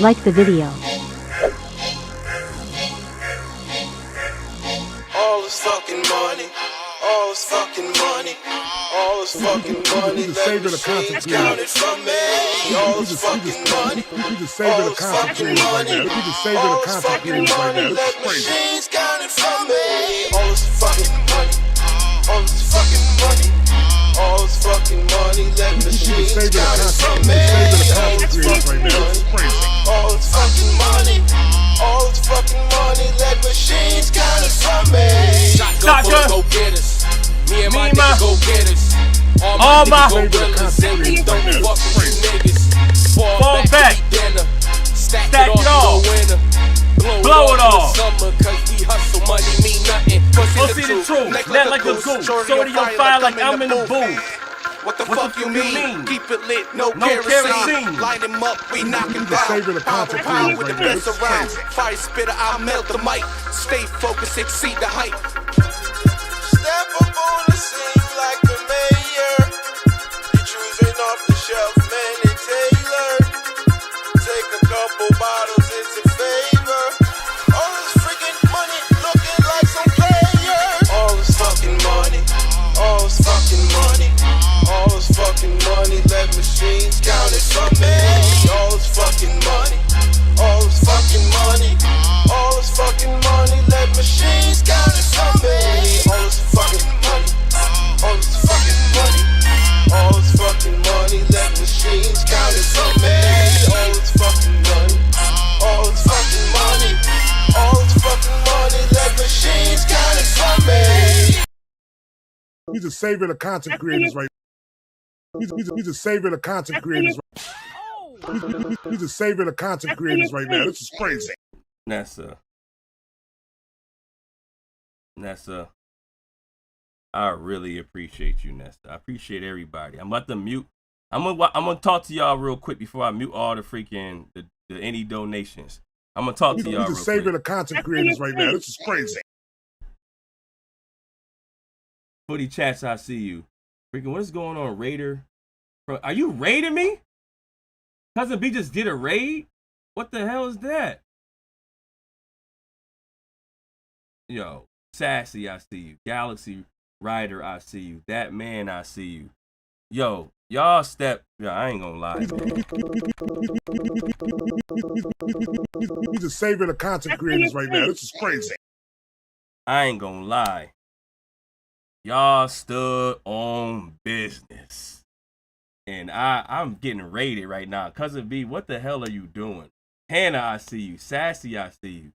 Like the video. All this fucking money, all this fucking money, all this fucking money. Let machines count it for me. All this fucking money, all this fucking money, all this fucking money. Let machines count it for me. All this fucking money, all this fucking money, all this fucking money. Let machines count it for me. All this fucking money, all this fucking money. All this fucking money, let machines count it for me. Shotgun go get us. Me and my niggas go get us. All my gorillas and we don't fuck with you niggas. Fall back, dinner. Stack it off, winner. Blow it off. Summer, cause we hustle, money mean nothing. See the truth, not like a goose. Shorty on fire like I'm in the booth. What the fuck you mean? Keep it lit, no kerosene. Light him up, we knock him down. Pound with the best around. Fire spitter, I'll melt the mic. Stay focused, exceed the height. Step up on the scene like the mayor. You choosing off the shelf, man, and Taylor. Take a couple bottles, it's a favor. All this freaking money looking like some players. All this fucking money, all this fucking money. All this fucking money, let machines count it for me. All this fucking money, all this fucking money, all this fucking money, let machines count it for me. All this fucking money, all this fucking money, all this fucking money, let machines count it for me. All this fucking money, all this fucking money, all this fucking money, let machines count it for me. He's a savior of the content creators right now. He's a savior of the content creators. He's a savior of the content creators right now. This is crazy. Nessa, I really appreciate you, Nessa. I appreciate everybody. I'm about to mute. I'm gonna talk to y'all real quick before I mute all the freaking any donations. I'm gonna talk to y'all. He's a savior of the content creators right now. This is crazy. Footy chats, I see you. Freaking, what is going on, Raider? Bro, are you raiding me? Cousin B just did a raid? What the hell is that? Yo, Sassy, I see you. Galaxy Rider, I see you. That Man, I see you. Yo, y'all step. Yeah, I ain't gonna lie. He's a savior of the content creators right now. This is crazy. I ain't gonna lie. Y'all stood on business. And I'm getting raided right now. Cousin B, what the hell are you doing? Hannah, I see you. Sassy, I see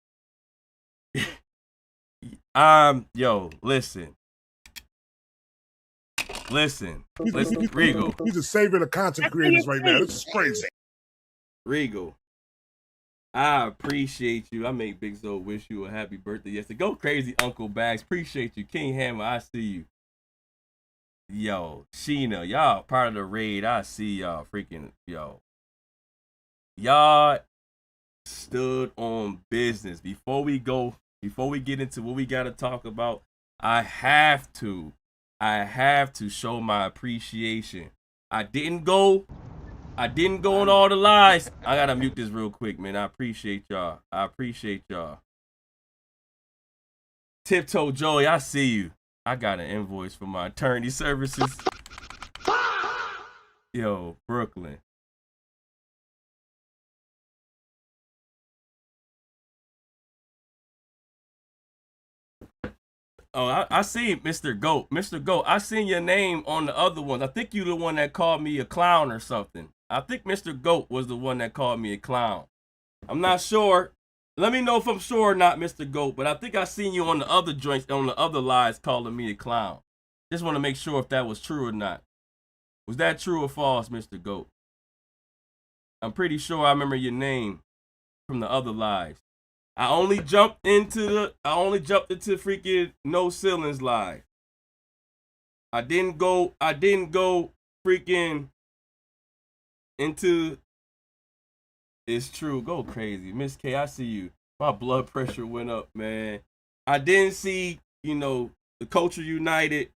you. Yo, listen, Regal. He's a savior of the content creators right now. This is crazy. Regal, I appreciate you. I make Big Zo wish you a happy birthday yesterday. Go crazy, Uncle Bags. Appreciate you. King Hammer, I see you. Yo, Sheena, y'all part of the raid. I see y'all freaking, yo. Y'all stood on business. Before we get into what we got to talk about, I have to show my appreciation. I didn't go on all the lies. I gotta mute this real quick, man. I appreciate y'all. Tiptoe Joey, I see you. I got an invoice for my attorney services. Yo, Brooklyn. Oh, I see Mr. Goat. Mr. Goat, I seen your name on the other ones. I think you the one that called me a clown or something. I think Mr. Goat was the one that called me a clown. I'm not sure. Let me know if I'm sure or not, Mr. Goat, but I think I seen you on the other joints, on the other lives calling me a clown. Just want to make sure if that was true or not. Was that true or false, Mr. Goat? I'm pretty sure I remember your name from the other lives. I only jumped into freaking No Ceilings live. I didn't go freaking into. It's true. Go crazy. Miss K, I see you. My blood pressure went up, man. I didn't see, the Culture United.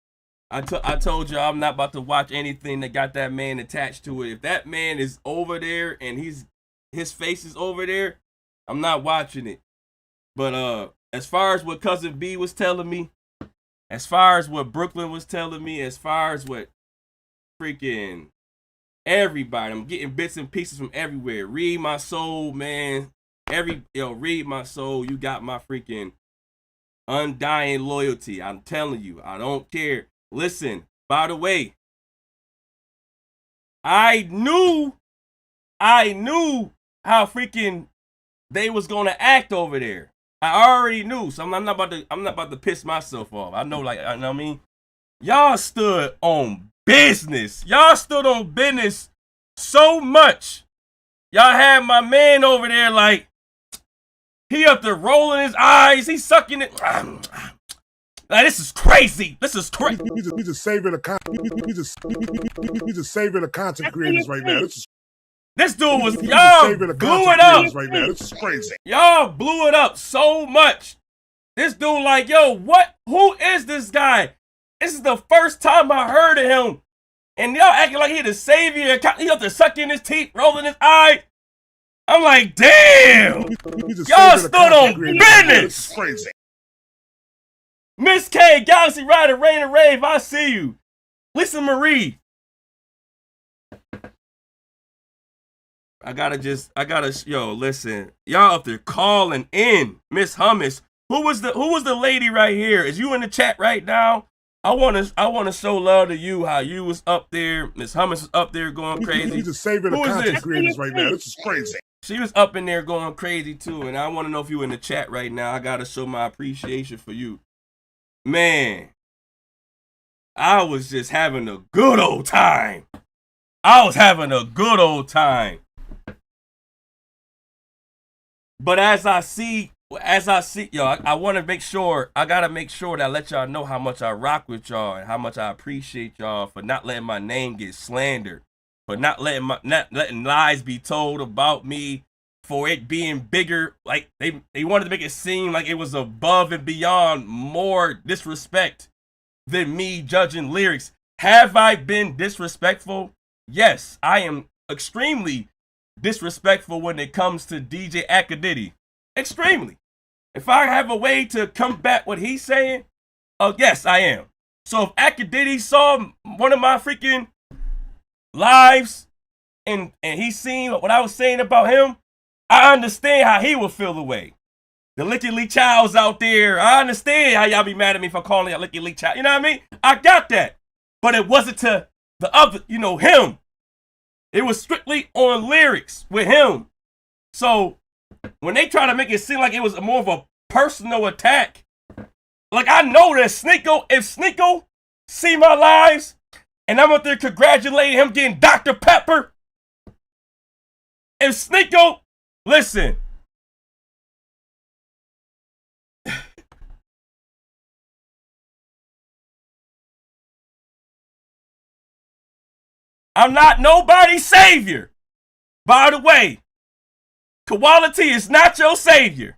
I told you I'm not about to watch anything that got that man attached to it. If that man is over there and his face is over there, I'm not watching it. But as far as what Cousin B was telling me, as far as what Brooklyn was telling me, as far as what freaking everybody, I'm getting bits and pieces from everywhere. Read my soul, man. Read my soul. You got my freaking undying loyalty. I'm telling you, I don't care. Listen, by the way, I knew how freaking they was gonna act over there. I already knew, so I'm not about to piss myself off. I know, like, I know what I mean. Y'all stood on business. Y'all stood on business so much. Y'all had my man over there like he up there rolling his eyes. He's sucking it. Like, this is crazy. This is crazy. He's a savior of he's a savior of content creators right now. This dude was, y'all blew it up. Right now. This is crazy. Y'all blew it up so much. This dude like, yo, what? Who is this guy? This is the first time I heard of him. And y'all acting like he the savior. He up there sucking his teeth, rolling his eye. I'm like, damn. Y'all stood on business. Crazy. Miss K, Galaxy Rider, Rain and Rave, I see you. Lisa Marie. Listen. Y'all up there calling in. Miss Hummus. Who was the lady right here? Is you in the chat right now? I wanna show love to you, how you was up there. Miss Hummus was up there going crazy. He's a savior of content creators right now. This is crazy. She was up in there going crazy too, and I want to know if you in the chat right now. I gotta show my appreciation for you. Man, I was just having a good old time. I was having a good old time. But as I see, yo, I want to make sure, I got to make sure that I let y'all know how much I rock with y'all and how much I appreciate y'all for not letting my name get slandered, for not letting lies be told about me, for it being bigger. Like, they wanted to make it seem like it was above and beyond more disrespect than me judging lyrics. Have I been disrespectful? Yes, I am extremely disrespectful when it comes to DJ Akadidi. Extremely. If I have a way to combat what he's saying, yes, I am. So if Akadidi saw one of my freaking lives and he seen what I was saying about him, I understand how he would feel the way. The Licky Lee Child's out there. I understand how y'all be mad at me for calling y'all Licky Lee Child. You know what I mean? I got that. But it wasn't to the other, him. It was strictly on lyrics with him. So when they try to make it seem like it was more of a personal attack, like, I know that if Sneeko see my lives and I'm up there congratulating him getting Dr. Pepper, if Sneeko, listen, I'm not nobody's savior. By the way, KoalaTea is not your savior.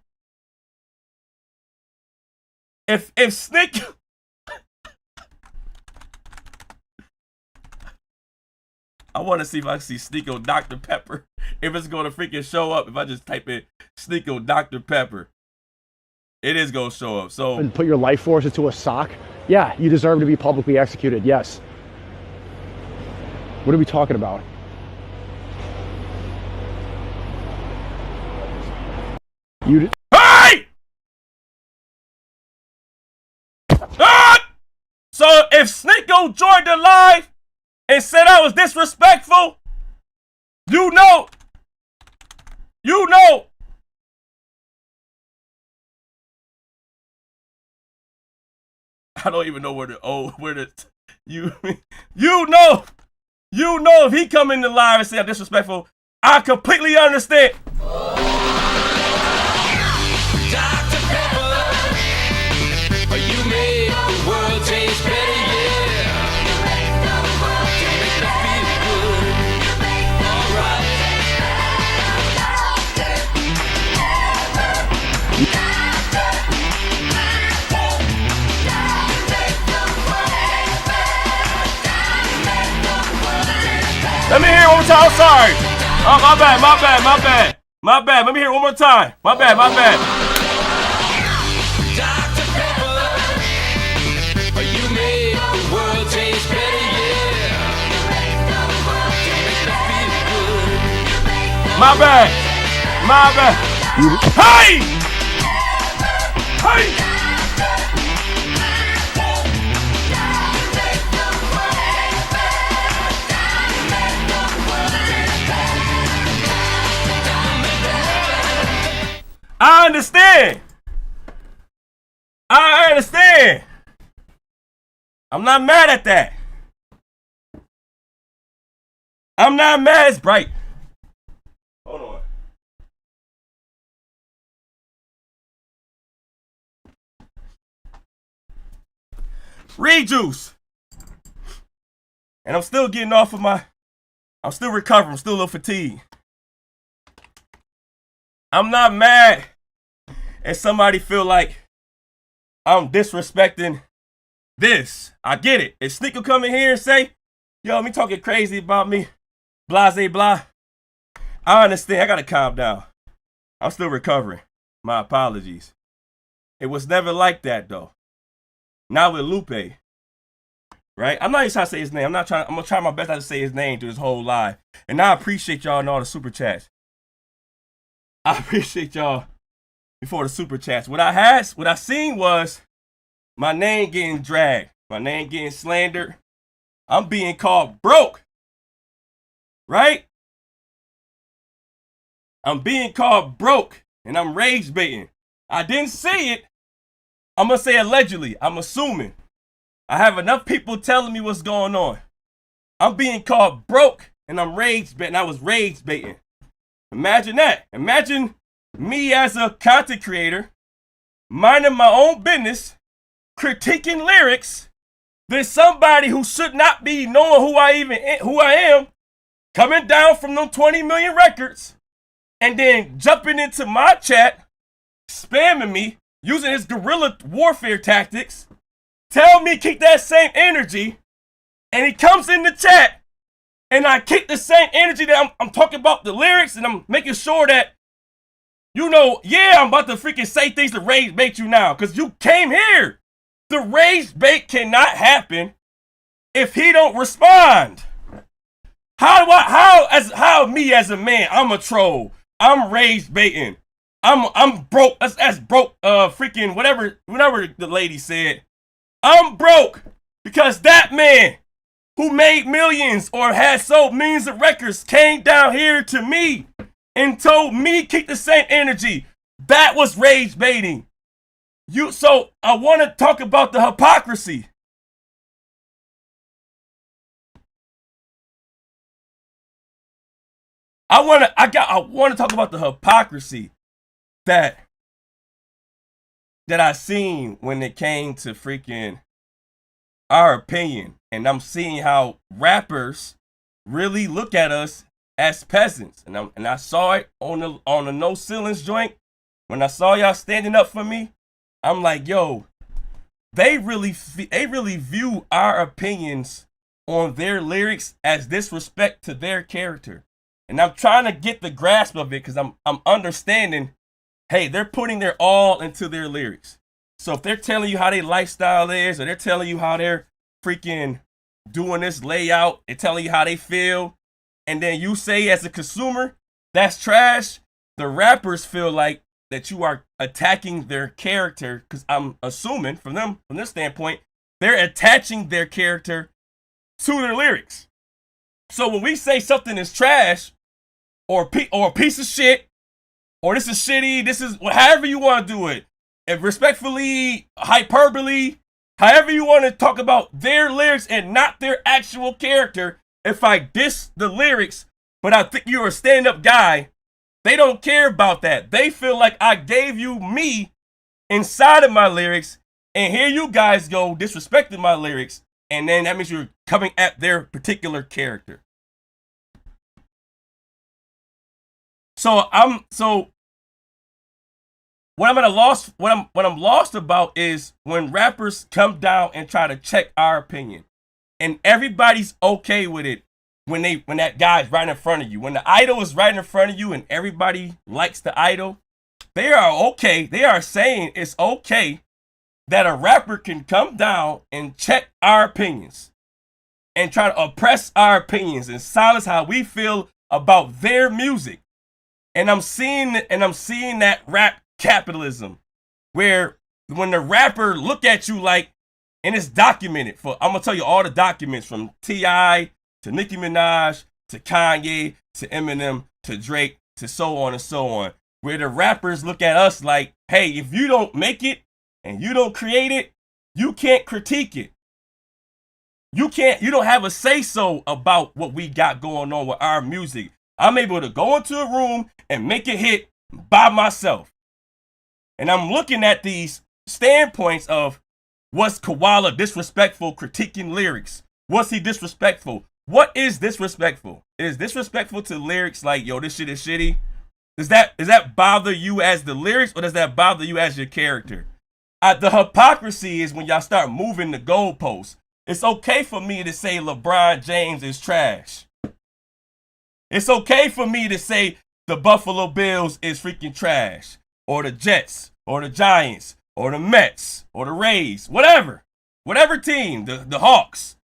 If Sneeko, I want to see if I can see Sneeko Dr. Pepper. If it's going to freaking show up, if I just type in Sneeko Dr. Pepper, it is going to show up. So, and put your life force into a sock? Yeah, you deserve to be publicly executed, yes. What are we talking about? Hey! So if Sneeko joined the live and said I was disrespectful, you know. I don't even know you know if he come in the live and say I'm disrespectful, I completely understand. Dr. Pepper, you made the world taste better, yeah. You make the world taste better. All right. Let me hear it one more time. I'm sorry. Oh, my bad, my bad, my bad. My bad. Let me hear it one more time. My bad, my bad. Dr. Pepper, you made the world taste better, yeah. My bad. My bad. Hey! Hey! I understand. I understand. I'm not mad at that. I'm not mad. It's bright. Hold on. Reed juice. And I'm still getting off of I'm still recovering. I'm still a little fatigued. I'm not mad if somebody feel like I'm disrespecting this. I get it. If Sneak will come in here and say, yo, me talking crazy about me, blase blah. I understand. I gotta calm down. I'm still recovering. My apologies. It was never like that though. Not with Lupe. Right? I'm not even trying to say his name. I'm gonna try my best not to say his name through his whole live. And I appreciate y'all and all the super chats. I appreciate y'all before the super chats. What I seen was my name getting dragged, my name getting slandered. I'm being called broke. Right? I'm being called broke and I'm rage baiting. I didn't say it. I'm gonna say allegedly. I'm assuming. I have enough people telling me what's going on. I'm being called broke and I'm rage baiting. I was rage baiting. Imagine that. Imagine me as a content creator, minding my own business, critiquing lyrics. There's somebody who should not be knowing who I am, coming down from them 20 million records, and then jumping into my chat, spamming me, using his guerrilla warfare tactics, tell me keep that same energy, and he comes in the chat, and I keep the same energy that I'm talking about the lyrics, and I'm making sure that, you know, yeah, I'm about to freaking say things to rage bait you now, because you came here. The rage bait cannot happen if he don't respond. How me as a man, I'm a troll. I'm rage baiting. I'm broke. That's broke. Freaking whatever the lady said. I'm broke because that man who made millions or had sold millions of records came down here to me and told me keep the same energy. That was rage baiting. So I want to talk about the hypocrisy. I want to talk about the hypocrisy that I seen when it came to freaking our opinion. And I'm seeing how rappers really look at us as peasants. And I saw it on the No Ceilings joint. When I saw y'all standing up for me, I'm like, yo, they really view our opinions on their lyrics as disrespect to their character. And I'm trying to get the grasp of it because I'm understanding, hey, they're putting their all into their lyrics. So if they're telling you how their lifestyle is, or they're telling you how they're freaking doing this layout, they're telling you how they feel, and then you say as a consumer, that's trash, the rappers feel like that you are attacking their character, because I'm assuming from their standpoint, they're attaching their character to their lyrics. So when we say something is trash, or a piece of shit, or this is shitty, this is however you want to do it, and respectfully, hyperbole, however you want to talk about their lyrics and not their actual character, if I diss the lyrics, but I think you're a stand-up guy, they don't care about that. They feel like I gave you me inside of my lyrics, and here you guys go disrespecting my lyrics, and then that means you're coming at their particular character. So what I'm lost about is when rappers come down and try to check our opinion, and everybody's okay with it. when that guy's right in front of you. When the idol is right in front of you and everybody likes the idol, they are saying it's okay that a rapper can come down and check our opinions and try to oppress our opinions and silence how we feel about their music. And I'm seeing that rap capitalism where when the rapper look at you like, and it's documented I'm gonna tell you all the documents from T.I. to Nicki Minaj to Kanye to Eminem to Drake to so on and so on, where the rappers look at us like, hey, if you don't make it and you don't create it, you can't critique it. You don't have a say-so about what we got going on with our music. I'm able to go into a room and make a hit by myself. And I'm looking at these standpoints of, was Koala disrespectful critiquing lyrics? Was he disrespectful? What is disrespectful? Is disrespectful to lyrics like, yo, this shit is shitty? Does that bother you as the lyrics, or does that bother you as your character? The hypocrisy is when y'all start moving the goalposts. It's okay for me to say LeBron James is trash. It's okay for me to say the Buffalo Bills is freaking trash, or the Jets, or the Giants, or the Mets, or the Rays, whatever team, the Hawks.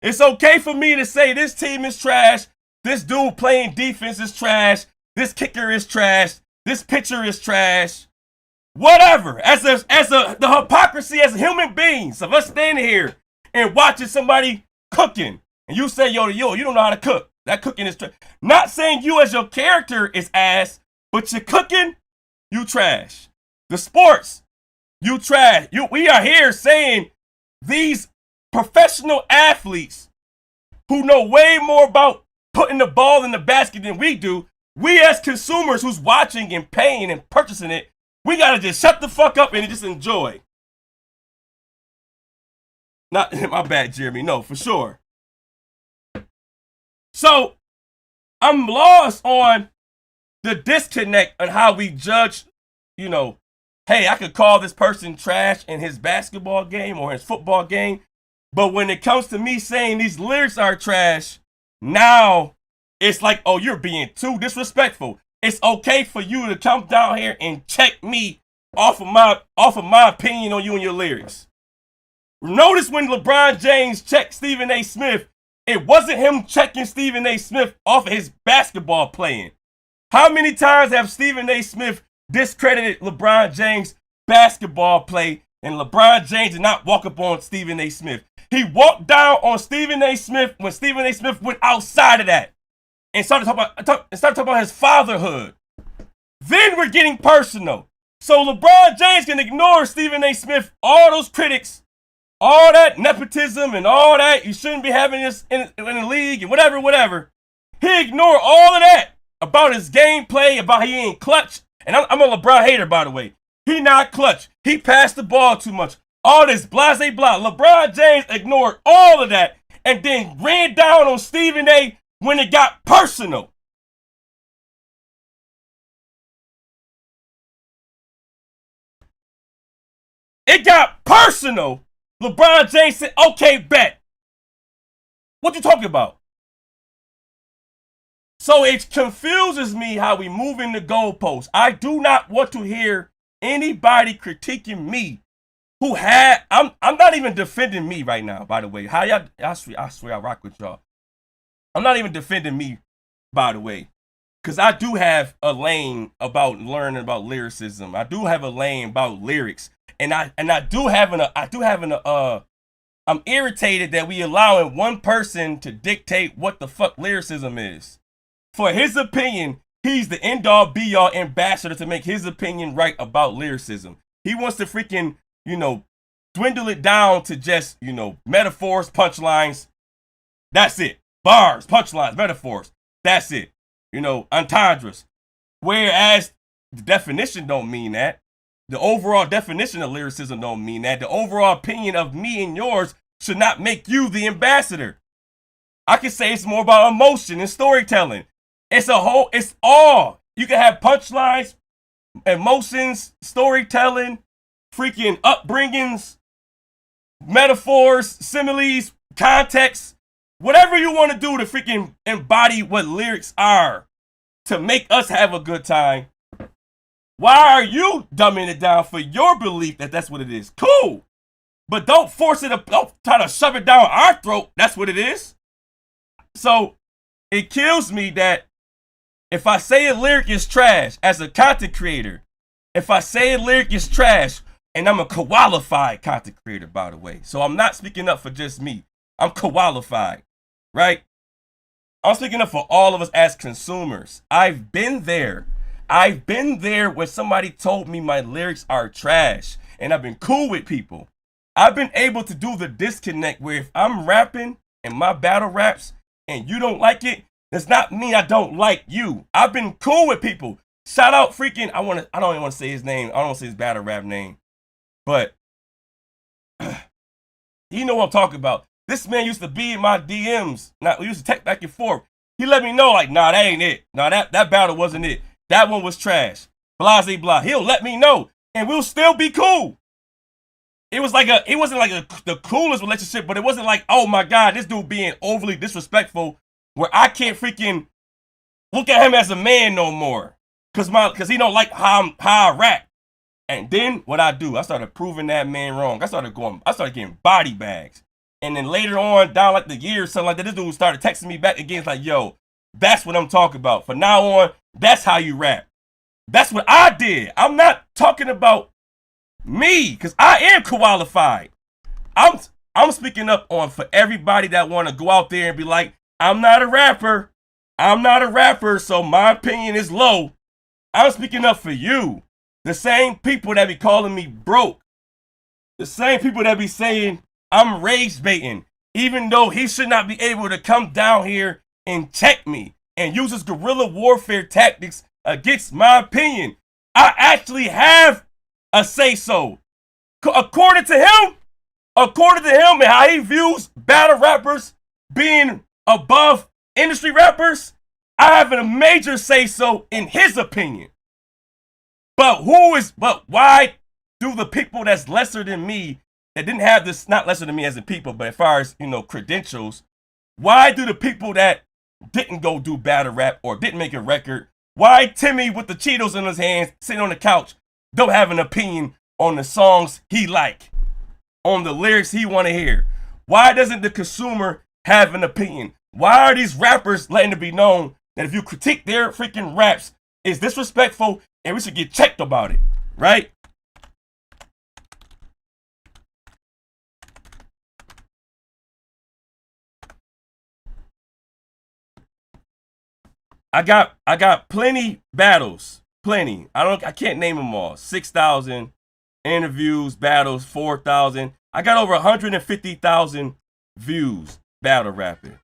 It's okay for me to say this team is trash, this dude playing defense is trash, this kicker is trash, this pitcher is trash, whatever. The hypocrisy as human beings of us standing here and watching somebody cooking, and you say, yo, you don't know how to cook. That cooking is trash. Not saying you as your character is ass, but you're cooking, you trash. The sports, you trash. We are here saying these professional athletes who know way more about putting the ball in the basket than we do, we as consumers who's watching and paying and purchasing it, we gotta just shut the fuck up and just enjoy. Not my bad, Jeremy. No, for sure. So I'm lost on the disconnect on how we judge, hey, I could call this person trash in his basketball game or his football game, but when it comes to me saying these lyrics are trash, now it's like, oh, you're being too disrespectful. It's okay for you to come down here and check me off of my opinion on you and your lyrics. Notice when LeBron James checked Stephen A. Smith, it wasn't him checking Stephen A. Smith off of his basketball playing. How many times have Stephen A. Smith discredited LeBron James' basketball play, and LeBron James did not walk up on Stephen A. Smith? He walked down on Stephen A. Smith when Stephen A. Smith went outside of that and started talking about his fatherhood. Then we're getting personal. So LeBron James can ignore Stephen A. Smith, all those critics, all that nepotism and all that, you shouldn't be having this in the league and whatever. He ignored all of that about his gameplay, about he ain't clutch. And I'm a LeBron hater, by the way. He not clutch. He passed the ball too much. All this blase blah. LeBron James ignored all of that and then ran down on Stephen A. when it got personal. It got personal. LeBron James said, okay, bet. What you talking about? So it confuses me how we move in the goalposts. I do not want to hear anybody critiquing me who had, I'm not even defending me right now, by the way. How y'all, I swear I rock with y'all. I'm not even defending me, by the way. Because I do have a lane about learning about lyricism. I do have a lane about lyrics. And I'm irritated that we allowing one person to dictate what the fuck lyricism is. For his opinion, he's the end-all be-all ambassador to make his opinion right about lyricism. He wants to freaking, dwindle it down to just, metaphors, punchlines. That's it. Bars, punchlines, metaphors. That's it. Entendres. Whereas the definition don't mean that. The overall definition of lyricism don't mean that. The overall opinion of me and yours should not make you the ambassador. I can say it's more about emotion and storytelling. It's all. You can have punchlines, emotions, storytelling, freaking upbringings, metaphors, similes, context, Whatever you want to do to freaking embody what lyrics are to make us have a good time, why are you dumbing it down for your belief that that's what it is? Cool. But don't force it up. Don't try to shove it down our throat. That's what it is. So it kills me that if I say a lyric is trash as a content creator, if I say a lyric is trash, and I'm a qualified content creator, by the way. So I'm not speaking up for just me. I'm qualified, right? I'm speaking up for all of us as consumers. I've been there. I've been there where somebody told me my lyrics are trash, and I've been cool with people. I've been able to do the disconnect where if I'm rapping in my battle raps and you don't like it, does not mean I don't like you. I've been cool with people. Shout out freaking, I don't even want to say his name. I don't want to say his battle rap name. But you know what I'm talking about. This man used to be in my DMs. We used to text back and forth. He let me know, like, nah, that ain't it. Nah, that battle wasn't it. That one was trash. Blase blah. He'll let me know, and we'll still be cool. It wasn't like the coolest relationship, but it wasn't like, oh my God, this dude being overly disrespectful, where I can't freaking look at him as a man no more, cause he don't like how I rap. And then what I do, I started proving that man wrong. I started getting body bags. And then later on, down like the year or something like that, this dude started texting me back again. It's like, yo, that's what I'm talking about. From now on, that's how you rap. That's what I did. I'm not talking about me, because I am qualified. I'm speaking up on for everybody that want to go out there and be like, I'm not a rapper. I'm not a rapper, so my opinion is low. I'm speaking up for you. The same people that be calling me broke. The same people that be saying I'm rage baiting, even though he should not be able to come down here and check me and use his guerrilla warfare tactics against my opinion. I actually have a say-so. According to him and how he views battle rappers being above industry rappers, I have a major say-so in his opinion. But why do the people that's lesser than me, that didn't have this, not lesser than me as a people, but as far as, credentials, why do the people that didn't go do battle rap or didn't make a record, why Timmy with the Cheetos in his hands, sitting on the couch, don't have an opinion on the songs he like, on the lyrics he want to hear? Why doesn't the consumer have an opinion? Why are these rappers letting it be known that if you critique their freaking raps, it's disrespectful and we should get checked about it, right? I got plenty battles, plenty. I can't name them all. 6,000 interviews, battles, 4,000. I got over 150,000 views battle rapping.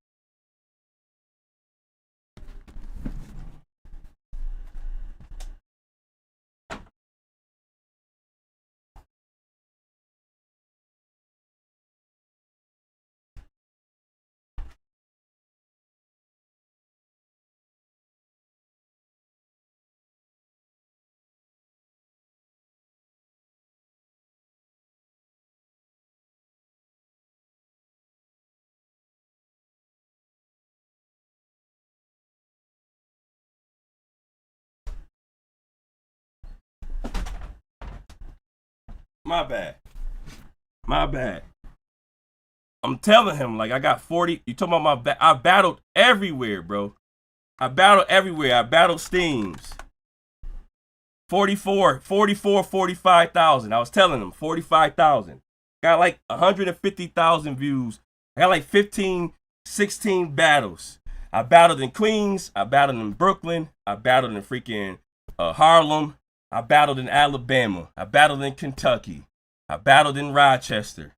My bad. I'm telling him, like, I got 40. You talking about I battled everywhere, bro. I battled Steams. 45,000. I was telling him 45,000. Got like 150,000 views. I got like 15, 16 battles. I battled in Queens. I battled in Brooklyn. I battled in freaking Harlem. I battled in Alabama. I battled in Kentucky. I battled in Rochester.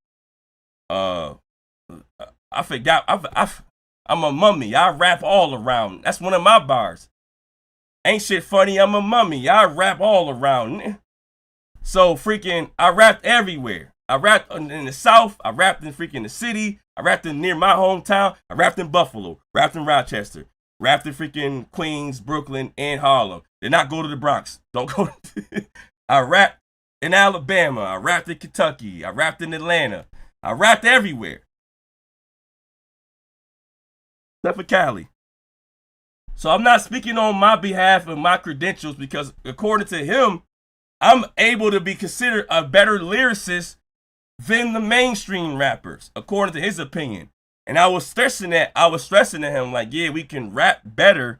I forgot. I'm a mummy. I rap all around. That's one of my bars. Ain't shit funny. I'm a mummy. I rap all around. So freaking, I rapped everywhere. I rapped in the South. I rapped in freaking the city. I rapped in near my hometown. I rapped in Buffalo. Rapped in Rochester. Rapped in freaking Queens, Brooklyn, and Harlem. Did not go to the Bronx. Don't go. I rapped in Alabama. I rapped in Kentucky. I rapped in Atlanta. I rapped everywhere. except for Cali. So I'm not speaking on my behalf of my credentials because according to him, I'm able to be considered a better lyricist than the mainstream rappers, according to his opinion. And I was stressing to him, like, yeah, we can rap better,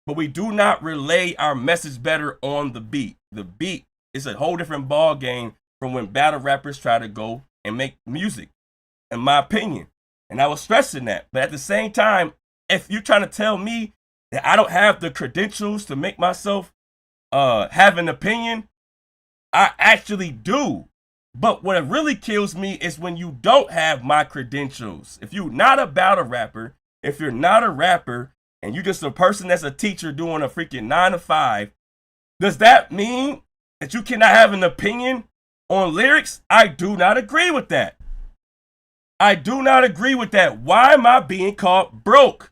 but we do not relay our message better on the beat. The beat is a whole different ball game from when battle rappers try to go and make music, in my opinion. And I was stressing that. But at the same time, if you're trying to tell me that I don't have the credentials to make myself have an opinion, I actually do. But what really kills me is when you don't have my credentials. If you're not a battle rapper, if you're not a rapper, and you're just a person that's a teacher doing a freaking 9 to 5, does that mean that you cannot have an opinion on lyrics? I do not agree with that. I do not agree with that. Why am I being called broke?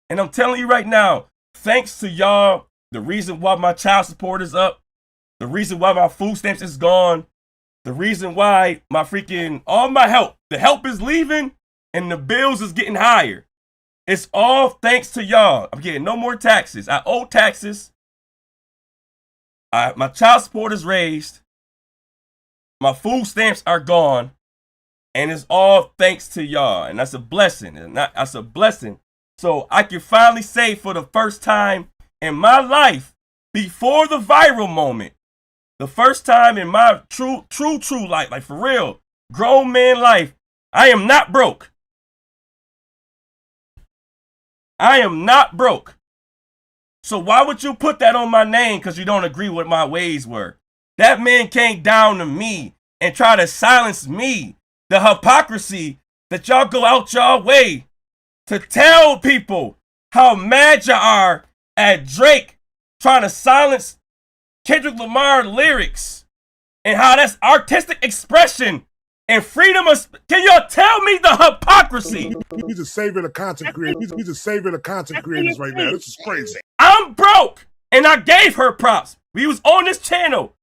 And I'm telling you right now, thanks to y'all, the reason why my child support is up, the reason why my food stamps is gone, the reason why my freaking, all my help, the help is leaving and the bills is getting higher. It's all thanks to y'all. I'm getting no more taxes. I owe taxes. My child support is raised. My food stamps are gone. And it's all thanks to y'all. And that's a blessing. And that's a blessing. So I can finally say for the first time in my life, before the viral moment, the first time in my true life, like for real, grown man life, I am not broke. I am not broke. So why would you put that on my name because you don't agree with my ways were? That man came down to me and tried to silence me. The hypocrisy that y'all go out y'all way to tell people how mad you are at Drake trying to silence Kendrick Lamar lyrics and how that's artistic expression and freedom of. Can y'all tell me the hypocrisy? He's a savior of content creators. He's a savior of content creators right now. This is crazy. I'm broke, and I gave her props. We was on this channel.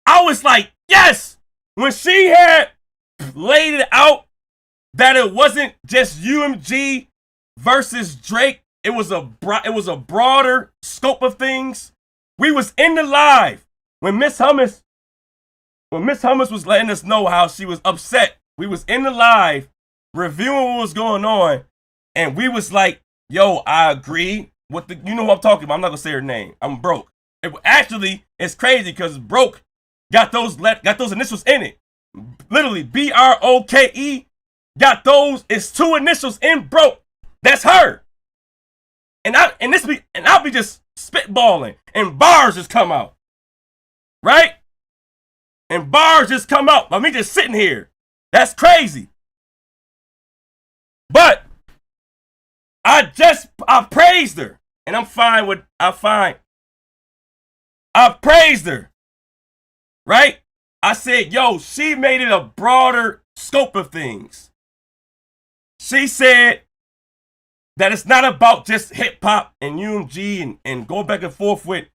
I was like, yes. When she had laid it out that it wasn't just UMG versus Drake, it was a broader scope of things. We was in the live when Miss Hummus was letting us know how she was upset. We was in the live reviewing what was going on, and we was like, yo, I agree with you know what I'm talking about. I'm not gonna say her name. I'm broke. Actually, it's crazy because broke got those initials in it. Literally, BROKE got those. It's 2 initials in broke. That's her. And I'll be just spitballing and bars just come out. Right? And bars just come out by me just sitting here. That's crazy. But I praised her. And I praised her. Right? I said, yo, she made it a broader scope of things. She said that it's not about just hip hop and UMG and go back and forth with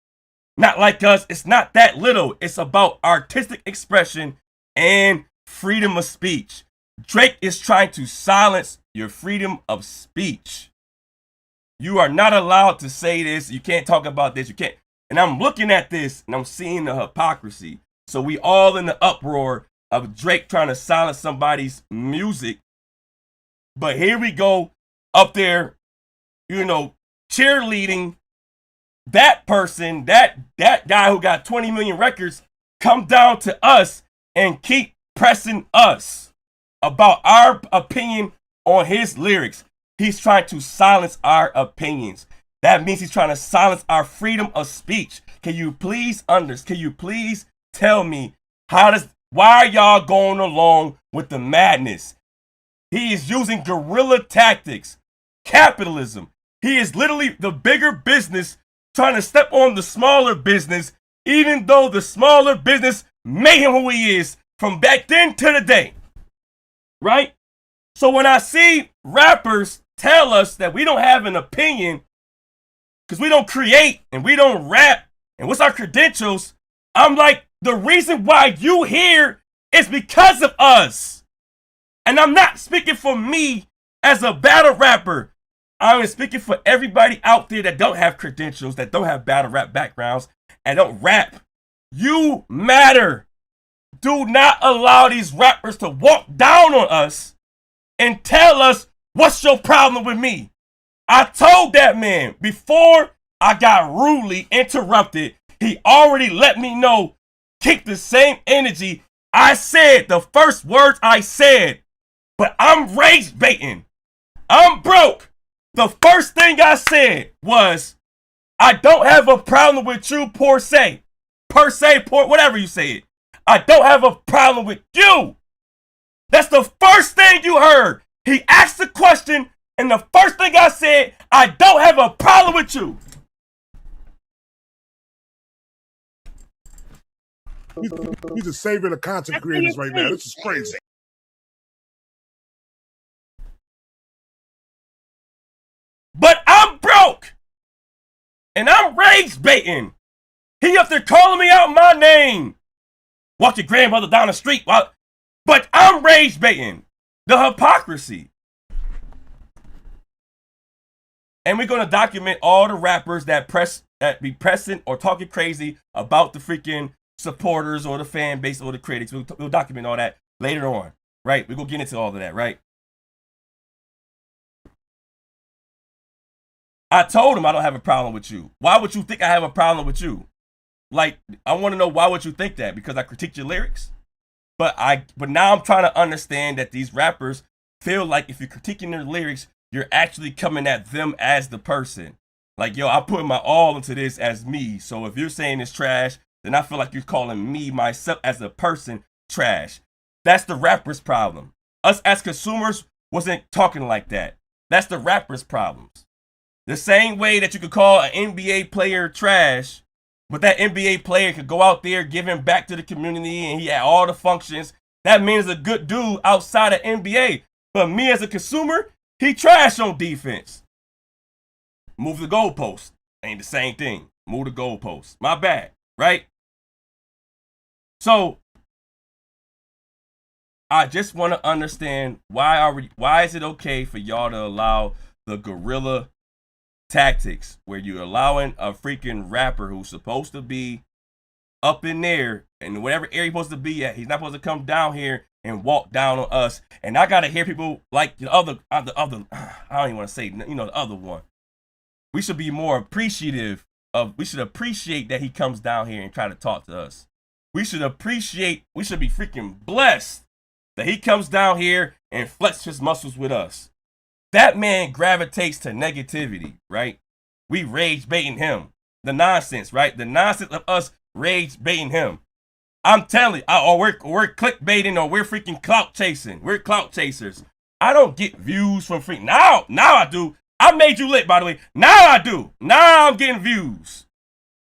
Not Like Us. It's not that little. It's about artistic expression and freedom of speech. Drake is trying to silence your freedom of speech. You are not allowed to say this. You can't talk about this. You can't. And I'm looking at this and I'm seeing the hypocrisy. So we all in the uproar of Drake trying to silence somebody's music. But here we go up there, you know, cheerleading that person, that guy who got 20 million records, come down to us and keep pressing us about our opinion on his lyrics. He's trying to silence our opinions. That means he's trying to silence our freedom of speech. Can you please tell me why are y'all going along with the madness? He is using guerrilla tactics, capitalism. He is literally the bigger business trying to step on the smaller business, even though the smaller business made him who he is from back then to today. Right? So when I see rappers tell us that we don't have an opinion because we don't create and we don't rap and what's our credentials, I'm like, the reason why you here is because of us. And I'm not speaking for me as a battle rapper. I'm speaking for everybody out there that don't have credentials, that don't have battle rap backgrounds, and don't rap. You matter. Do not allow these rappers to walk down on us and tell us, what's your problem with me? I told that man before I got rudely interrupted, he already let me know, keep the same energy. I said the first words I said, but I'm rage baiting. I'm broke. The first thing I said was, I don't have a problem with you per se, whatever you say it. I don't have a problem with you. That's the first thing you heard. He asked the question, and the first thing I said, I don't have a problem with you. He's a savior of content creators right now. This is crazy. But I'm broke. And I'm rage baiting. He up there calling me out my name. Walk your grandmother down the street. But I'm rage baiting. The hypocrisy. And we're going to document all the rappers that be pressing or talking crazy about the freaking supporters or the fan base or the critics. We'll document all that later on, right? We're going to get into all of that, right? I told him I don't have a problem with you. Why would you think I have a problem with you? Like, I want to know, why would you think that? Because I critiqued your lyrics? But now I'm trying to understand that these rappers feel like if you're critiquing their lyrics, you're actually coming at them as the person. Like, yo, I put my all into this as me. So if you're saying it's trash, then I feel like you're calling me, myself, as a person, trash. That's the rapper's problem. Us as consumers wasn't talking like that. That's the rapper's problems. The same way that you could call an NBA player trash, but that NBA player could go out there giving back to the community and he had all the functions. That means a good dude outside of NBA. But me as a consumer, he trash on defense. Move the goalpost. Ain't the same thing. Move the goalpost. My bad, right? So I just want to understand why is it okay for y'all to allow the guerrilla tactics where you're allowing a freaking rapper who's supposed to be up in there and whatever area he's supposed to be at, he's not supposed to come down here and walk down on us. And I gotta hear people like the other I don't even want to say, the other one. We should be more appreciative of, we should appreciate that he comes down here and try to talk to us. We should be freaking blessed that he comes down here and flexes his muscles with us. That man gravitates to negativity, right? We rage baiting him. The nonsense, right? The nonsense of us rage baiting him. I'm telling you, or we're clickbaiting, or we're freaking clout chasing. We're clout chasers. I don't get views from freaking. Now I do. I made you lit, by the way. Now I do. Now I'm getting views.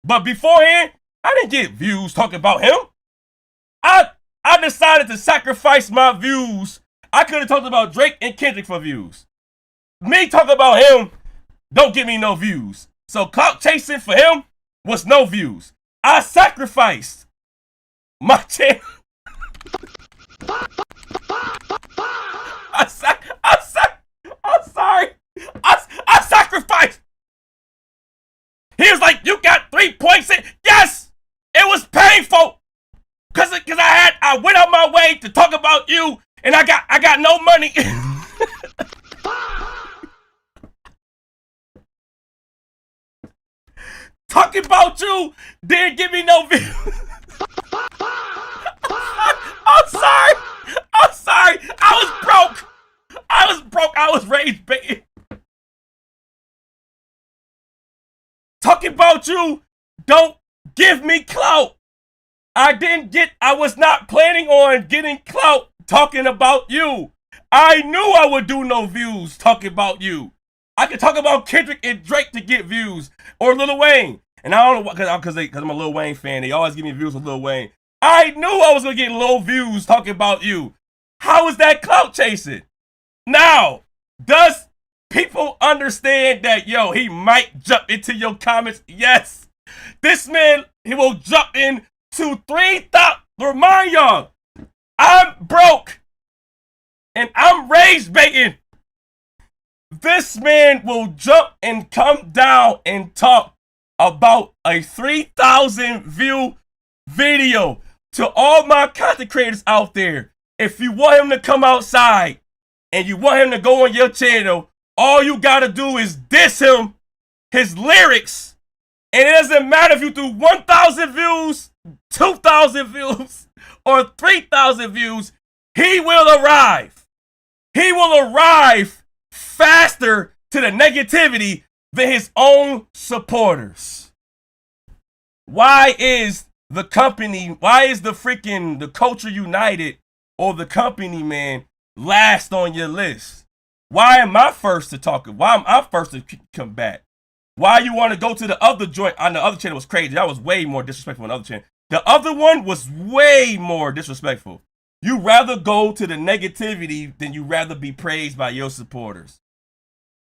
But beforehand, I didn't get views talking about him. I decided to sacrifice my views. I could have talked about Drake and Kendrick for views. Me talking about him don't give me no views. So clout chasing for him was no views. I sacrificed my channel. I'm sorry. I sacrificed. He was like, you got 3 points in. Yes, it was painful. Cause I went out my way to talk about you, and I got no money. Talking about you didn't give me no views. I'm sorry. I was broke. I was rage baiting. Talking about you don't give me clout. I was not planning on getting clout talking about you. I knew I would do no views talking about you. I could talk about Kendrick and Drake to get views, or Lil Wayne. And I don't know, because I'm a Lil Wayne fan. They always give me views with Lil Wayne. I knew I was going to get low views talking about you. How is that clout chasing? Now, does people understand that, yo, he might jump into your comments? Yes. This man, he will jump in to 3,000. Remind y'all, I'm broke. And I'm rage baiting. This man will jump and come down and talk about a 3,000 view video. To all my content creators out there, if you want him to come outside and you want him to go on your channel, all you gotta do is diss him, his lyrics, and it doesn't matter if you do 1,000 views, 2,000 views, or 3,000 views, he will arrive. He will arrive faster to the negativity than his own supporters. Why is the company, why is the Culture United or the company, man, last on your list? Why am I first to talk? Why am I first to combat? Why you want to go to the other joint? On the other channel was crazy. That was way more disrespectful on the other channel. The other one was way more disrespectful. You rather go to the negativity than you rather be praised by your supporters.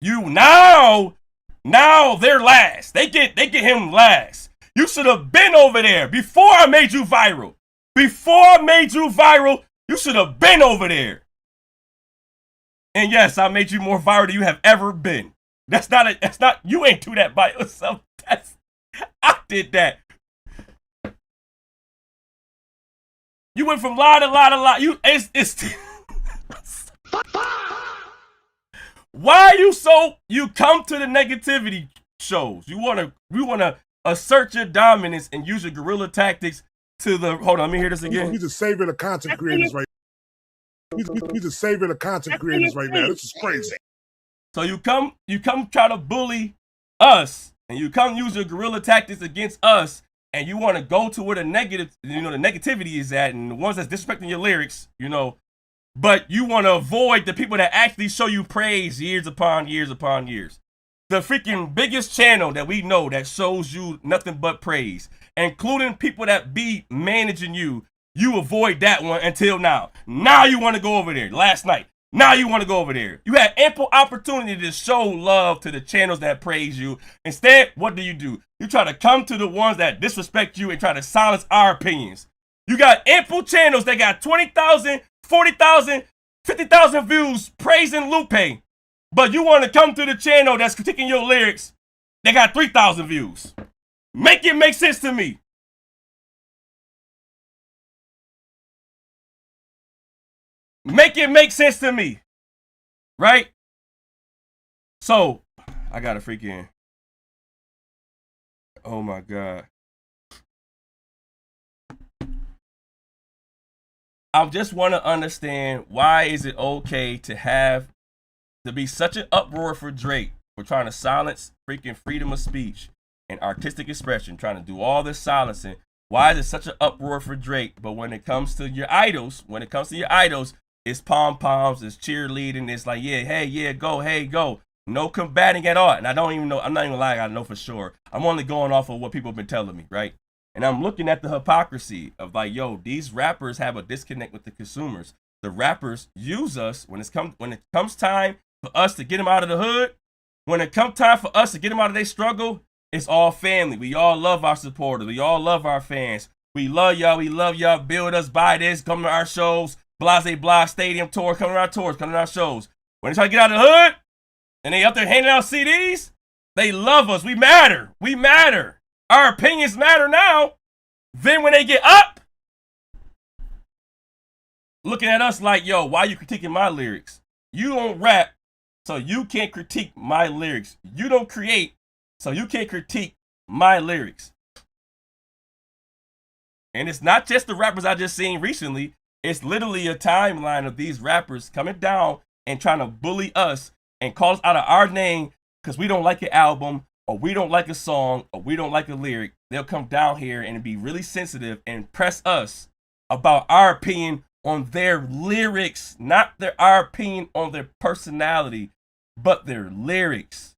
You now they're last. They get him last. You should have been over there before I made you viral. Before I made you viral, you should have been over there. And yes, I made you more viral than you have ever been. That's not, you ain't do that by yourself. I did that. You went from lie to lie to lie. It's why you come to the negativity shows. You wanna assert your dominance and use your guerrilla tactics to the, hold on, let me hear this again. He's a savior of the content creators right now. He's a savior of the content creators right now. This is crazy. So you come try to bully us, and you come use your guerrilla tactics against us, and you want to go to where the negativity is at, and the ones that's disrespecting your lyrics, but you want to avoid the people that actually show you praise years upon years upon years. The freaking biggest channel that we know that shows you nothing but praise, including people that be managing you avoid that one until now. Now you want to go over there. Last night. Now you want to go over there. You had ample opportunity to show love to the channels that praise you. Instead, what do? You try to come to the ones that disrespect you and try to silence our opinions. You got ample channels that got 20,000, 40,000, 50,000 views praising Lupe. But you want to come to the channel that's critiquing your lyrics that got 3,000 views. Make it make sense to me. Make it make sense to me. Right? So, I got a freaking, oh my God. I just want to understand, why is it okay to be such an uproar for Drake for trying to silence freaking freedom of speech and artistic expression, trying to do all this silencing? Why is it such an uproar for Drake? But when it comes to your idols, it's pom-poms, it's cheerleading, it's like, yeah, hey, yeah, go, hey, go. No combating at all. And I don't even know, I'm not even lying, I know for sure. I'm only going off of what people have been telling me, right? And I'm looking at the hypocrisy of like, yo, these rappers have a disconnect with the consumers. The rappers use us when it comes time for us to get them out of the hood. When it comes time for us to get them out of their struggle, it's all family. We all love our supporters. We all love our fans. We love y'all. We love y'all. Build us, buy this, come to our shows. Blase Blah Stadium tour, come to our tours, come to our shows. When they try to get out of the hood and they up there handing out CDs, they love us. We matter. We matter. Our opinions matter now. Then when they get up, looking at us like, yo, why you critiquing my lyrics? You don't rap, so you can't critique my lyrics. You don't create, so you can't critique my lyrics. And it's not just the rappers I just seen recently. It's literally a timeline of these rappers coming down and trying to bully us and call us out of our name because we don't like an album, or we don't like a song, or we don't like a lyric. They'll come down here and be really sensitive and press us about our opinion on their lyrics, not our opinion on their personality, but their lyrics.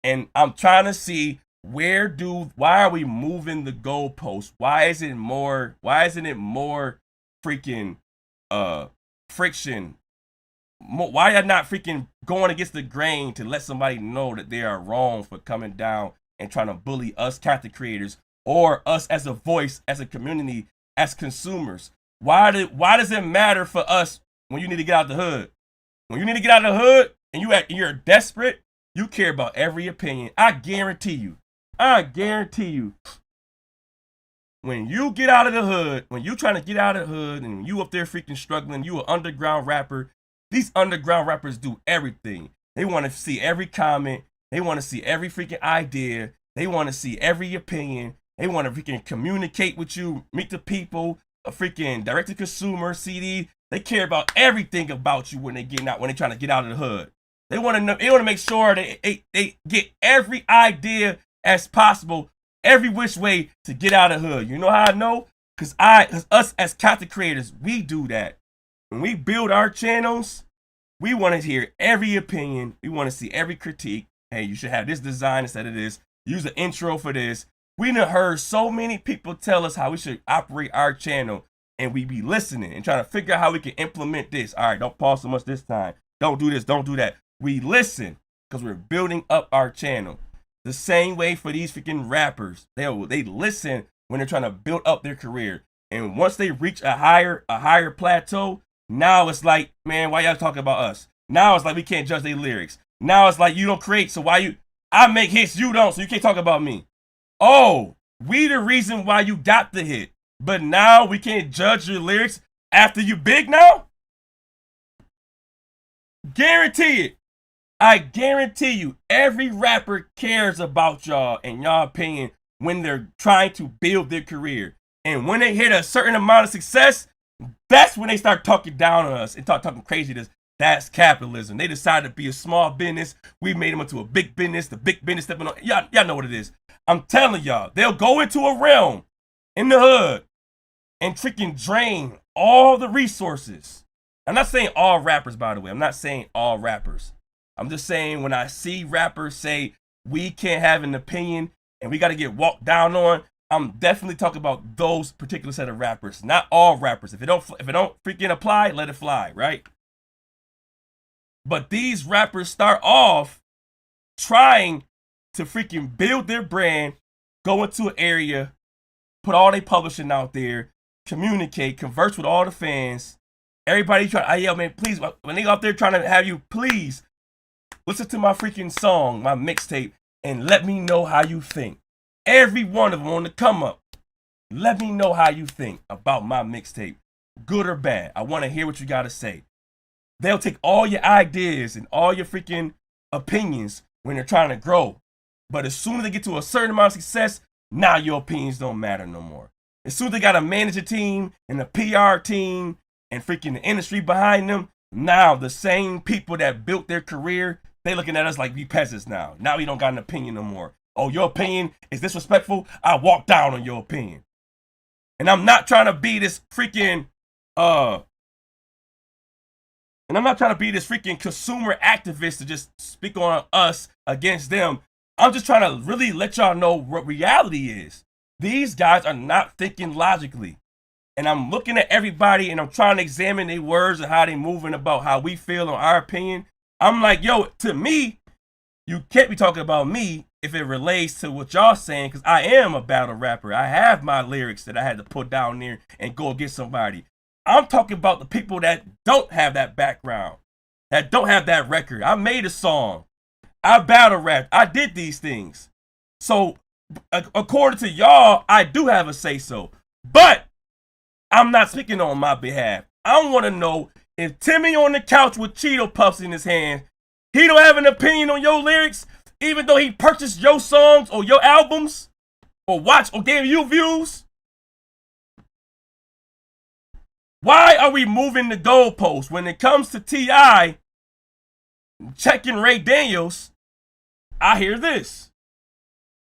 And I'm trying to see, why are we moving the goalposts? Why isn't it more freaking friction? Why are not freaking going against the grain to let somebody know that they are wrong for coming down and trying to bully us content creators, or us as a voice, as a community, as consumers? Why does it matter for us when you need to get out the hood? When you need to get out of the hood, and you're desperate, you care about every opinion. I guarantee you. When you get out of the hood, when you trying to get out of the hood and you up there freaking struggling, you an underground rapper, these underground rappers do everything. They want to see every comment. They want to see every freaking idea. They want to see every opinion. They want to freaking communicate with you, meet the people, a freaking direct-to-consumer CD. They care about everything about you when they trying to get out of the hood. They want to know. They want to make sure they get every idea as possible, every which way to get out of the hood. You know how I know? Because us as content creators, we do that. When we build our channels, we want to hear every opinion. We want to see every critique. Hey, you should have this design instead of this. Use an intro for this. We done heard so many people tell us how we should operate our channel, and we be listening and trying to figure out how we can implement this. All right, don't pause so much this time. Don't do this, don't do that. We listen because we're building up our channel. The same way for these freaking rappers. They listen when they're trying to build up their career. And once they reach a higher plateau, now it's like, man, why y'all talking about us? Now it's like we can't judge their lyrics. Now it's like you don't create, so I make hits, you don't, so you can't talk about me. Oh, we the reason why you got the hit. But now we can't judge your lyrics after you big now? Guarantee it. I guarantee you, every rapper cares about y'all and y'all opinion when they're trying to build their career. And when they hit a certain amount of success, that's when they start talking down on us and talking crazy to us. That's capitalism. They decided to be a small business. We made them into a big business. The big business stepping on. Y'all know what it is. I'm telling y'all, they'll go into a realm in the hood and freaking drain all the resources. I'm not saying all rappers, by the way. I'm not saying all rappers. I'm just saying when I see rappers say we can't have an opinion and we got to get walked down on, I'm definitely talking about those particular set of rappers, not all rappers. If it don't freaking apply, let it fly, right? But these rappers start off trying to freaking build their brand, go into an area, put all their publishing out there, communicate, converse with all the fans. Everybody trying, yo, man, please, when they out there trying to have you, please listen to my freaking song, my mixtape, and let me know how you think. Every one of them on the come up. Let me know how you think about my mixtape, good or bad. I want to hear what you got to say. They'll take all your ideas and all your freaking opinions when they're trying to grow. But as soon as they get to a certain amount of success, now your opinions don't matter no more. As soon as they got a manager team and a PR team and freaking the industry behind them, now the same people that built their career, they looking at us like we peasants now. Now we don't got an opinion no more. Oh, your opinion is disrespectful? I walk down on your opinion. And I'm not trying to be this freaking, consumer activist to just speak on us against them. I'm just trying to really let y'all know what reality is. These guys are not thinking logically. And I'm looking at everybody and I'm trying to examine their words and how they moving about how we feel on our opinion. I'm like, yo, to me, you can't be talking about me if it relates to what y'all saying, because I am a battle rapper. I have my lyrics that I had to put down there and go against somebody. I'm talking about the people that don't have that background, that don't have that record. I made a song. I battle rapped. I did these things. So, according to y'all, I do have a say-so. But I'm not speaking on my behalf. I want to know if Timmy on the couch with Cheeto Puffs in his hand, he don't have an opinion on your lyrics, even though he purchased your songs or your albums, or watched or gave you views. Why are we moving the goalposts when it comes to T.I. checking Ray Daniels? I hear this.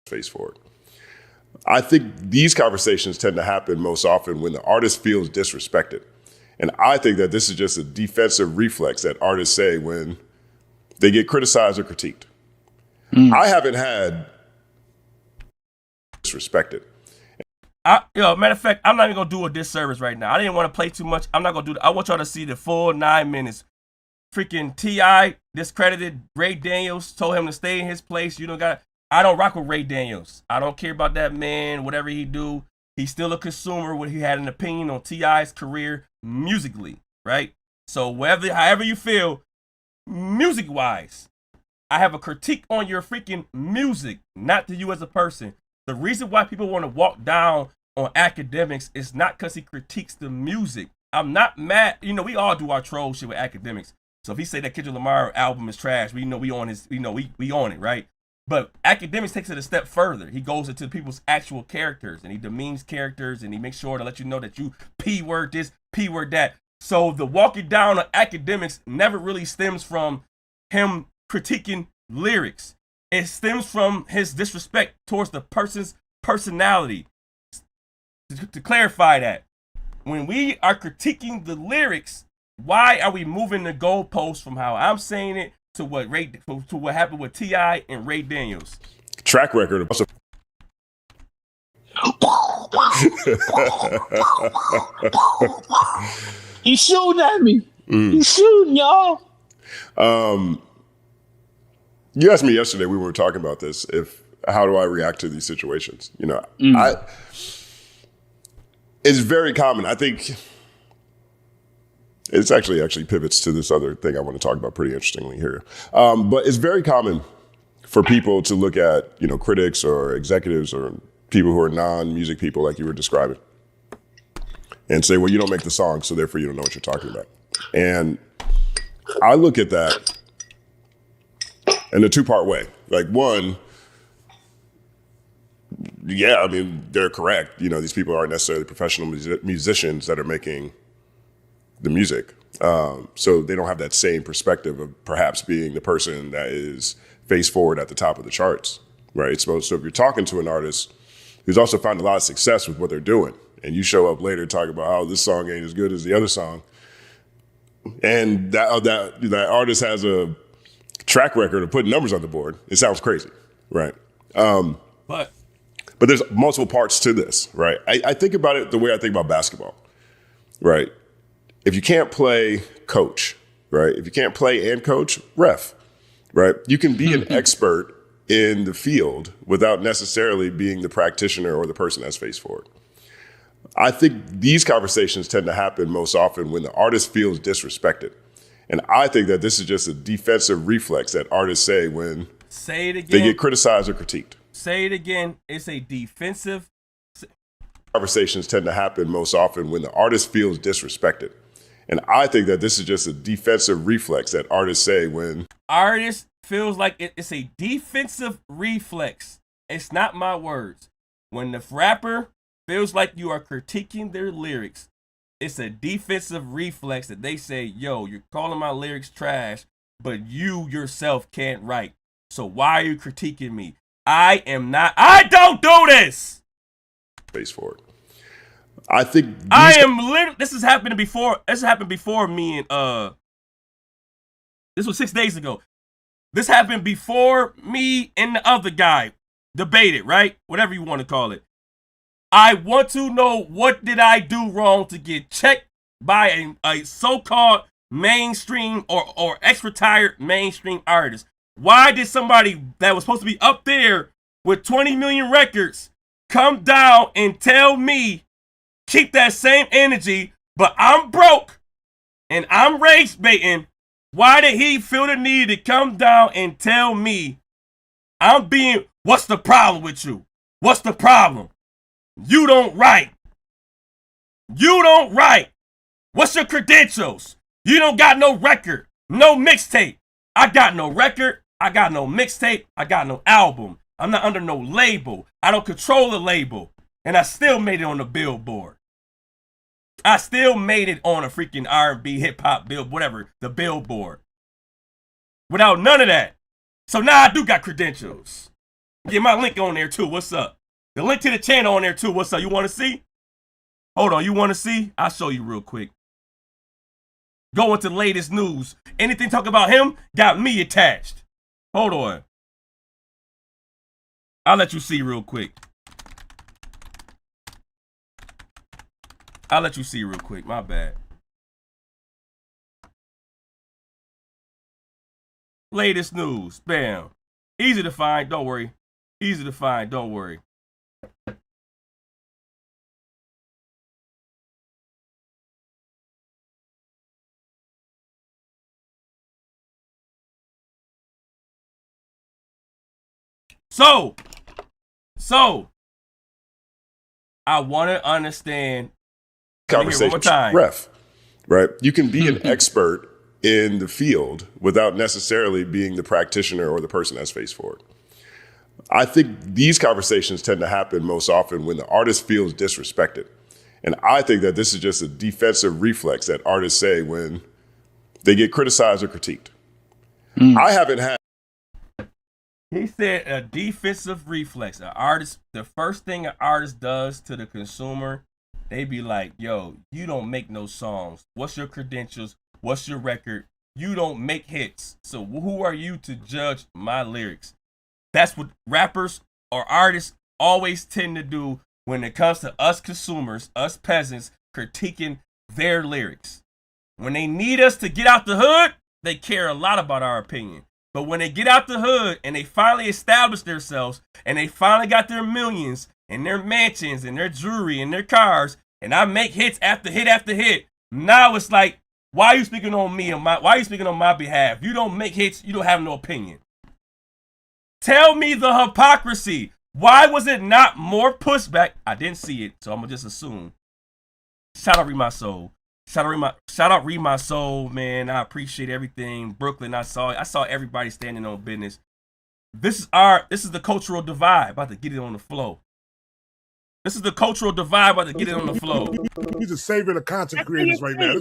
Face forward. I think these conversations tend to happen most often when the artist feels disrespected. And I think that this is just a defensive reflex that artists say when they get criticized or critiqued. I haven't had disrespected. Matter of fact, I'm not even going to do a disservice right now. I didn't want to play too much. I'm not going to do that. I want y'all to see the full 9 minutes. Freaking T.I. discredited Ray Daniels, told him to stay in his place. I don't rock with Ray Daniels. I don't care about that man, whatever he do. He's still a consumer when he had an opinion on T.I.'s career musically, right? So however you feel, music wise. I have a critique on your freaking music, not to you as a person. The reason why people want to walk down on academics is not because he critiques the music. I'm not mad. You know, we all do our troll shit with academics. So if he say that Kendrick Lamar album is trash, we know we on his, we on it, right? But academics takes it a step further. He goes into people's actual characters and he demeans characters and he makes sure to let you know that you P-word this, P-word that. So the walking down on academics never really stems from him critiquing lyrics. It stems from his disrespect towards the person's personality. To clarify that, when we are critiquing the lyrics, why are we moving the goalposts from how I'm saying it to what happened with T.I. and Ray Daniels? Track record. He's shooting at me. He's shooting, y'all. You asked me yesterday, we were talking about this, how do I react to these situations? You know, it's very common. I think it's actually pivots to this other thing I want to talk about pretty interestingly here. But it's very common for people to look at, you know, critics or executives or people who are non-music people like you were describing and say, well, you don't make the song, so therefore you don't know what you're talking about. And I look at that in a two-part way. Like, one, yeah, I mean, they're correct. You know, these people aren't necessarily professional musicians that are making the music. So they don't have that same perspective of perhaps being the person that is face forward at the top of the charts, right? So if you're talking to an artist who's also found a lot of success with what they're doing, and you show up later talking about how this song ain't as good as the other song, and that artist has a track record of putting numbers on the board, it sounds crazy, right? But there's multiple parts to this, right? I think about it the way I think about basketball, right? If you can't play, coach, right? If you can't play and coach, ref, right? You can be an expert in the field without necessarily being the practitioner or the person that's face forward. I think these conversations tend to happen most often when the artist feels disrespected. And I think that this is just a defensive reflex that artists say when say it again. They get criticized or critiqued. Say it again. It's a defensive. Conversations tend to happen most often when the artist feels disrespected. And I think that this is just a defensive reflex that artists say when artist feels like it's a defensive reflex. It's not my words. When the rapper feels like you are critiquing their lyrics, it's a defensive reflex that they say, yo, you're calling my lyrics trash, but you yourself can't write. So why are you critiquing me? I don't do this. Face forward. I think this has happened before. This happened before me and this was 6 days ago. This happened before me and the other guy debated, right? Whatever you want to call it. I want to know, what did I do wrong to get checked by a so-called mainstream or ex-retired mainstream artist? Why did somebody that was supposed to be up there with 20 million records come down and tell me, keep that same energy, but I'm broke and I'm rage baiting? Why did he feel the need to come down and tell me what's the problem with you? What's the problem? You don't write. You don't write. What's your credentials? You don't got no record, no mixtape. I got no record. I got no mixtape. I got no album. I'm not under no label. I don't control the label. And I still made it on the Billboard. I still made it on a freaking R&B, hip-hop, whatever, the Billboard. Without none of that. So now I do got credentials. Get my link on there too. What's up? The link to the channel on there too. What's up? You want to see? Hold on. You want to see? I'll show you real quick. Go into the latest news. Anything talk about him got me attached. Hold on. I'll let you see real quick. I'll let you see real quick. My bad. Latest news. Bam. Easy to find. Don't worry. Easy to find. Don't worry. So, I want to understand. Conversation, one more time. ref, right? You can be an expert in the field without necessarily being the practitioner or the person that's face forward. I think these conversations tend to happen most often when the artist feels disrespected. And I think that this is just a defensive reflex that artists say when they get criticized or critiqued. I haven't had. He said a defensive reflex. An artist, the first thing an artist does to the consumer, they be like, yo, you don't make no songs. What's your credentials? What's your record? You don't make hits. So who are you to judge my lyrics? That's what rappers or artists always tend to do when it comes to us consumers, us peasants, critiquing their lyrics. When they need us to get out the hood, they care a lot about our opinion. But when they get out the hood and they finally establish themselves and they finally got their millions and their mansions and their jewelry and their cars, and I make hits after hit after hit, now it's like, why are you speaking on me? Why are you speaking on my behalf? You don't make hits, you don't have no opinion. Tell me the hypocrisy. Why was it not more pushback? I didn't see it, so I'm gonna just assume. Shout out Read My Soul. Shout out Read My Soul, man. I appreciate everything. Brooklyn, I saw everybody standing on business. This is the cultural divide. About to get it on the flow. This is the cultural divide. About to get it on the flow. He's a savior of content creators right now.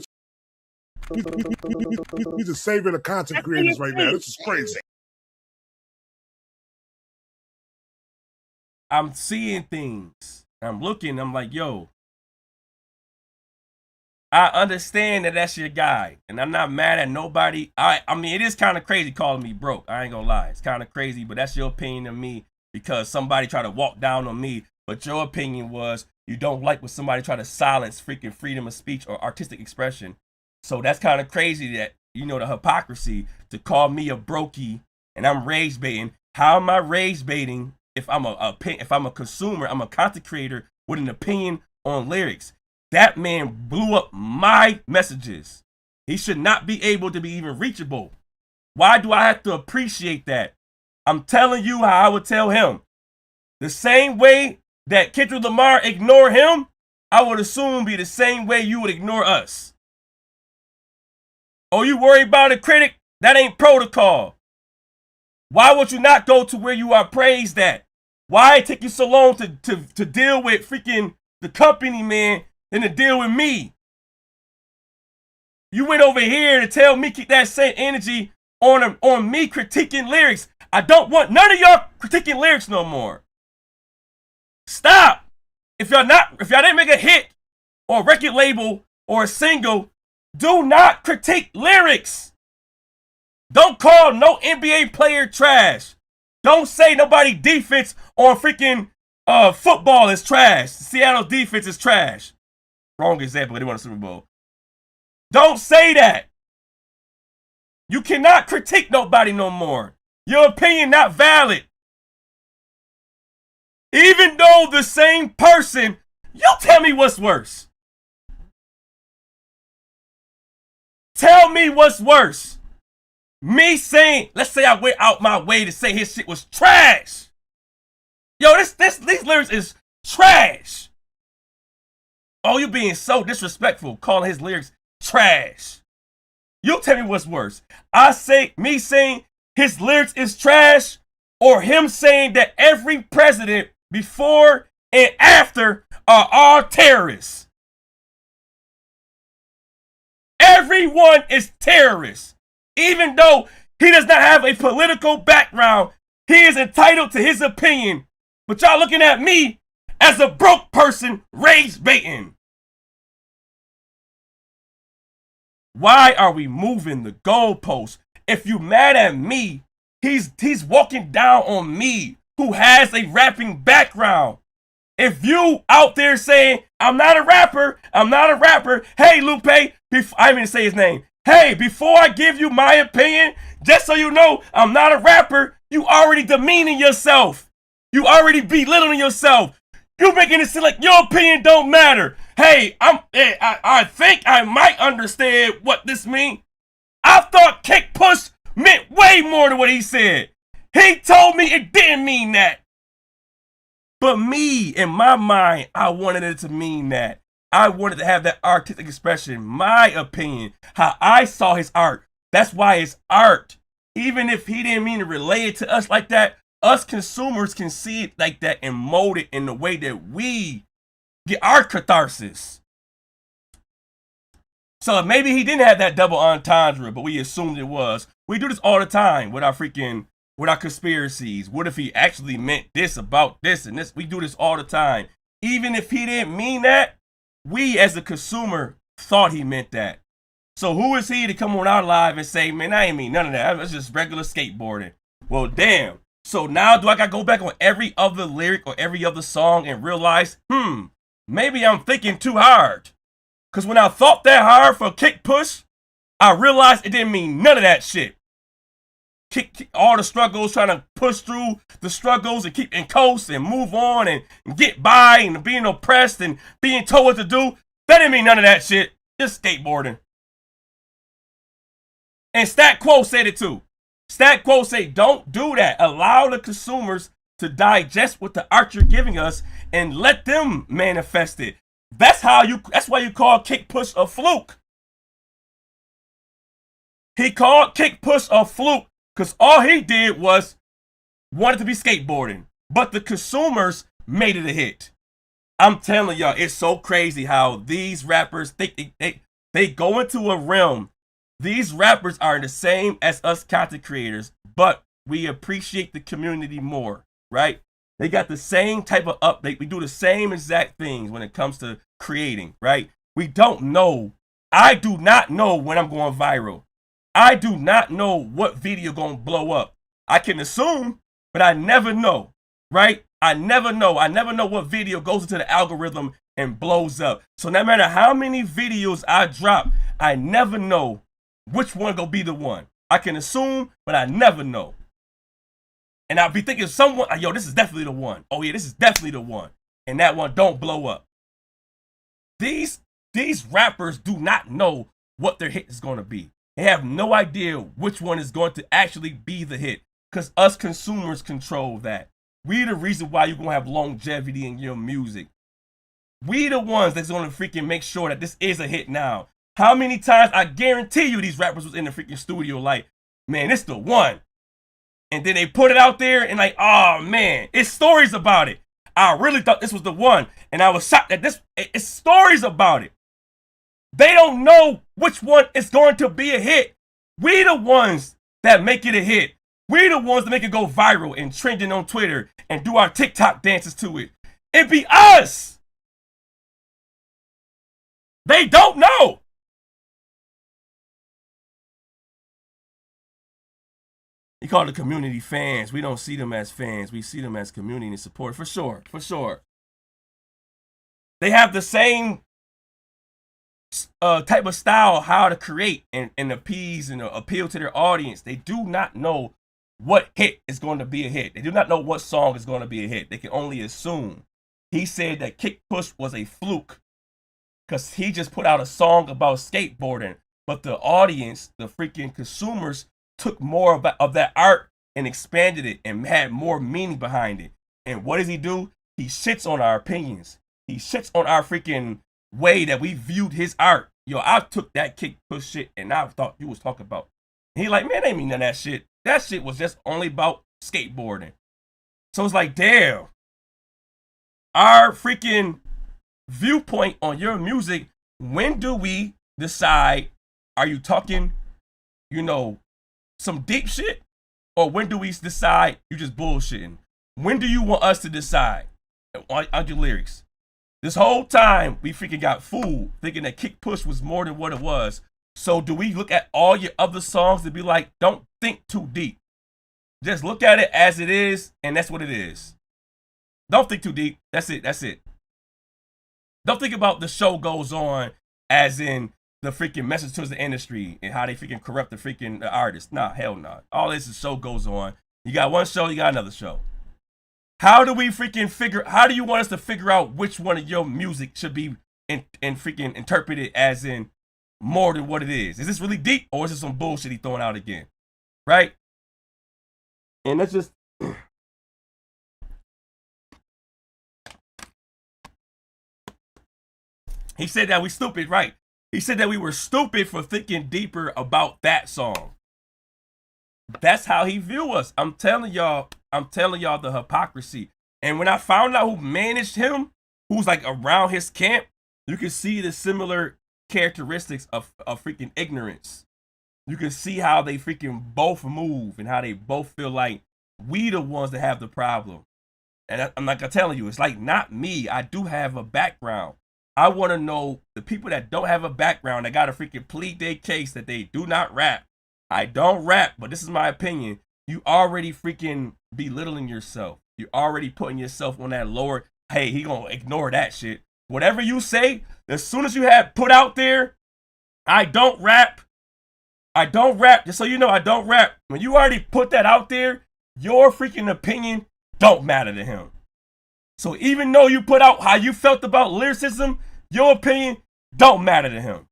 He's a savior of content creators right now. This is crazy. I'm seeing things. I'm looking. I'm like, yo, I understand that that's your guy, and I'm not mad at nobody. I mean, it is kind of crazy calling me broke. I ain't gonna lie. It's kind of crazy, but that's your opinion of me because somebody tried to walk down on me. But your opinion was you don't like when somebody try to silence freaking freedom of speech or artistic expression. So that's kind of crazy that, you know, the hypocrisy to call me a brokey and I'm rage baiting. How am I rage baiting if I'm a consumer, I'm a content creator with an opinion on lyrics? That man blew up my messages. He should not be able to be even reachable. Why do I have to appreciate that? I'm telling you how I would tell him. The same way that Kendrick Lamar ignore him, I would assume be the same way you would ignore us. Oh, you worry about a critic? That ain't protocol. Why would you not go to where you are praised at? Why it take you so long to deal with freaking the company, man, than to deal with me? You went over here to tell me keep that same energy on me critiquing lyrics. I don't want none of y'all critiquing lyrics no more. Stop. If y'all didn't make a hit or a record label or a single, do not critique lyrics. Don't call no NBA player trash. Don't say nobody defense on freaking football is trash. Seattle's defense is trash. Wrong example, they won a Super Bowl. Don't say that. You cannot critique nobody no more. Your opinion not valid. Even though the same person, you tell me what's worse. Tell me what's worse. Me saying, let's say I went out my way to say his shit was trash. Yo, these lyrics is trash. Oh, you being so disrespectful, calling his lyrics trash. You tell me what's worse. Me saying his lyrics is trash, or him saying that every president before and after are all terrorists. Everyone is terrorists. Even though he does not have a political background, he is entitled to his opinion. But y'all looking at me as a broke person rage baiting. Why are we moving the goalposts? If you mad at me, he's walking down on me who has a rapping background. If you out there saying, I'm not a rapper, hey Lupe, I didn't even say his name. Hey, before I give you my opinion, just so you know, I'm not a rapper, you already demeaning yourself. You already belittling yourself. You making it seem like your opinion don't matter. Hey, I think I might understand what this means. I thought kick push meant way more than what he said. He told me it didn't mean that. But me, in my mind, I wanted it to mean that. I wanted to have that artistic expression, my opinion, how I saw his art. That's why it's art. Even if he didn't mean to relay it to us like that, us consumers can see it like that and mold it in the way that we get our catharsis. So maybe he didn't have that double entendre, but we assumed it was. We do this all the time with our conspiracies. What if he actually meant this about this and this? We do this all the time. Even if he didn't mean that, we as a consumer thought he meant that. So who is he to come on our live and say, man, I ain't mean none of that. It was just regular skateboarding. Well, damn. So now do I got to go back on every other lyric or every other song and realize, maybe I'm thinking too hard. Because when I thought that hard for Kick Push, I realized it didn't mean none of that shit. Kick all the struggles, trying to push through the struggles and keep in coast and move on and get by and being oppressed and being told what to do. That didn't mean none of that shit. Just skateboarding. And Stat Quo said it too. Stat Quo say, don't do that. Allow the consumers to digest what the art you're giving us and let them manifest it. That's why you call Kick Push a fluke. He called Kick Push a fluke because all he did was wanted to be skateboarding. But the consumers made it a hit. I'm telling y'all, it's so crazy how these rappers think they go into a realm. These rappers are the same as us content creators, but we appreciate the community more, right? They got the same type of update. We do the same exact things when it comes to creating, right? We don't know. I do not know when I'm going viral. I do not know what video going to blow up. I can assume, but I never know, right? I never know. I never know what video goes into the algorithm and blows up. So no matter how many videos I drop, I never know which one gonna be the one. I can assume, but I never know. And I'll be thinking someone, yo, this is definitely the one. Oh yeah, this is definitely the one. And that one don't blow up. These rappers do not know what their hit is gonna be. They have no idea which one is going to actually be the hit. Because us consumers control that. We the reason why you're gonna have longevity in your music. We the ones that's gonna freaking make sure that this is a hit now. How many times I guarantee you these rappers was in the freaking studio like, man, it's the one. And then they put it out there and like, oh man, it's stories about it. I really thought this was the one. And I was shocked that it's stories about it. They don't know which one is going to be a hit. We the ones that make it a hit. We the ones that make it go viral and trending on Twitter and do our TikTok dances to it. It be us. They don't know. He called the community fans. We don't see them as fans. We see them as community and support. For sure. For sure. They have the same type of style, how to create and appease and appeal to their audience. They do not know what hit is going to be a hit. They do not know what song is going to be a hit. They can only assume. He said that Kick Push was a fluke because he just put out a song about skateboarding. But the audience, the freaking consumers, took more of that art and expanded it and had more meaning behind it. And what does he do? He shits on our opinions. He shits on our freaking way that we viewed his art. Yo, I took that Kick Push shit and I thought you was talking about. And he like, man, ain't mean none of that shit. That shit was just only about skateboarding. So it's like, damn. Our freaking viewpoint on your music, when do we decide, are you talking, some deep shit? Or when do we decide you just bullshitting? When do you want us to decide on your lyrics? This whole time, we freaking got fooled, thinking that Kick Push was more than what it was. So do we look at all your other songs and be like, don't think too deep. Just look at it as it is, and that's what it is. Don't think too deep. That's it. That's it. Don't think about the show goes on as in the freaking message to the industry and how they freaking corrupt the freaking artists. Nah, hell nah. All this show goes on. You got one show, you got another show. How do we freaking how do you want us to figure out which one of your music should be in freaking interpreted as in more than what it is? Is this really deep or is this some bullshit he throwing out again? Right? And that's just he said that we stupid, right? He said that we were stupid for thinking deeper about that song. That's how he view us. I'm telling y'all the hypocrisy. And when I found out who managed him, who's like around his camp, you can see the similar characteristics of freaking ignorance. You can see how they freaking both move and how they both feel like we the ones that have the problem. And I'm like I'm telling you, it's like not me. I do have a background. I want to know the people that don't have a background that got to freaking plead their case that they do not rap. I don't rap, but this is my opinion. You already freaking belittling yourself. You're already putting yourself on that lower. Hey, he gonna ignore that shit. Whatever you say, as soon as you have put out there, I don't rap. I don't rap. Just so you know, I don't rap. When you already put that out there, your freaking opinion don't matter to him. So even though you put out how you felt about lyricism, your opinion don't matter to him.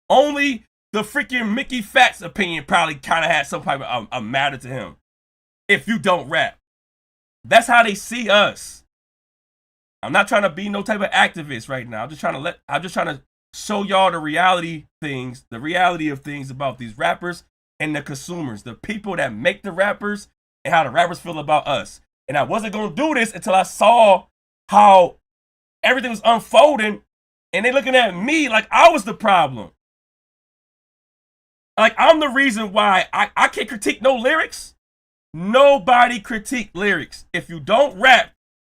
Only the freaking Mickey Fat's opinion probably kind of had some type of a matter to him. If you don't rap. That's how they see us. I'm not trying to be no type of activist right now. I'm just trying to show y'all the reality of things about these rappers and the consumers, the people that make the rappers and how the rappers feel about us. And I wasn't going to do this until I saw how everything was unfolding and they looking at me like I was the problem. Like I'm the reason why I can't critique no lyrics. Nobody critique lyrics. If you don't rap,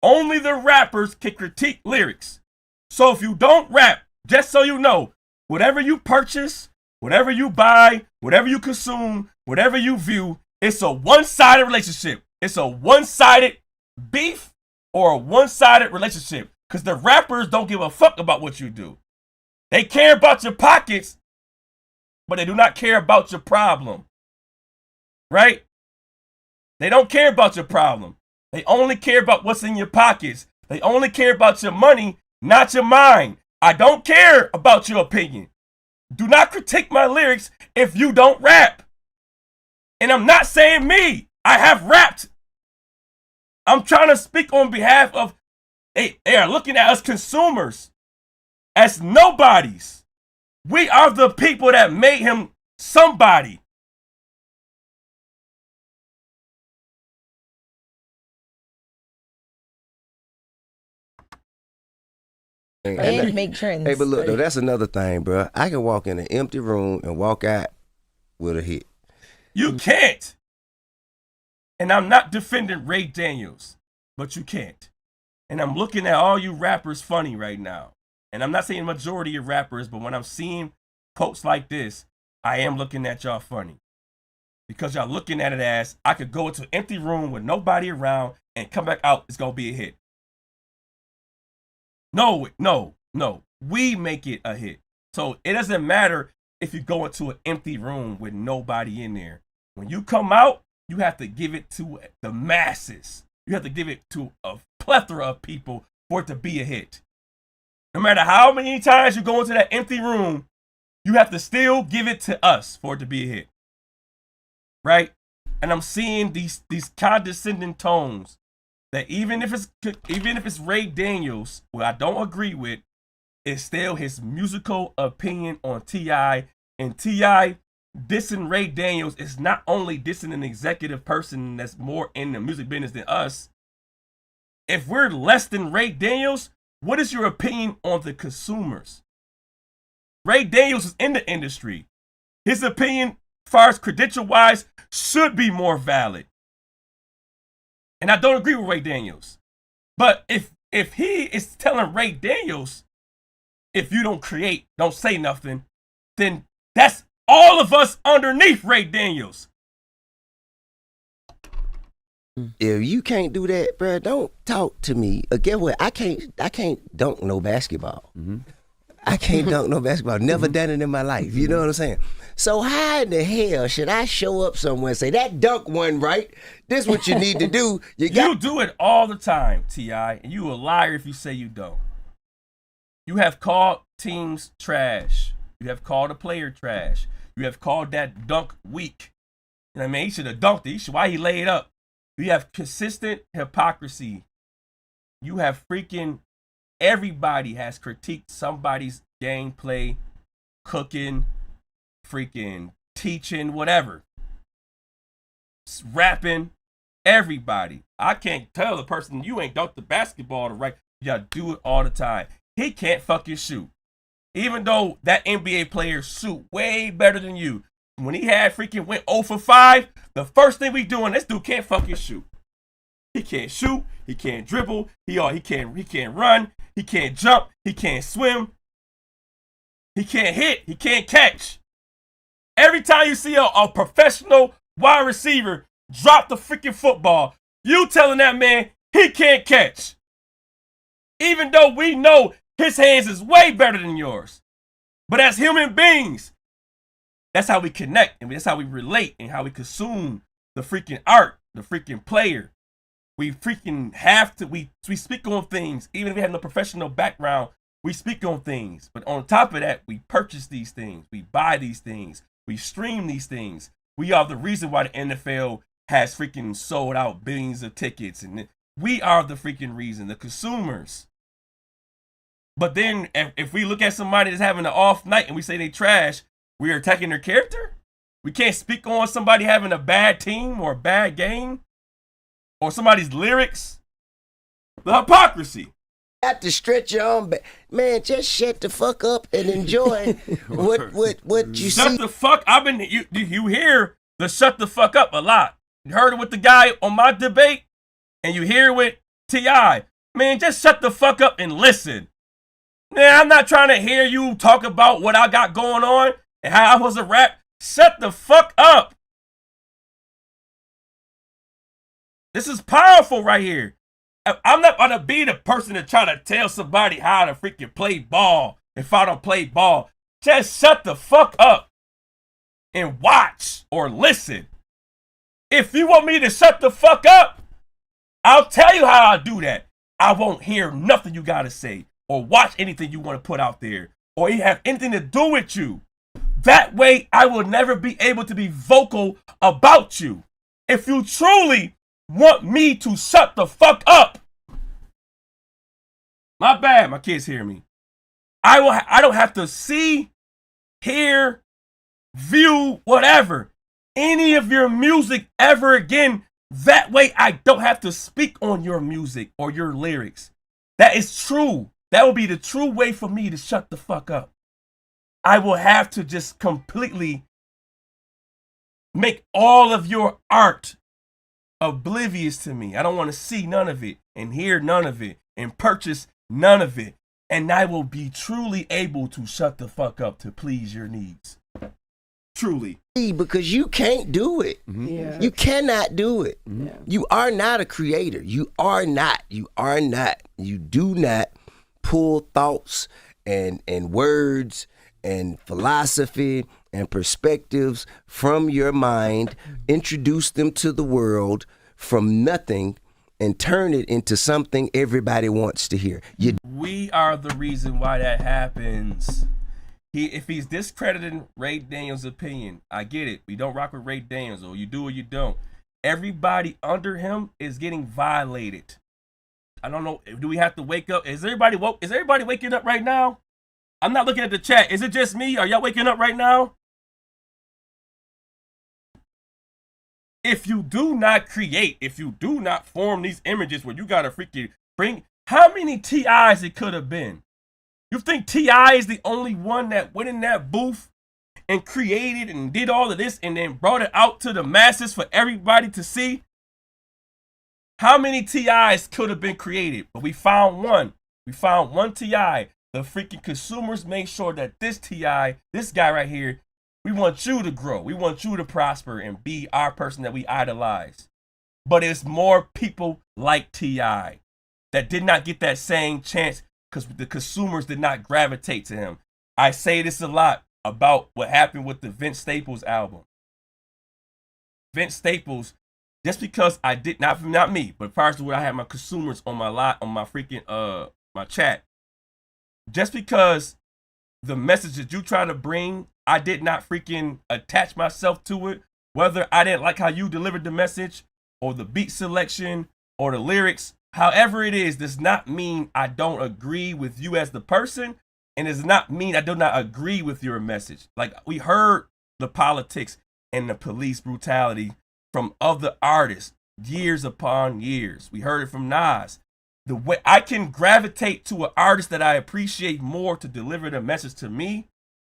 only the rappers can critique lyrics. So if you don't rap, just so you know, whatever you purchase, whatever you buy, whatever you consume, whatever you view, it's a one-sided relationship. It's a one-sided beef or a one-sided relationship. Because the rappers don't give a fuck about what you do. They care about your pockets, but they do not care about your problem. Right? They don't care about your problem. They only care about what's in your pockets. They only care about your money, not your mind. I don't care about your opinion. Do not critique my lyrics if you don't rap. And I'm not saying me. I have rapped. I'm trying to speak on behalf of, they are looking at us consumers as nobodies. We are the people that made him somebody. And make trends. Hey, but look, though, that's another thing, bro. I can walk in an empty room and walk out with a hit. You can't. And I'm not defending Ray Daniels, but you can't. And I'm looking at all you rappers funny right now. And I'm not saying majority of rappers, but when I'm seeing quotes like this, I am looking at y'all funny. Because y'all looking at it as, I could go into an empty room with nobody around and come back out, it's going to be a hit. No. We make it a hit. So it doesn't matter if you go into an empty room with nobody in there. When you come out, you have to give it to the masses. You have to give it to a plethora of people for it to be a hit. No matter how many times you go into that empty room, you have to still give it to us for it to be a hit. Right? And I'm seeing these condescending tones that even if it's Ray Daniels, who I don't agree with, it's still his musical opinion on T.I. And T.I. dissing Ray Daniels is not only dissing an executive person that's more in the music business than us. If we're less than Ray Daniels, what is your opinion on the consumers? Ray Daniels is in the industry. His opinion, as far as credential-wise, should be more valid. And I don't agree with Ray Daniels. But if he is telling Ray Daniels, if you don't create, don't say nothing, then that's all of us underneath Ray Daniels. If you can't do that, bro, don't talk to me. Get what? I can't dunk no basketball. Mm-hmm. I can't dunk no basketball. Never done it in my life. You know what I'm saying? So how in the hell should I show up somewhere and say, that dunk one right? This is what you need to do. You do it all the time, T.I., and you a liar if you say you don't. You have called teams trash. You have called a player trash. You have called that dunk weak. You know what I mean? He should have dunked it. Why he laid up? You have consistent hypocrisy. You have freaking everybody has critiqued somebody's gameplay, cooking, freaking teaching, whatever. Rapping, everybody. I can't tell the person you ain't dunked the basketball the right. You gotta do it all the time. He can't fucking shoot. Even though that NBA player shoot way better than you. When he had freaking went 0 for 5, the first thing we doing, this dude can't fucking shoot. He can't shoot, he can't dribble, he can't run, he can't jump, he can't swim, he can't hit, he can't catch. Every time you see a professional wide receiver drop the freaking football, you telling that man he can't catch. Even though we know his hands is way better than yours. But as human beings, that's how we connect and that's how we relate and how we consume the freaking art, the freaking player. We freaking have to, we speak on things. Even if we have no professional background, we speak on things. But on top of that, we purchase these things. We buy these things. We stream these things. We are the reason why the NFL has freaking sold out billions of tickets. And we are the freaking reason, the consumers. But then if we look at somebody that's having an off night and we say they trash, we are attacking their character? We can't speak on somebody having a bad team or a bad game? Or somebody's lyrics? The hypocrisy. Got to stretch your own back. Man, just shut the fuck up and enjoy what you see. Shut the fuck. You hear the shut the fuck up a lot. You heard it with the guy on my debate, and you hear it with T.I. Man, just shut the fuck up and listen. Man, I'm not trying to hear you talk about what I got going on and how I was a rap. Shut the fuck up. This is powerful right here. I'm not gonna be the person to try to tell somebody how to freaking play ball if I don't play ball. Just shut the fuck up and watch or listen. If you want me to shut the fuck up, I'll tell you how I do that. I won't hear nothing you gotta say or watch anything you want to put out there or even have anything to do with you. That way, I will never be able to be vocal about you. If you truly want me to shut the fuck up, my bad, my kids hear me. I don't have to see, hear, view, whatever, any of your music ever again. That way I don't have to speak on your music or your lyrics. That is true. That will be the true way for me to shut the fuck up. I will have to just completely make all of your art oblivious to me. I don't want to see none of it and hear none of it and purchase none of it. And I will be truly able to shut the fuck up to please your needs. Truly. Because you can't do it. Mm-hmm. Yeah. You cannot do it. Mm-hmm. You are not a creator. You are not. You are not. You do not pull thoughts and words and philosophy and perspectives from your mind, introduce them to the world from nothing, and turn it into something everybody wants to hear. We are the reason why that happens. If he's discrediting Ray Daniels' opinion, I get it. We don't rock with Ray Daniels, or you do or you don't. Everybody under him is getting violated. I don't know. Do we have to wake up? Is everybody woke? Is everybody waking up right now? I'm not looking at the chat. Is it just me? Are y'all waking up right now? If you do not create, if you do not form these images where you gotta freaking bring, how many TIs it could have been? You think T.I. is the only one that went in that booth and created and did all of this and then brought it out to the masses for everybody to see? How many TIs could have been created? But we found one. We found one TI. The freaking consumers made sure that this TI, this guy right here, we want you to grow. We want you to prosper and be our person that we idolize. But it's more people like T.I. that did not get that same chance because the consumers did not gravitate to him. I say this a lot about what happened with the Vince Staples album. Vince Staples, just because I did not me, but prior to what I had my consumers on my freaking my chat. Just because the message that you try to bring, I did not freaking attach myself to it whether I didn't like how you delivered the message or the beat selection or the lyrics, however it is, does not mean I don't agree with you as the person, and does not mean I do not agree with your message. Like, we heard the politics and the police brutality from other artists years upon years. We heard it from Nas. The way I can gravitate to an artist that I appreciate more to deliver the message to me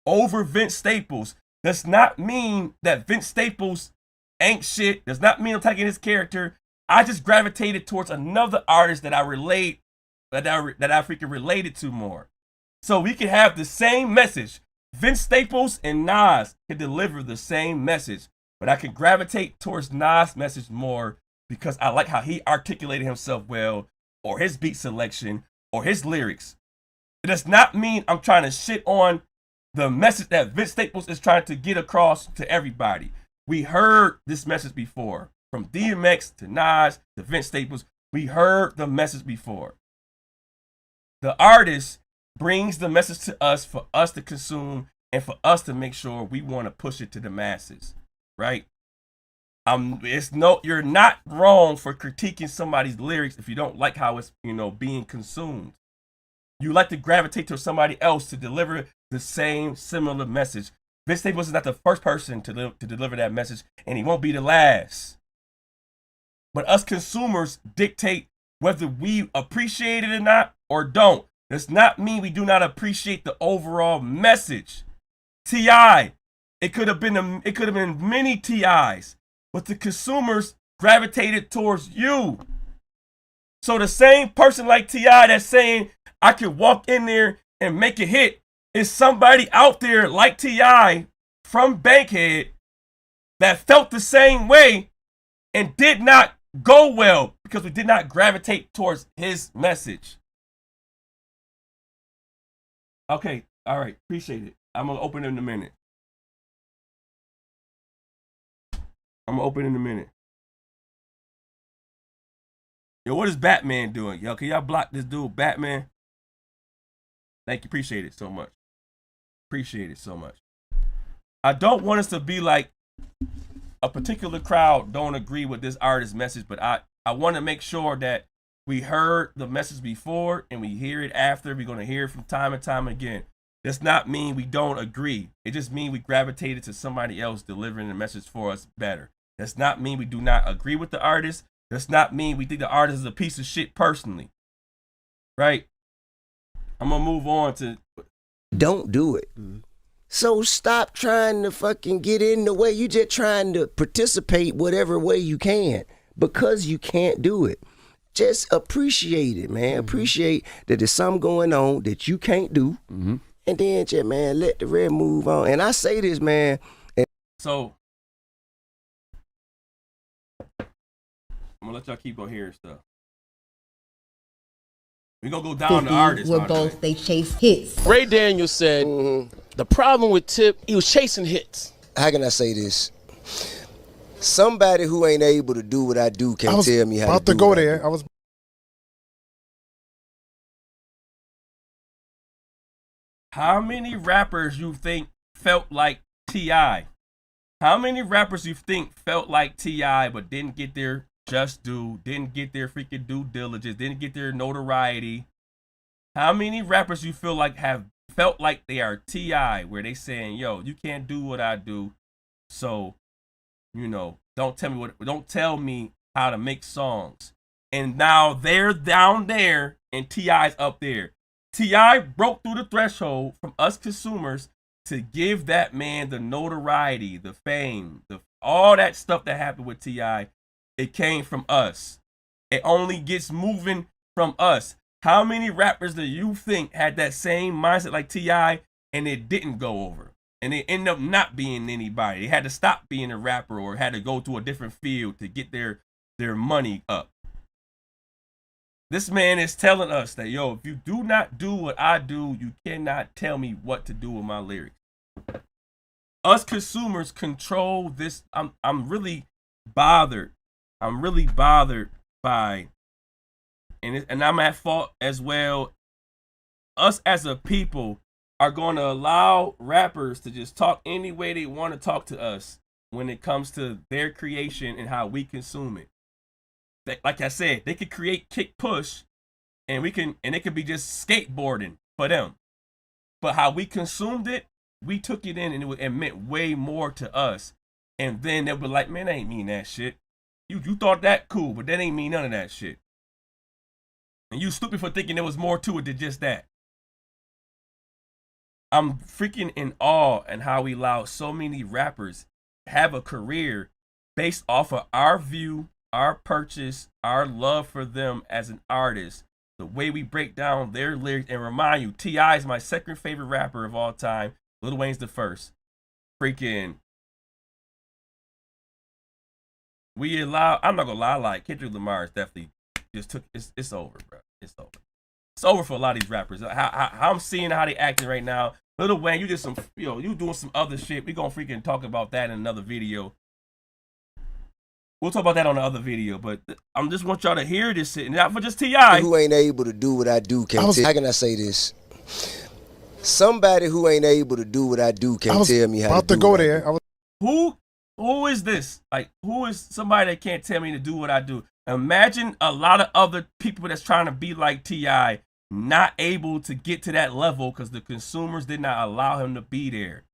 over Vince Staples does not mean that Vince Staples ain't shit. Does not mean I'm taking his character. I just gravitated towards another artist that I freaking related to more. So we can have the same message. Vince Staples and Nas can deliver the same message, but I can gravitate towards Nas' message more because I like how he articulated himself well, or his beat selection, or his lyrics. It does not mean I'm trying to shit on the message that Vince Staples is trying to get across to everybody. We heard this message before. From DMX to Nas to Vince Staples, we heard the message before. The artist brings the message to us for us to consume and for us to make sure we want to push it to the masses, right? You're not wrong for critiquing somebody's lyrics if you don't like how it's, being consumed. You like to gravitate to somebody else to deliver the same similar message. Vince Staples is not the first person to deliver that message, and he won't be the last. But us consumers dictate whether we appreciate it or not, or don't. Does not mean we do not appreciate the overall message. T.I., it could have been many T.I.s, but the consumers gravitated towards you. So the same person like T.I. that's saying I could walk in there and make a hit is somebody out there like T.I. from Bankhead that felt the same way and did not go well because we did not gravitate towards his message. Okay, all right, appreciate it. I'm gonna open in a minute. Yo, what is Batman doing? Yo, can y'all block this dude, Batman? Thank you, appreciate it so much. I don't want us to be like a particular crowd don't agree with this artist's message, but I want to make sure that we heard the message before and we hear it after. We're going to hear it from time and time again. Does not mean we don't agree. It just means we gravitated to somebody else delivering the message for us better. Does not mean we do not agree with the artist. Does not mean we think the artist is a piece of shit personally. Right? I'm going to move on to... Don't do it. So stop trying to fucking get in the way. You just trying to participate whatever way you can because you can't do it. Just appreciate it, man. Appreciate that there's something going on that you can't do. And then just, man, let the red move on. And I say this, man. So, I'm going to let y'all keep on hearing stuff. We're going to go down to artists. Were both, they chase hits. Ray Daniels said the problem with Tip, he was chasing hits. How can I say this? Somebody who ain't able to do what I do can't tell me how to do it. About to go there. I was. How many rappers you think felt like T.I.? How many rappers you think felt like T.I. but didn't get their just due, didn't get their freaking due diligence, didn't get their notoriety? How many rappers you feel like have felt like they are T.I. where they saying, yo, you can't do what I do, so don't tell me how to make songs. And now they're down there and T.I.'s up there. T.I. broke through the threshold from us consumers to give that man the notoriety, the fame, all that stuff that happened with T.I. It came from us. It only gets moving from us. How many rappers do you think had that same mindset like T.I. and it didn't go over? And they end up not being anybody. They had to stop being a rapper or had to go to a different field to get their money up. This man is telling us that, yo, if you do not do what I do, you cannot tell me what to do with my lyrics. Us consumers control this. I'm really bothered. I'm really bothered by, and I'm at fault as well. Us as a people are going to allow rappers to just talk any way they want to talk to us when it comes to their creation and how we consume it. Like I said, they could create kick push and it could be just skateboarding for them. But how we consumed it, we took it in and it meant way more to us. And then they were like, man, that ain't mean that shit. You thought that cool, but that ain't mean none of that shit. And you stupid for thinking there was more to it than just that. I'm freaking in awe at how we allow so many rappers have a career based off of our view, our purchase, our love for them as an artist, the way we break down their lyrics. And remind you, T.I. is my second favorite rapper of all time. Lil Wayne's the first. Freaking, we allow, I'm not gonna lie, like Kendrick Lamar is definitely just it's over, bro. It's over. It's over for a lot of these rappers. How I'm seeing how they acting right now. Lil Wayne, you did some, you doing some other shit. We gonna freaking talk about that in another video. We'll talk about that on the other video, but I just want y'all to hear this shit, not for just T.I. Who ain't able to do what I do can't tell. How can I say this? Somebody who ain't able to do what I do can't tell me how to do. About to go there. Who is this? Like, who is somebody that can't tell me to do what I do? Imagine a lot of other people that's trying to be like T.I. not able to get to that level because the consumers did not allow him to be there.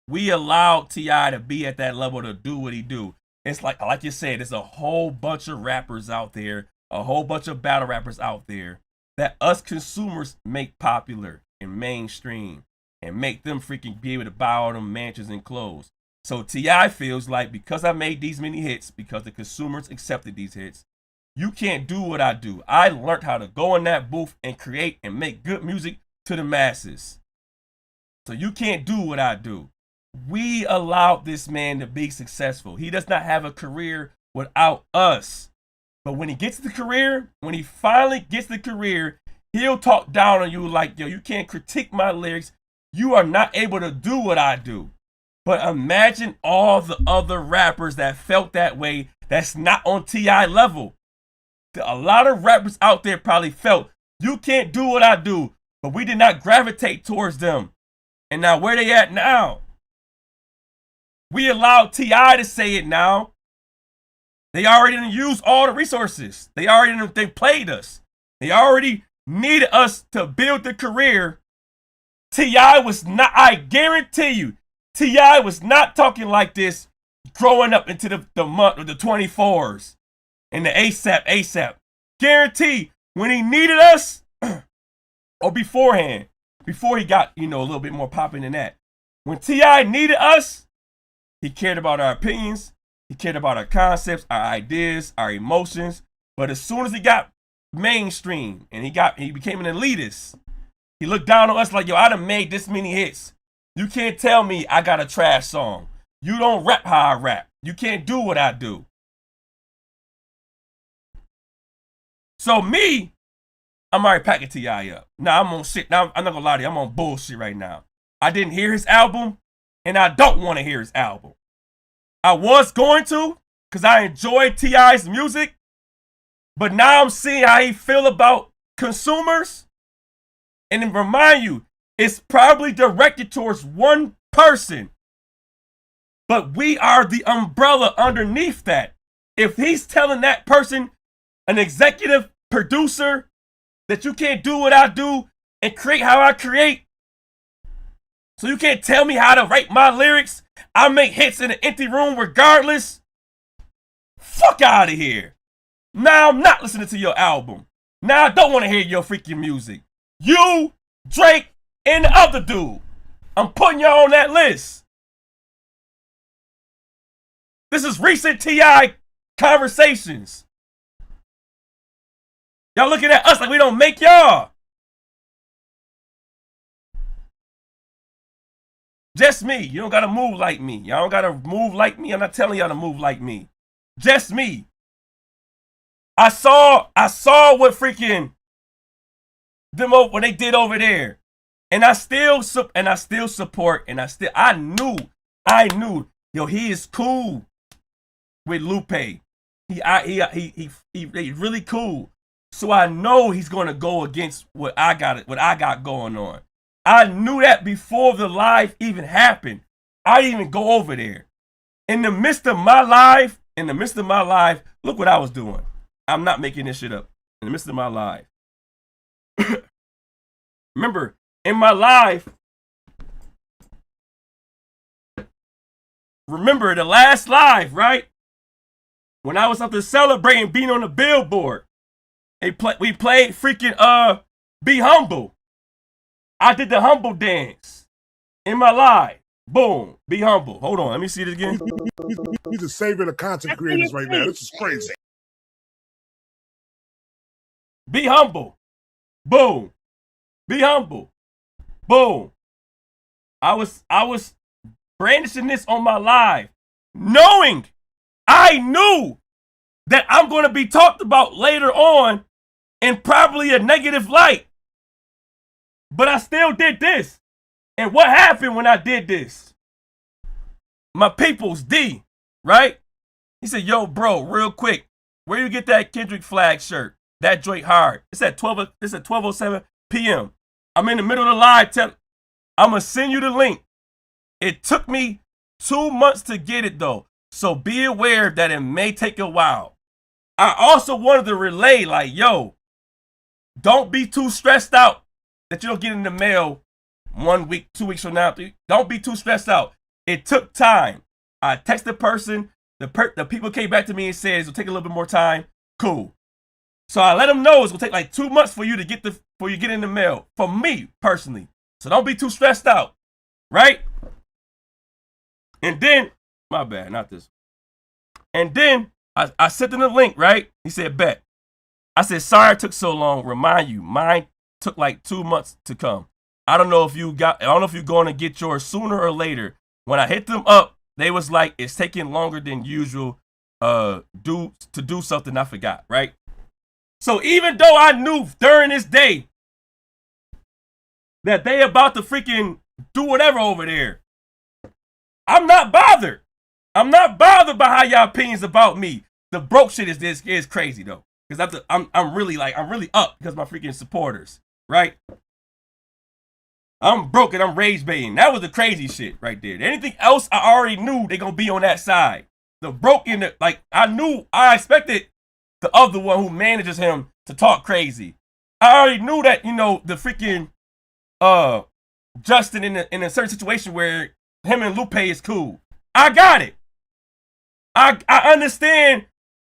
We allowed T.I. to be at that level to do what he do. It's like you said, there's a whole bunch of rappers out there, a whole bunch of battle rappers out there that us consumers make popular and mainstream and make them freaking be able to buy all them mansions and clothes. So T.I. feels like because I made these many hits, because the consumers accepted these hits, you can't do what I do. I learned how to go in that booth and create and make good music to the masses. So you can't do what I do. We allowed this man to be successful. He does not have a career without us. But when he gets the career, when he finally gets the career, he'll talk down on you like, yo, you can't critique my lyrics. You are not able to do what I do. But imagine all the other rappers that felt that way that's not on T.I. level. A lot of rappers out there probably felt, you can't do what I do, but we did not gravitate towards them. And now where they at now? We allowed T.I. to say it now. They already didn't use all the resources. They played us. They already needed us to build the career. T.I. was not, I guarantee you, T.I. was not talking like this growing up into the month of the 24s and the ASAP. Guarantee when he needed us, or beforehand, before he got, a little bit more popping than that. When T.I. needed us, he cared about our opinions. He cared about our concepts, our ideas, our emotions. But as soon as he got mainstream and he became an elitist, he looked down on us like, yo, I done made this many hits. You can't tell me I got a trash song. You don't rap how I rap. You can't do what I do. So me, I'm already packing T.I. up. Now I'm on shit. Now I'm not gonna lie to you, I'm on bullshit right now. I didn't hear his album, and I don't want to hear his album. I was going to, because I enjoy T.I.'s music, but now I'm seeing how he feel about consumers. And then remind you, it's probably directed towards one person. But we are the umbrella underneath that. If he's telling that person, an executive producer, that you can't do what I do and create how I create, so you can't tell me how to write my lyrics, I make hits in an empty room regardless, fuck out of here. Now I'm not listening to your album. Now I don't want to hear your freaking music. You, Drake, and the other dude, I'm putting y'all on that list. This is recent T.I. conversations. Y'all looking at us like we don't make y'all. Just me. You don't gotta move like me. Y'all don't gotta move like me. I'm not telling y'all to move like me. Just me. I saw what freaking them what they did over there. And I still support, and I knew, yo, he is cool with Lupe. He's really cool. So I know he's gonna go against what I got going on. I knew that before the live even happened. I didn't even go over there. In the midst of my life, look what I was doing. I'm not making this shit up. In the midst of my life. Remember, in my life, remember the last live, right? When I was up there celebrating being on the billboard, we played freaking Be Humble. I did the humble dance in my live. Boom, be humble. Hold on, let me see it again. He's a savior of content creators right now. This is crazy. Be humble. Boom. Be humble. Boom. I was brandishing this on my live, knowing I knew that I'm going to be talked about later on in probably a negative light. But I still did this. And what happened when I did this? My people's D, right? He said, yo, bro, real quick, where you get that Kendrick Flag shirt? That joint hard. It's at 12:07 p.m. I'm in the middle of the live. I'm going to send you the link. It took me 2 months to get it, though. So be aware that it may take a while. I also wanted to relay, like, yo, don't be too stressed out that you don't get in the mail 1 week, 2 weeks from now. Don't be too stressed out. It took time. I texted the person. The people came back to me and said, it'll take a little bit more time. Cool. So I let them know it's going to take like 2 months for you to get in the mail. For me, personally. So don't be too stressed out. Right? And then, my bad, not this. And then I sent them the link, right? He said, bet. I said, sorry it took so long. Remind you, mine took like 2 months to come. I don't know if you're going to get yours sooner or later. When I hit them up, they was like, it's taking longer than usual to do something I forgot, right? So even though I knew during this day that they about to freaking do whatever over there, I'm not bothered. I'm not bothered by how y'all opinions about me. The broke shit is crazy though, because I'm really up because of my freaking supporters, right? I'm broke and I'm rage baiting. That was the crazy shit right there. Anything else, I already knew they gonna be on that side. The broke in the, like, I expected the other one who manages him to talk crazy. I already knew that, the freaking Justin in a certain situation where him and Lupe is cool. I got it. I understand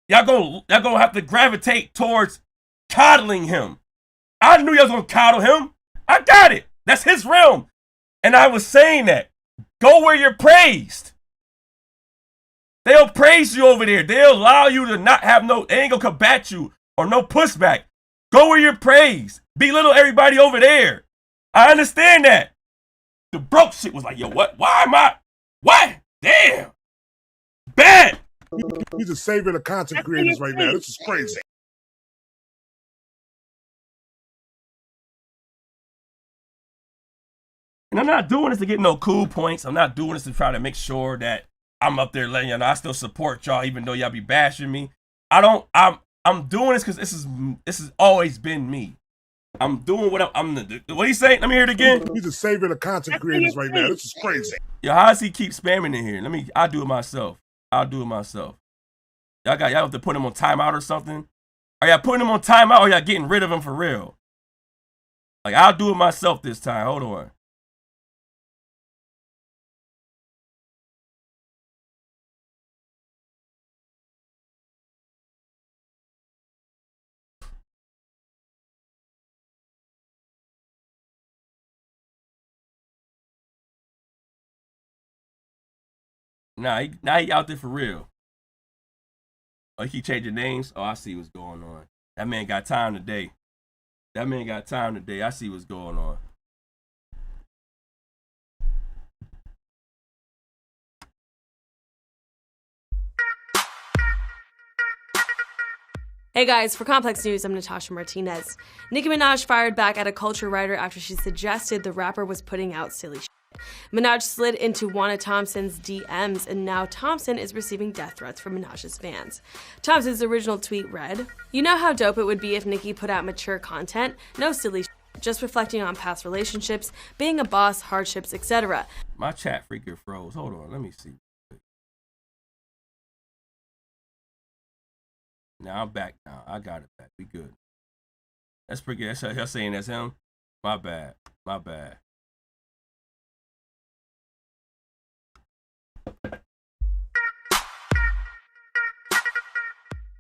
y'all gonna have to gravitate towards coddling him. I knew y'all was gonna coddle him. I got it. That's his realm. And I was saying that. Go where you're praised. They'll praise you over there. They'll allow you to not have they ain't gonna combat you or no pushback. Go where you're praised. Belittle everybody over there. I understand that. The broke shit was like, yo, what? Why am I? What? Damn. Bad. He's a savior of content creators right now. This is crazy. And I'm not doing this to get no cool points. I'm not doing this to try to make sure that I'm up there letting y'all know I still support y'all, even though y'all be bashing me. I'm doing this because this has always been me. I'm doing what what he saying? Let me hear it again. He's a savior of content creators right now. This is crazy. Yo, how does he keep spamming in here? I'll do it myself. Y'all have to put him on timeout or something. Are y'all putting him on timeout or y'all getting rid of him for real? Like, I'll do it myself this time. Hold on. Nah, he out there for real. Oh, he keep changing names? Oh, I see what's going on. That man got time today. I see what's going on. Hey guys, for Complex News, I'm Natasha Martinez. Nicki Minaj fired back at a culture writer after she suggested the rapper was putting out silly shit. Minaj slid into Wanna Thompson's DMs, and now Thompson is receiving death threats from Minaj's fans. Thompson's original tweet read, "You know how dope it would be if Nicki put out mature content? No silly shit, just reflecting on past relationships, being a boss, hardships, etc." My chat freaking froze. Hold on, let me see. Now I'm back now. I got it back. We good. That's pretty good. That's y'all saying that's him? My bad. My bad.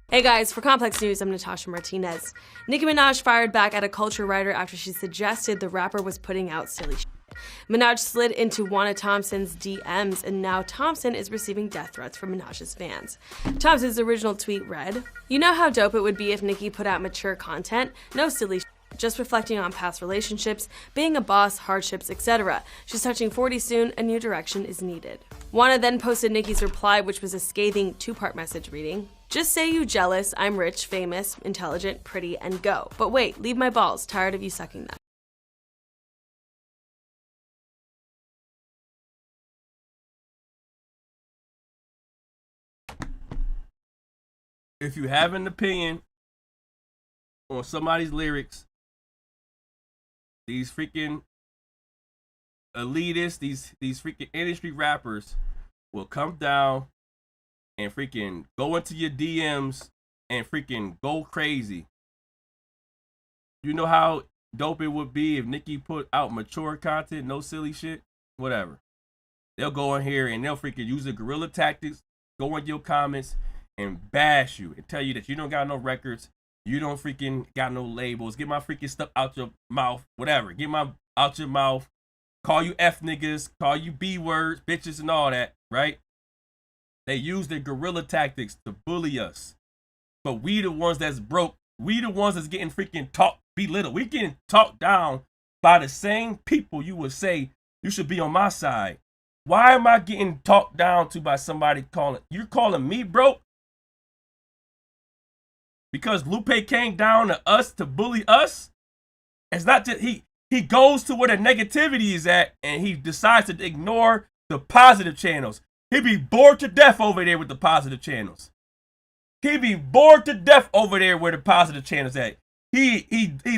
Hey guys, for Complex News, I'm Natasha Martinez. Nicki Minaj fired back at a culture writer after she suggested the rapper was putting out silly shit. Minaj slid into Wanna Thompson's DMs, and now Thompson is receiving death threats from Minaj's fans. Thompson's original tweet read, "You know how dope it would be if Nicki put out mature content? No silly shit. Just reflecting on past relationships, being a boss, hardships, etc. She's touching 40 soon, a new direction is needed." Wanna then posted Nicki's reply, which was a scathing two-part message reading, "Just say you jealous, I'm rich, famous, intelligent, pretty, and go. But wait, leave my balls, tired of you sucking them." If you have an opinion on somebody's lyrics, these freaking elitists, these freaking industry rappers will come down and freaking go into your DMs and freaking go crazy. You know how dope it would be if Nicki put out mature content, no silly shit, whatever. They'll go in here and they'll freaking use the guerrilla tactics, go in your comments and bash you and tell you that you don't got no records, you don't freaking got no labels, get my freaking stuff out your mouth, whatever, get my out your mouth, call you F niggas, call you B words, bitches and all that, right? They use their guerrilla tactics to bully us. But we the ones that's broke, we the ones that's getting freaking talked, belittled. We getting talked down by the same people you would say you should be on my side. Why am I getting talked down to by somebody you're calling me broke? Because Lupe came down to us to bully us? It's not just, he goes to where the negativity is at and he decides to ignore the positive channels. He be bored to death over there with the positive channels. He be bored to death over there where the positive channels at. He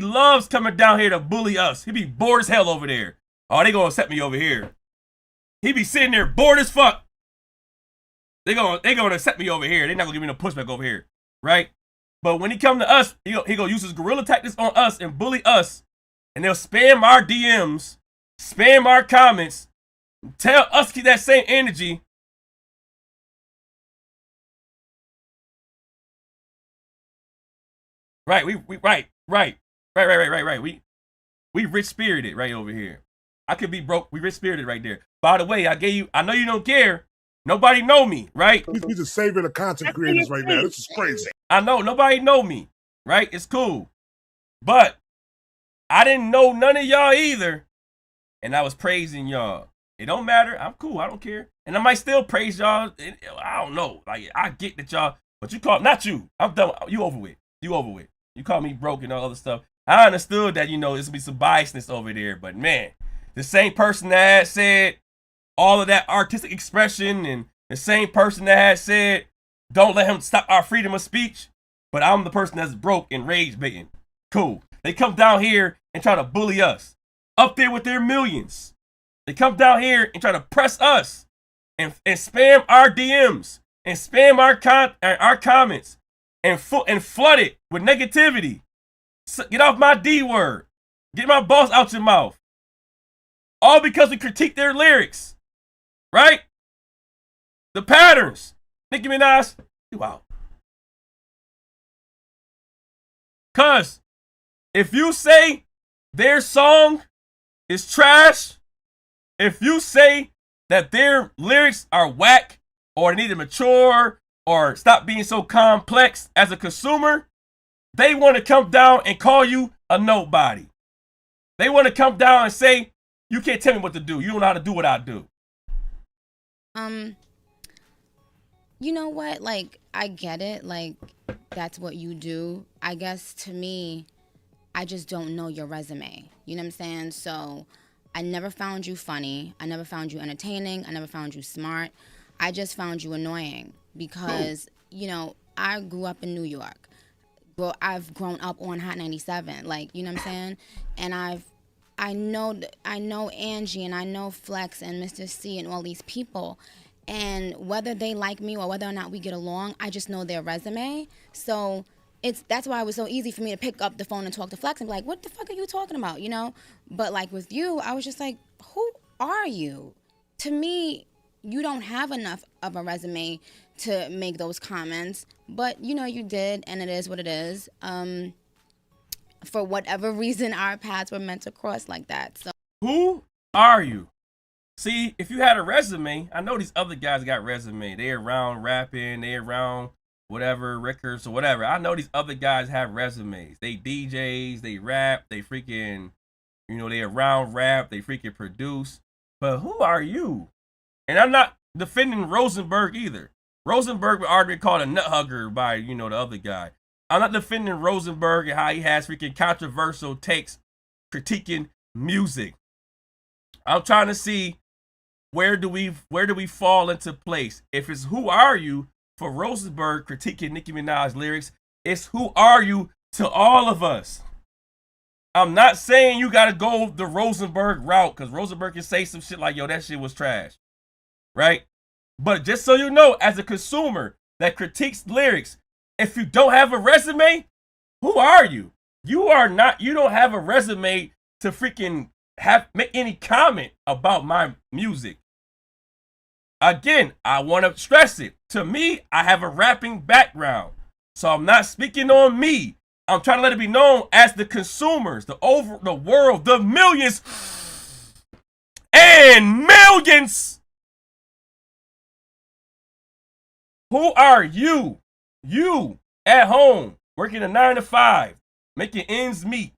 loves coming down here to bully us. He be bored as hell over there. Oh, they gonna set me over here. He be sitting there bored as fuck. They gonna set me over here. They not gonna give me no pushback over here, right? But when he come to us, he gonna use his guerrilla tactics on us and bully us, and they'll spam our DMs, spam our comments, tell us keep that same energy. Right, right. We rich spirited right over here. I could be broke. We rich spirited right there. By the way, I know you don't care. Nobody know me, right? He's just saving the content creators right now. This is crazy. I know nobody know me, right? It's cool. But I didn't know none of y'all either. And I was praising y'all. It don't matter. I'm cool. I don't care. And I might still praise y'all. I don't know. Like, I get that y'all, but you call, not you. I'm done. You over with. You call me broke and all other stuff. I understood that, there's be some biasness over there. But man, the same person that had said all of that artistic expression and the same person that had said, don't let him stop our freedom of speech. But I'm the person that's broke and rage baiting. Cool. They come down here and try to bully us. Up there with their millions. They come down here and try to press us and spam our DMs and spam our comments and flood it with negativity. So get off my D word. Get my balls out your mouth. All because we critique their lyrics. Right? The patterns. Nicki Minaj, you out. Cause if you say their song is trash, if you say that their lyrics are whack or need to mature or stop being so complex as a consumer, they want to come down and call you a nobody. They want to come down and say, you can't tell me what to do. You don't know how to do what I do. You know what? Like, I get it. Like, that's what you do. I guess to me, I just don't know your resume. You know what I'm saying? So I never found you funny. I never found you entertaining. I never found you smart. I just found you annoying because, I grew up in New York. I've grown up on Hot 97. Like, you know what I'm saying? And I know Angie and I know Flex and Mr. C and all these people. And whether they like me or whether or not we get along, I just know their resume. So that's why it was so easy for me to pick up the phone and talk to Flex and be like, what the fuck are you talking about, you know? But like with you, I was just like, who are you? To me, you don't have enough of a resume to make those comments. But, you know, you did, and it is what it is. For whatever reason, our paths were meant to cross like that. So who are you? See, if you had a resume, I know these other guys got resume. They around rapping, they around whatever, records or whatever. I know these other guys have resumes. They DJs, they rap, they freaking, you know, they around rap, they freaking produce. But who are you? And I'm not defending Rosenberg either. Rosenberg would already called a nut hugger by, you know, the other guy. I'm not defending Rosenberg and how he has freaking controversial takes critiquing music. I'm trying to see where do we fall into place. If it's who are you for Rosenberg critiquing Nicki Minaj lyrics, it's who are you to all of us. I'm not saying you gotta go the Rosenberg route, because Rosenberg can say some shit like, yo, that shit was trash. Right? But just so you know, as a consumer that critiques lyrics, if you don't have a resume, who are you? You don't have a resume to freaking make any comment about my music. Again, I want to stress it. To me, I have a rapping background. So I'm not speaking on me. I'm trying to let it be known as the consumers, the world, the millions and millions. Who are you? You at home, working a 9 to 5, making ends meet.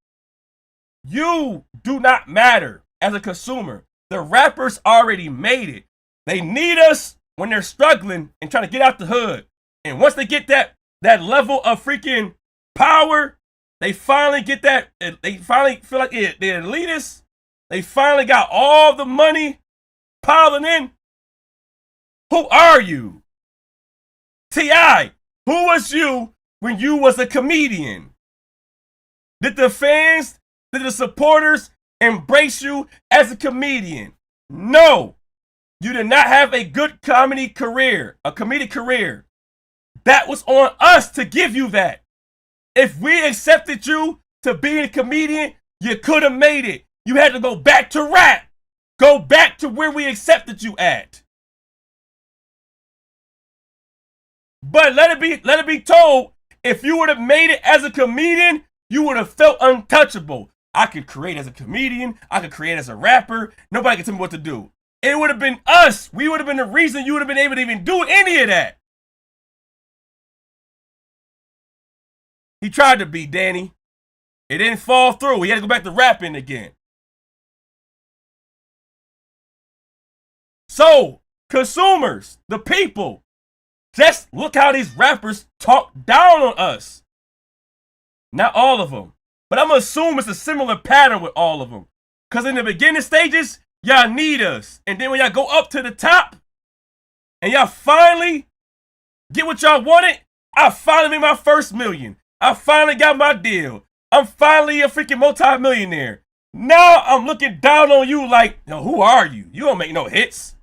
You do not matter as a consumer. The rappers already made it. They need us when they're struggling and trying to get out the hood. And once they get that level of freaking power, they finally get that, they finally feel like they're elitists. They finally got all the money piling in. Who are you? T.I., who was you when you was a comedian? Did the fans, did the supporters embrace you as a comedian? No. You did not have a good comedy career, a comedic career. That was on us to give you that. If we accepted you to be a comedian, you could have made it. You had to go back to rap. Go back to where we accepted you at. But let it be told, if you would have made it as a comedian, you would have felt untouchable. I could create as a comedian. I could create as a rapper. Nobody can tell me what to do. It would have been us. We would have been the reason you would have been able to even do any of that. He tried to be, Danny. It didn't fall through. He had to go back to rapping again. So, consumers, the people, just look how these rappers talk down on us. Not all of them. But I'm going to assume it's a similar pattern with all of them. Because in the beginning stages, y'all need us. And then when y'all go up to the top, and y'all finally get what y'all wanted, I finally made my first million. I finally got my deal. I'm finally a freaking multi-millionaire. Now I'm looking down on you like, yo, who are you? You don't make no hits.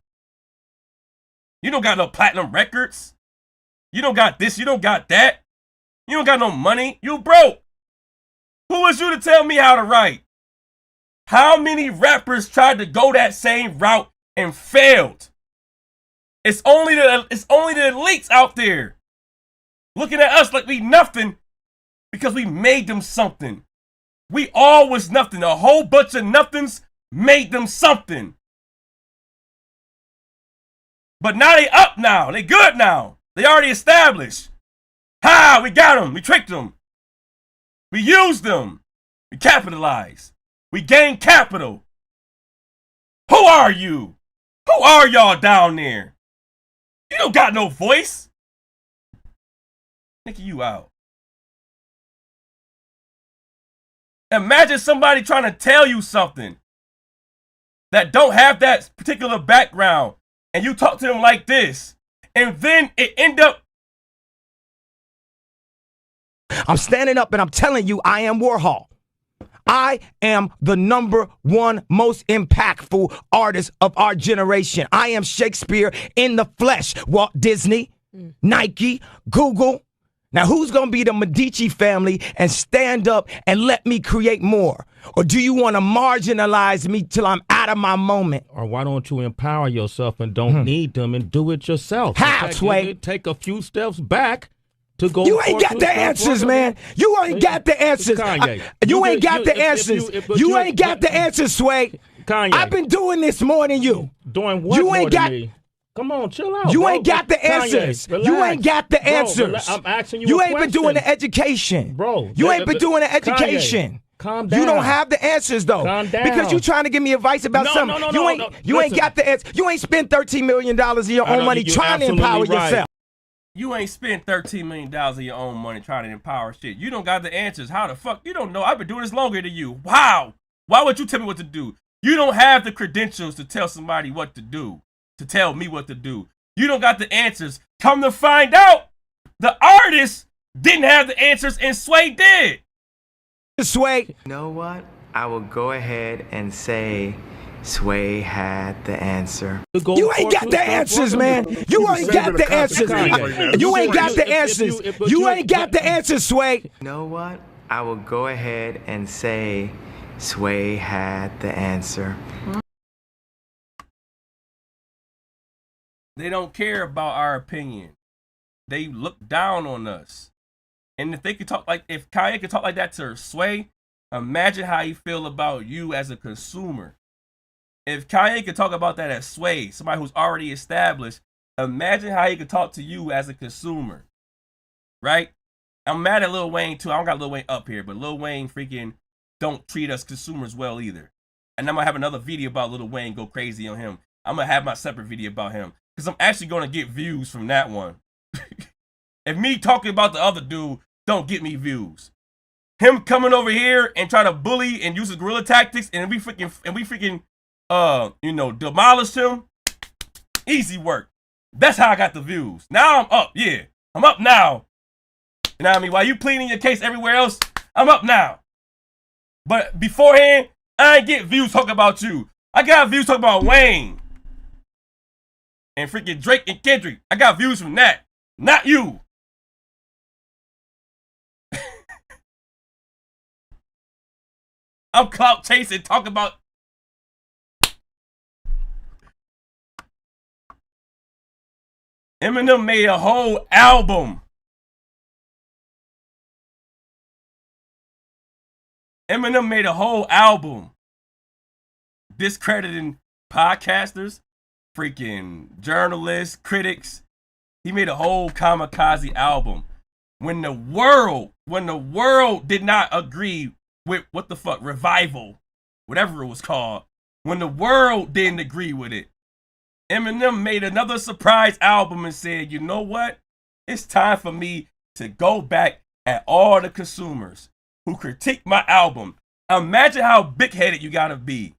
You don't got no platinum records. You don't got this, you don't got that. You don't got no money. You broke. Who was you to tell me how to write? How many rappers tried to go that same route and failed? It's only the elites out there looking at us like we nothing because we made them something. We all was nothing. A whole bunch of nothings made them something. But now they up now. They good now. They already established. Ha! We got them. We tricked them. We used them. We capitalized. We gained capital. Who are you? Who are y'all down there? You don't got no voice. Nigga, you out. Imagine somebody trying to tell you something that don't have that particular background, and you talk to them like this, and then it end up. I'm standing up and I'm telling you I am Warhol. I am the #1 most impactful artist of our generation. I am Shakespeare in the flesh. Walt Disney, Nike, Google. Now, who's going to be the Medici family and stand up and let me create more? Or do you want to marginalize me till I'm out of my moment? Or why don't you empower yourself and don't need them and do it yourself? How, Sway? Take a few steps back to go. You ain't got the answers, man. You ain't got the answers. Kanye. You ain't got the answers. You ain't got the answers, Sway. Kanye. I've been doing this more than you. Doing what You more ain't than got. me? Come on, chill out. You bro. ain't got the Kanye, answers. relax. You ain't got the Bro, answers. I'm asking you. You a ain't been doing the education, bro. You ain't been doing the education. Kanye, calm down. You don't have the answers though. Calm down. Because you trying to give me advice about something. You ain't got the answer. You ain't spent $13 million of your own money trying to empower yourself. You ain't spent $13 million of your own money trying to empower shit. You don't got the answers. How the fuck? You don't know. I've been doing this longer than you. Wow. Why would you tell me what to do? You don't have the credentials to tell somebody what to do, to tell me what to do. You don't got the answers. Come to find out, the artist didn't have the answers and Sway did. Sway. You know what? I will go ahead and say Sway had the answer. You ain't got the answers, man. You ain't got the answers. You ain't got the answers. You ain't got the answers, Sway. You know what? I will go ahead and say Sway had the answer. They don't care about our opinion. They look down on us. And if they could talk like, if Kanye could talk like that to Sway, imagine how he feel about you as a consumer. If Kanye could talk about that as Sway, somebody who's already established, imagine how he could talk to you as a consumer. Right? I'm mad at Lil Wayne too. I don't got Lil Wayne up here, but Lil Wayne freaking don't treat us consumers well either. And I'm gonna have another video about Lil Wayne go crazy on him. I'm gonna have my separate video about him. Because I'm actually gonna get views from that one. If me talking about the other dude don't get me views. Him coming over here and try to bully and use his guerrilla tactics and we freaking demolish him. Easy work. That's how I got the views. Now I'm up, yeah. I'm up now. You know what I mean? While you pleading your case everywhere else, I'm up now. But beforehand, I ain't get views talking about you. I got views talking about Wayne. And freaking Drake and Kendrick. I got views from that. Not you. I'm clout chasing, talking about. Eminem made a whole album. Eminem made a whole album discrediting podcasters, freaking journalists, critics. He made a whole kamikaze album. When the world did not agree with what the fuck, Revival, whatever it was called, when the world didn't agree with it, Eminem made another surprise album and said, you know what? It's time for me to go back at all the consumers who critique my album. Imagine how big-headed you gotta be,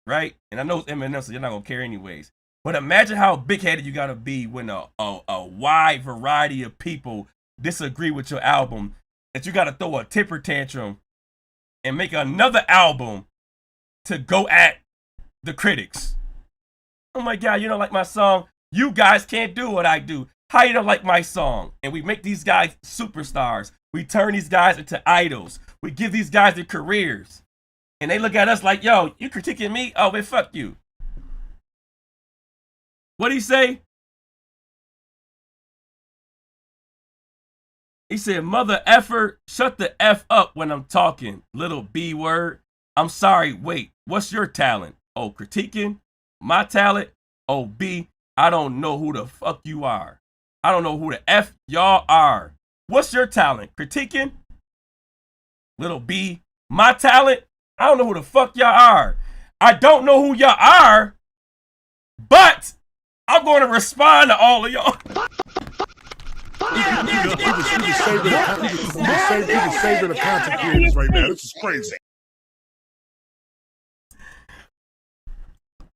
right? And I know it's Eminem, so you're not gonna care anyways. But imagine how big-headed you gotta be when a wide variety of people disagree with your album, that you gotta throw a temper tantrum and make another album to go at the critics. Oh my God, you don't like my song? You guys can't do what I do. How you don't like my song? And we make these guys superstars. We turn these guys into idols. We give these guys their careers. And they look at us like, yo, you critiquing me? Oh, man, fuck you. What'd he say? He said, mother effer, shut the F up when I'm talking, little B word. I'm sorry, wait, what's your talent? Oh, critiquing? My talent? Oh, B, I don't know who the fuck you are. I don't know who the F y'all are. What's your talent? Critiquing? Little B, my talent? I don't know who the fuck y'all are. I don't know who y'all are, but I'm going to respond to all of y'all. You just saving the content creators right now. This is crazy.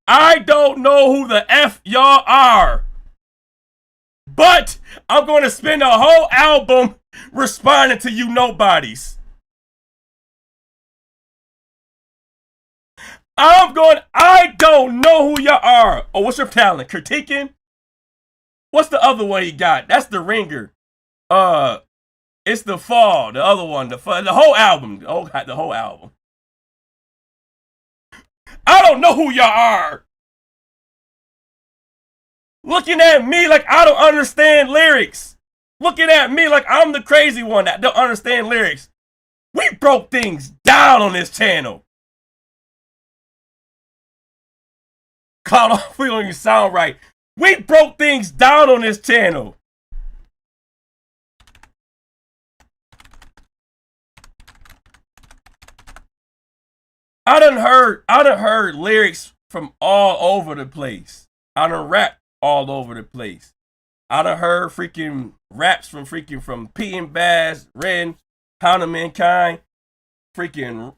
I don't know who the F y'all are, but I'm going to spend a whole album responding to you nobodies. I don't know who y'all are. Oh, what's your talent? Critiquing? What's the other one he got? That's the ringer. It's the fall. The other one. The whole album. Oh, the whole album. I don't know who y'all are. Looking at me like I don't understand lyrics. Looking at me like I'm the crazy one that don't understand lyrics. We broke things down on this channel. Cloud off, we don't even sound right. We broke things down on this channel. I done heard lyrics from all over the place. I done rap all over the place. I done heard freaking raps from P and Baz, Ren, Pound of Mankind, freaking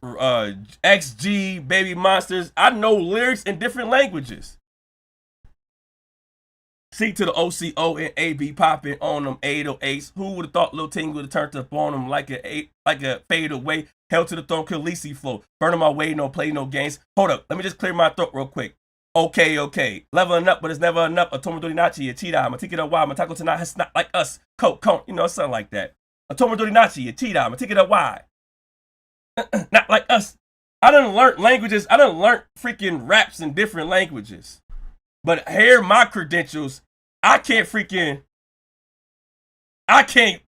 XG, Baby Monsters. I know lyrics in different languages. C to the OCO and AB popping on them 808s. Who would have thought Lil Ting would have turned up on them like a fade away? Hell to the throne, Khaleesi flow. Burning my way, no play, no games. Hold up, let me just clear my throat real quick. Okay. Leveling up, but it's never enough. A Tomo Nachi, a Cheetah, I'm take it a while. My taco tonight has not like us. Coke, you know, something like that. A Tomo Nachi, a Cheetah, I'm take it a while. Not like us. I done learned languages. I done learned freaking raps in different languages. But here my credentials, I can't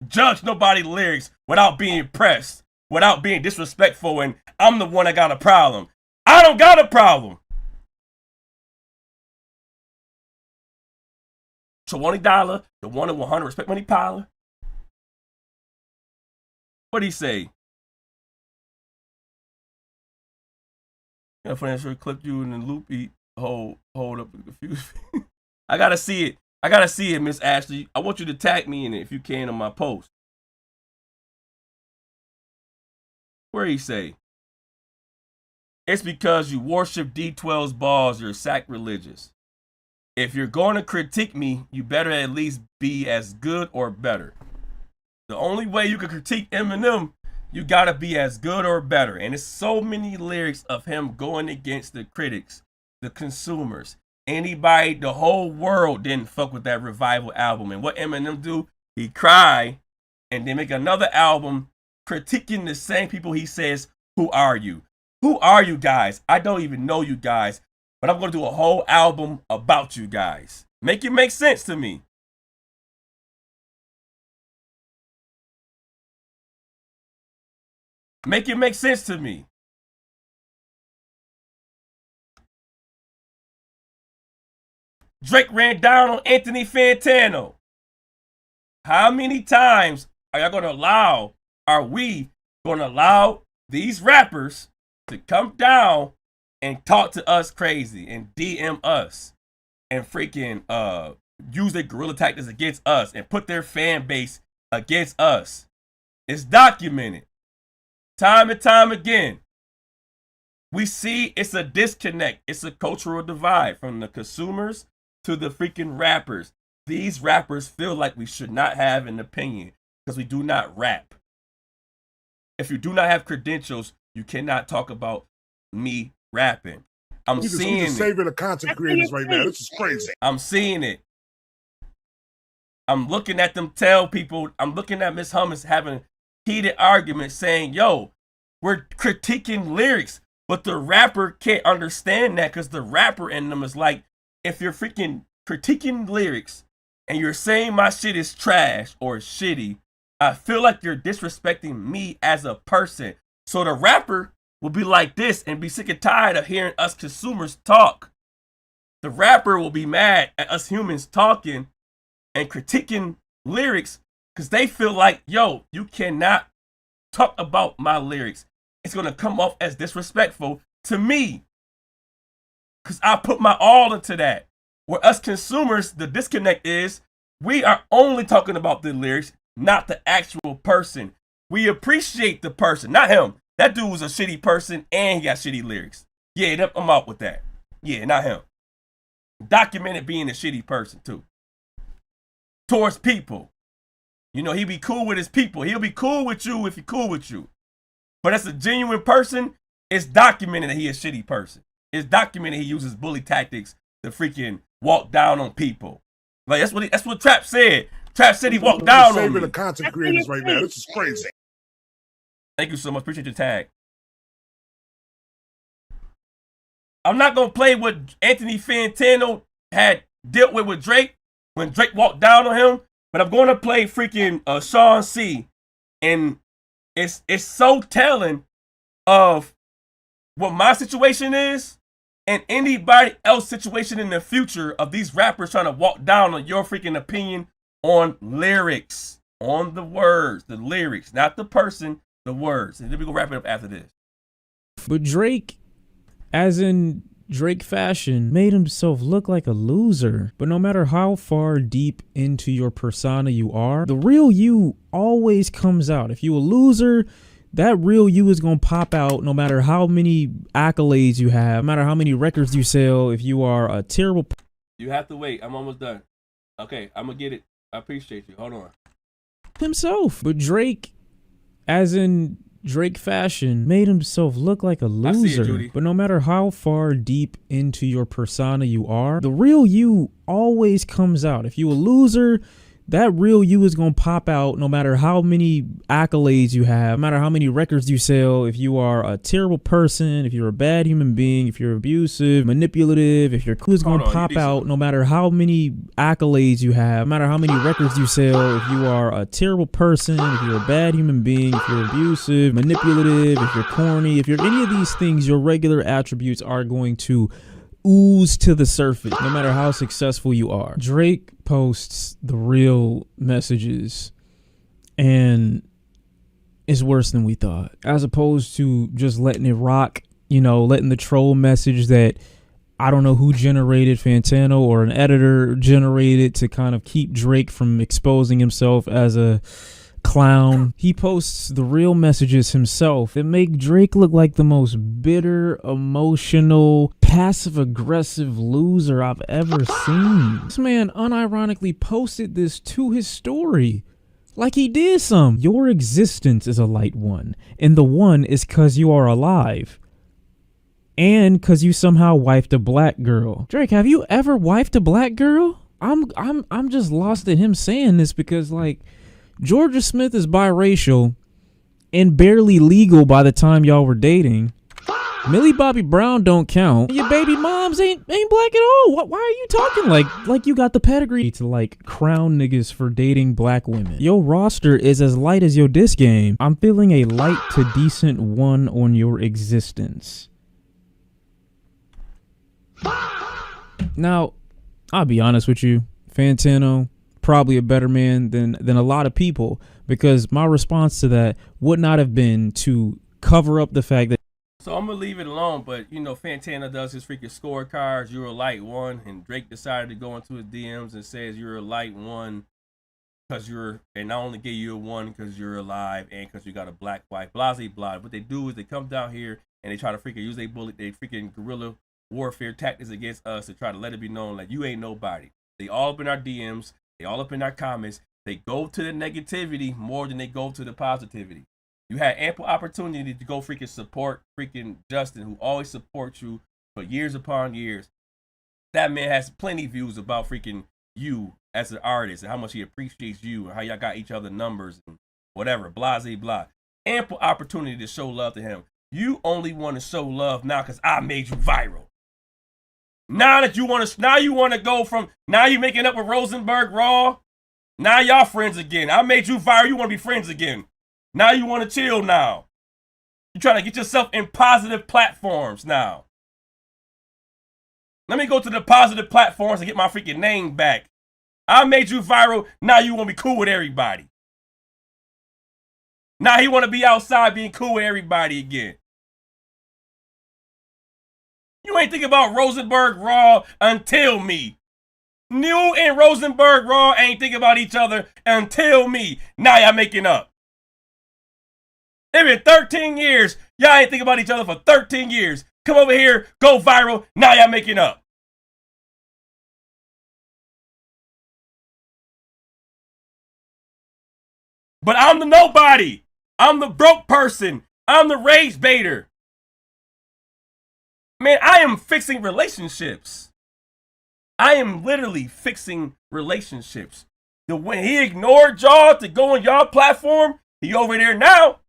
judge nobody's lyrics without being pressed, without being disrespectful, and I'm the one that got a problem. I don't got a problem. $20, the one in 100 respect money piler. What'd he say? Yeah, financial clipped you in the loop. Hold up, confused. I gotta see it, Miss Ashley. I want you to tag me in it if you can on my post. Where he say? It's because you worship D12's balls, you're sacrilegious. If you're going to critique me, you better at least be as good or better. The only way you can critique Eminem, you gotta be as good or better. And it's so many lyrics of him going against the critics, the consumers, anybody, the whole world didn't fuck with that Revival album. And what Eminem do? He cry and then make another album critiquing the same people he says, who are you? Who are you guys? I don't even know you guys, but I'm going to do a whole album about you guys. Make it make sense to me. Make it make sense to me. Drake ran down on Anthony Fantano. How many times are we going to allow these rappers to come down and talk to us crazy and DM us and freaking use their guerrilla tactics against us and put their fan base against us? It's documented time and time again. We see it's a disconnect. It's a cultural divide from the consumers to the freaking rappers. These rappers feel like we should not have an opinion because we do not rap. If you do not have credentials, you cannot talk about me rapping. I'm seeing it. Saving the content creators right now. This is crazy. I'm seeing it. I'm looking at them tell people, I'm looking at Miss Hummus having heated arguments saying, yo, we're critiquing lyrics, but the rapper can't understand that because the rapper in them is like, if you're freaking critiquing lyrics and you're saying my shit is trash or shitty, I feel like you're disrespecting me as a person. So the rapper will be like this and be sick and tired of hearing us consumers talk. The rapper will be mad at us humans talking and critiquing lyrics because they feel like, yo, you cannot talk about my lyrics. It's going to come off as disrespectful to me because I put my all into that. Where us consumers, the disconnect is we are only talking about the lyrics, not the actual person. We appreciate the person, not him. That dude was a shitty person and he got shitty lyrics. Yeah, I'm out with that. Yeah, not him. Documented being a shitty person too. Towards people. You know, he be cool with his people. He'll be cool with you if he cool with you. But as a genuine person, it's documented that he a shitty person. It's documented he uses bully tactics to freaking walk down on people. Like that's what Trap said. Trap said he walked down on me. Saving the content creators right now. This is crazy. Thank you so much. Appreciate your tag. I'm not gonna play what Anthony Fantano had dealt with Drake when Drake walked down on him, but I'm gonna play freaking Sean C. And it's so telling of what my situation is and anybody else's situation in the future of these rappers trying to walk down on your freaking opinion on lyrics, on the words, the lyrics, not the person, the words. And then we go wrap it up after this. But Drake, as in Drake fashion, made himself look like a loser. But no matter how far deep into your persona you are, the real you always comes out. If you a loser, that real you is going to pop out no matter how many accolades you have, no matter how many records you sell. If you are a terrible... You have to wait. I'm almost done. Okay, I'm going to get it. I appreciate you. Hold on. Himself. But Drake, as in Drake fashion, made himself look like a loser. But no matter how far deep into your persona you are, the real you always comes out. If you a loser, that real you is going to pop out no matter how many accolades you have, no matter how many records you sell. If you are a terrible person, if you're a bad human being, if you're abusive, manipulative, if you're cool, is going to pop out no matter how many accolades you have, no matter how many records you sell. If you are a terrible person, if you're a bad human being, if you're abusive, manipulative, if you're corny, if you're any of these things, your regular attributes are going to ooze to the surface no matter how successful you are. Drake posts the real messages and it's worse than we thought, as opposed to just letting it rock, you know, letting the troll message that I don't know who generated, Fantano or an editor generated to kind of keep Drake from exposing himself as a clown. He posts the real messages himself that make Drake look like the most bitter, emotional, passive-aggressive loser I've ever seen. This man unironically posted this to his story like he did some. Your existence is a light one, and the one is cause you are alive and cause you somehow wifed a black girl. Drake, have you ever wifed a black girl? I'm just lost at him saying this because, like, Georgia Smith is biracial and barely legal by the time y'all were dating. Millie Bobby Brown don't count. Your baby moms ain't black at all. Why are you talking like you got the pedigree to like crown niggas for dating black women? Your roster is as light as your disc game. I'm feeling a light to decent 1 on your existence. Now, I'll be honest with you, Fantano, probably a better man than a lot of people, because my response to that would not have been to cover up the fact that. So I'm gonna leave it alone, but you know, Fantana does his freaking scorecards. You're a light 1, and Drake decided to go into his DMs and says you're a light 1 because and I only gave you a 1 because you're alive and because you got a black wife. Blase blah. What they do is they come down here and they try to freaking use they freaking guerrilla warfare tactics against us to try to let it be known that you ain't nobody. They all up in our DMs. They all up in our comments. They go to the negativity more than they go to the positivity. You had ample opportunity to go freaking support freaking Justin, who always supports you for years upon years. That man has plenty of views about freaking you as an artist and how much he appreciates you and how y'all got each other numbers and whatever, blah, blah, blah. Ample opportunity to show love to him. You only want to show love now because I made you viral. Now you want to go from, now you making up with Rosenberg Raw. Now y'all friends again. I made you viral. You want to be friends again. Now you want to chill now. You're trying to get yourself in positive platforms now. Let me go to the positive platforms and get my freaking name back. I made you viral. Now you want to be cool with everybody. Now he want to be outside being cool with everybody again. You ain't thinking about Rosenberg Raw until me. You and Rosenberg Raw ain't thinking about each other until me. Now y'all making up. It's been 13 years. Y'all ain't thinking about each other for 13 years. Come over here, go viral. Now y'all making up. But I'm the nobody. I'm the broke person. I'm the rage baiter. Man, I am fixing relationships. I am literally fixing relationships. When he ignored y'all to go on y'all platform, he over there now.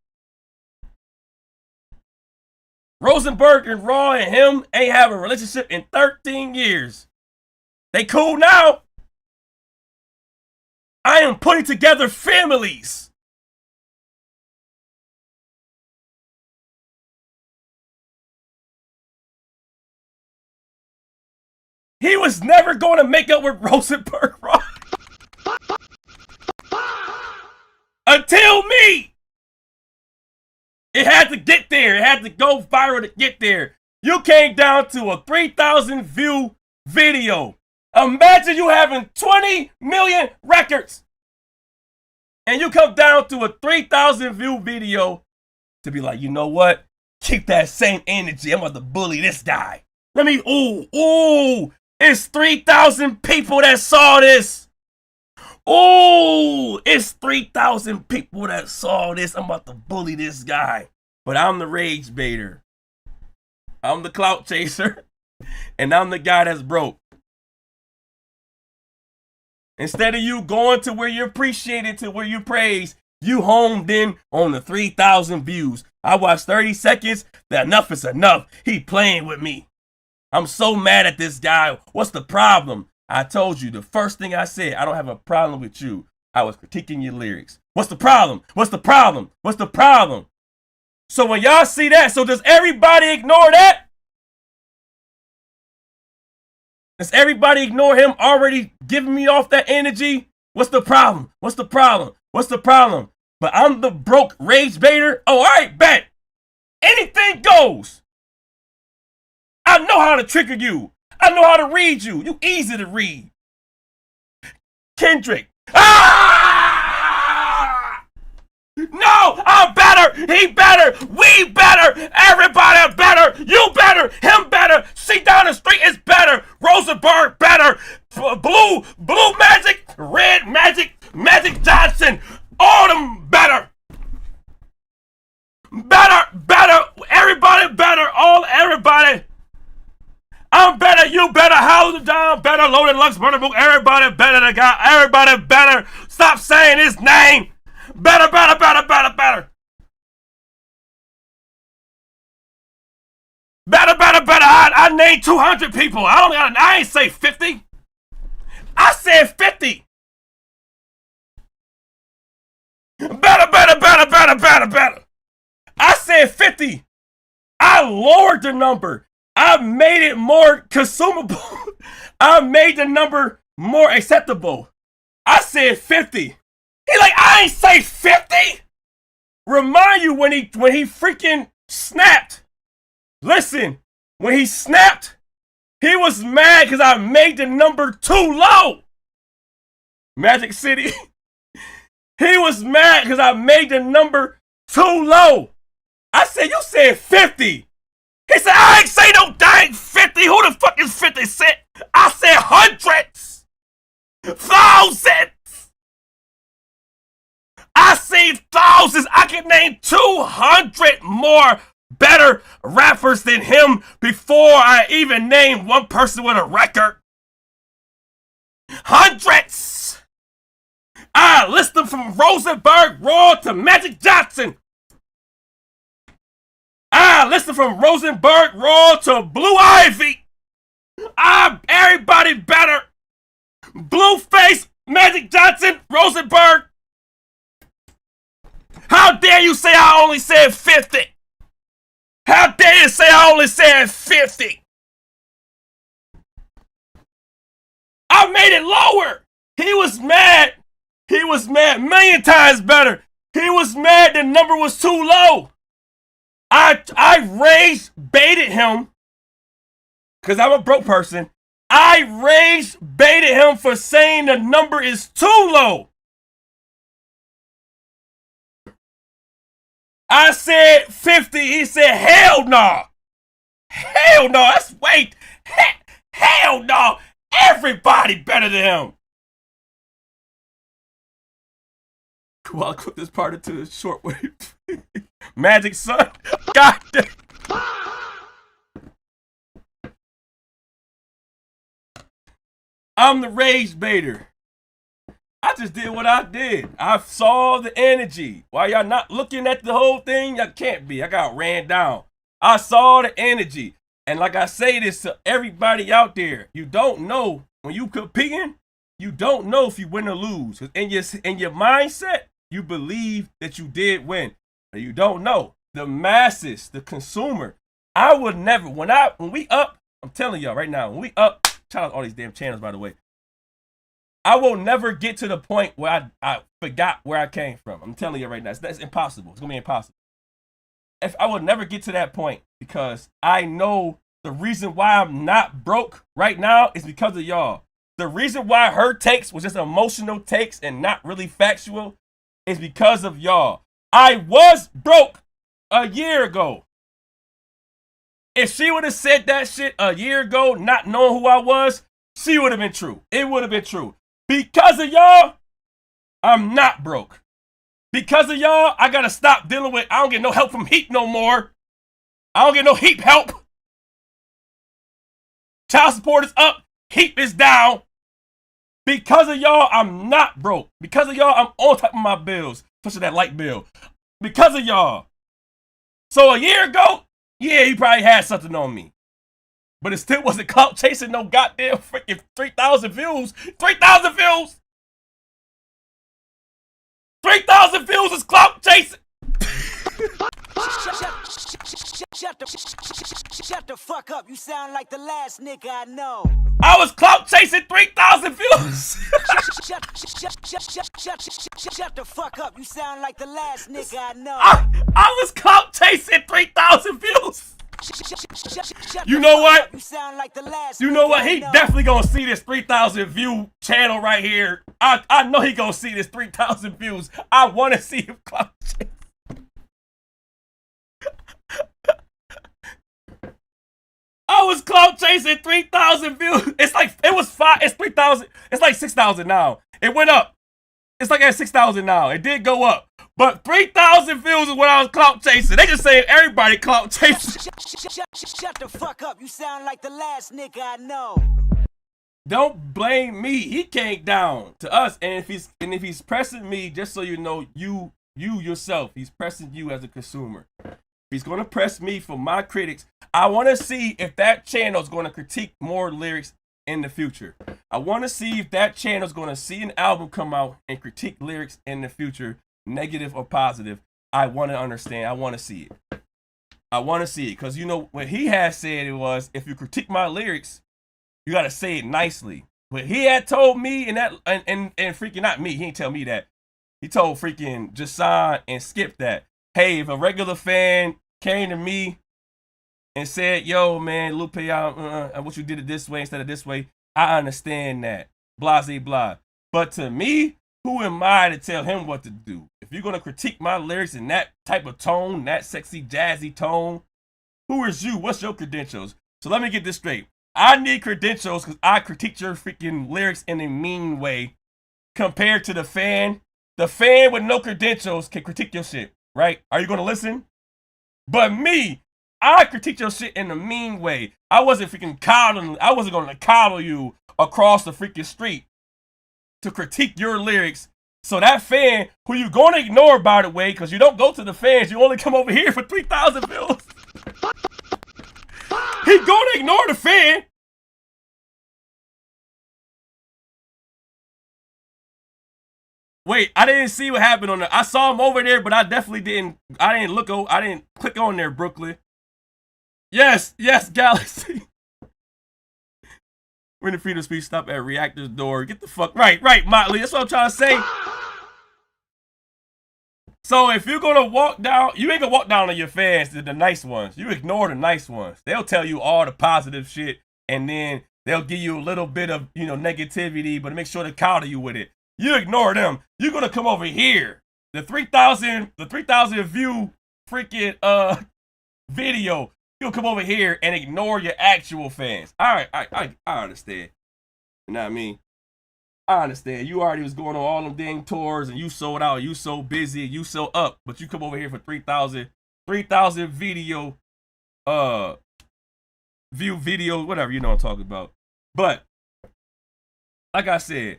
Rosenberg and Raw and him ain't have a relationship in 13 years. They cool now. I am putting together families. He was never going to make up with Rosenberg Raw. Until me. It had to get there. It had to go viral to get there. You came down to a 3,000 view video. Imagine you having 20 million records. And you come down to a 3,000 view video to be like, you know what? Keep that same energy. I'm about to bully this guy. It's 3,000 people that saw this. It's 3,000 people that saw this. I'm about to bully this guy. But I'm the rage baiter. I'm the clout chaser. And I'm the guy that's broke. Instead of you going to where you're appreciated, to where you praise, you homed in on the 3,000 views. I watched 30 seconds. That enough is enough. He playing with me. I'm so mad at this guy. What's the problem? I told you the first thing I said, I don't have a problem with you. I was critiquing your lyrics. What's the problem? What's the problem? What's the problem? So when y'all see that, so does everybody ignore that? Does everybody ignore him already giving me off that energy? What's the problem? What's the problem? What's the problem? But I'm the broke rage baiter? Oh, all right, bet. Anything goes. I know how to trigger you. I know how to read you. You easy to read. Kendrick. Ah! No, I'm better. He better. We better. Everybody better. You better. Him better. See down the street is better. Rosenberg better. Blue Magic. Red Magic. Magic Johnson. All them better. Better. Everybody better. Everybody. I'm better, you better, Howard John better, Loaded Lux, Murder Book, everybody better than God, everybody better. Stop saying his name. Better. Better. I named 200 people. I ain't say 50. I said 50. Better. I said 50. I lowered the number. I made it more consumable. I made the number more acceptable. I said 50. He like, I ain't say 50. Remind you when he freaking snapped. Listen, when he snapped, he was mad because I made the number too low. Magic City. He was mad because I made the number too low. I said, you said 50. He said, I ain't say no dang 50. Who the fuck is 50 cent? I said hundreds. Thousands. I said thousands. I can name 200 more better rappers than him before I even named one person with a record. Hundreds. I list them from Rosenberg Raw to Magic Johnson. I listen from Rosenberg Raw to Blue Ivy. Everybody better. Blueface, Magic Johnson, Rosenberg. How dare you say I only said 50? How dare you say I only said 50? I made it lower. He was mad. Million times better. He was mad the number was too low. I rage baited him because I'm a broke person. I rage baited him for saying the number is too low. I said 50. He said, hell no. Hell no. That's wait. Hell no. Everybody better than him. Well, I'll put this part into the short wave. Magic Son. God damn. I'm the rage baiter. I just did what I did. I saw the energy. Why y'all not looking at the whole thing? Y'all can't be. I got ran down. I saw the energy. And like I say this to everybody out there, you don't know when you competing, you don't know if you win or lose. Because in your mindset, you believe that you did win. But you don't know. The masses, the consumer. I would never, when we up, I'm telling y'all right now, when we up, shout out all these damn channels, by the way. I will never get to the point where I forgot where I came from. I'm telling you right now, that's impossible. It's gonna be impossible. If I will never get to that point because I know the reason why I'm not broke right now is because of y'all. The reason why her takes was just emotional takes and not really factual is because of y'all. I was broke a year ago. If she would have said that shit a year ago, not knowing who I was, she would have been true. It would have been true. Because of y'all, I'm not broke. Because of y'all, I gotta stop dealing with, I don't get no help from Heap no more. I don't get no Heap help. Child support is up, Heap is down. Because of y'all, I'm not broke. Because of y'all, I'm on top of my bills, especially that light bill. Because of y'all. So a year ago, yeah, he probably had something on me. But it still wasn't clout chasing no goddamn freaking 3,000 views. 3,000 views! 3,000 views is clout chasing! Shut the fuck up. You sound like the last nigga I know. I was clout chasing 3,000 views! Shut the fuck up. You sound like the last nigga I know. I was clout chasing 3,000 views! You know what? You know what? He definitely gonna see this 3,000 view channel right here. I know he gonna see this 3,000 views. I want to see him clout chase. I was clout chasing 3,000 views. It's like it was 3,000. It's like 6,000 now. It went up. It's like at 6,000 now. It did go up. But 3,000 views is what I was clout chasing. They just saying everybody clout chasing. Shut the fuck up. You sound like the last nigga I know. Don't blame me. He came down to us. And if he's pressing me, just so you know, you yourself, he's pressing you as a consumer. If he's gonna press me for my critics, I wanna see if that channel is gonna critique more lyrics in the future. I wanna see if that channel is gonna see an album come out and critique lyrics in the future. Negative or positive, I want to understand. I want to see it. I want to see it because you know what he had said it was if you critique my lyrics, you got to say it nicely. But he had told me and freaking not me. He didn't tell me that. He told freaking Jason and Skip that. Hey, if a regular fan came to me and said, "Yo, man, Lupe, I wish you did it this way instead of this way," I understand that. Blah, blah, blah. But to me, who am I to tell him what to do? If you're going to critique my lyrics in that type of tone, that sexy, jazzy tone, who is you? What's your credentials? So let me get this straight. I need credentials because I critique your freaking lyrics in a mean way compared to the fan. The fan with no credentials can critique your shit, right? Are you going to listen? But me, I critique your shit in a mean way. I wasn't freaking coddling. I wasn't going to coddle you across the freaking street to critique your lyrics. So that fan, who you gonna ignore, by the way, because you don't go to the fans, you only come over here for 3,000 views. He gonna ignore the fan. Wait, I didn't see what happened on there. I saw him over there, but I definitely didn't. I didn't click on there, Brooklyn. Yes, Galaxy. When the freedom of speech stop at reactor's door. Get the fuck right, Motley. That's what I'm trying to say. So if you're gonna walk down, you ain't gonna walk down on your fans, the nice ones. You ignore the nice ones. They'll tell you all the positive shit, and then they'll give you a little bit of negativity, but make sure to counter you with it. You ignore them. You're gonna come over here. The 3,000 view freaking video. You'll come over here and ignore your actual fans. All right, I understand. You know what I mean? I understand. You already was going on all them dang tours and you sold out. You so busy. You so up. But you come over here for 3,000 video, view videos, whatever, you know what I'm talking about. But like I said,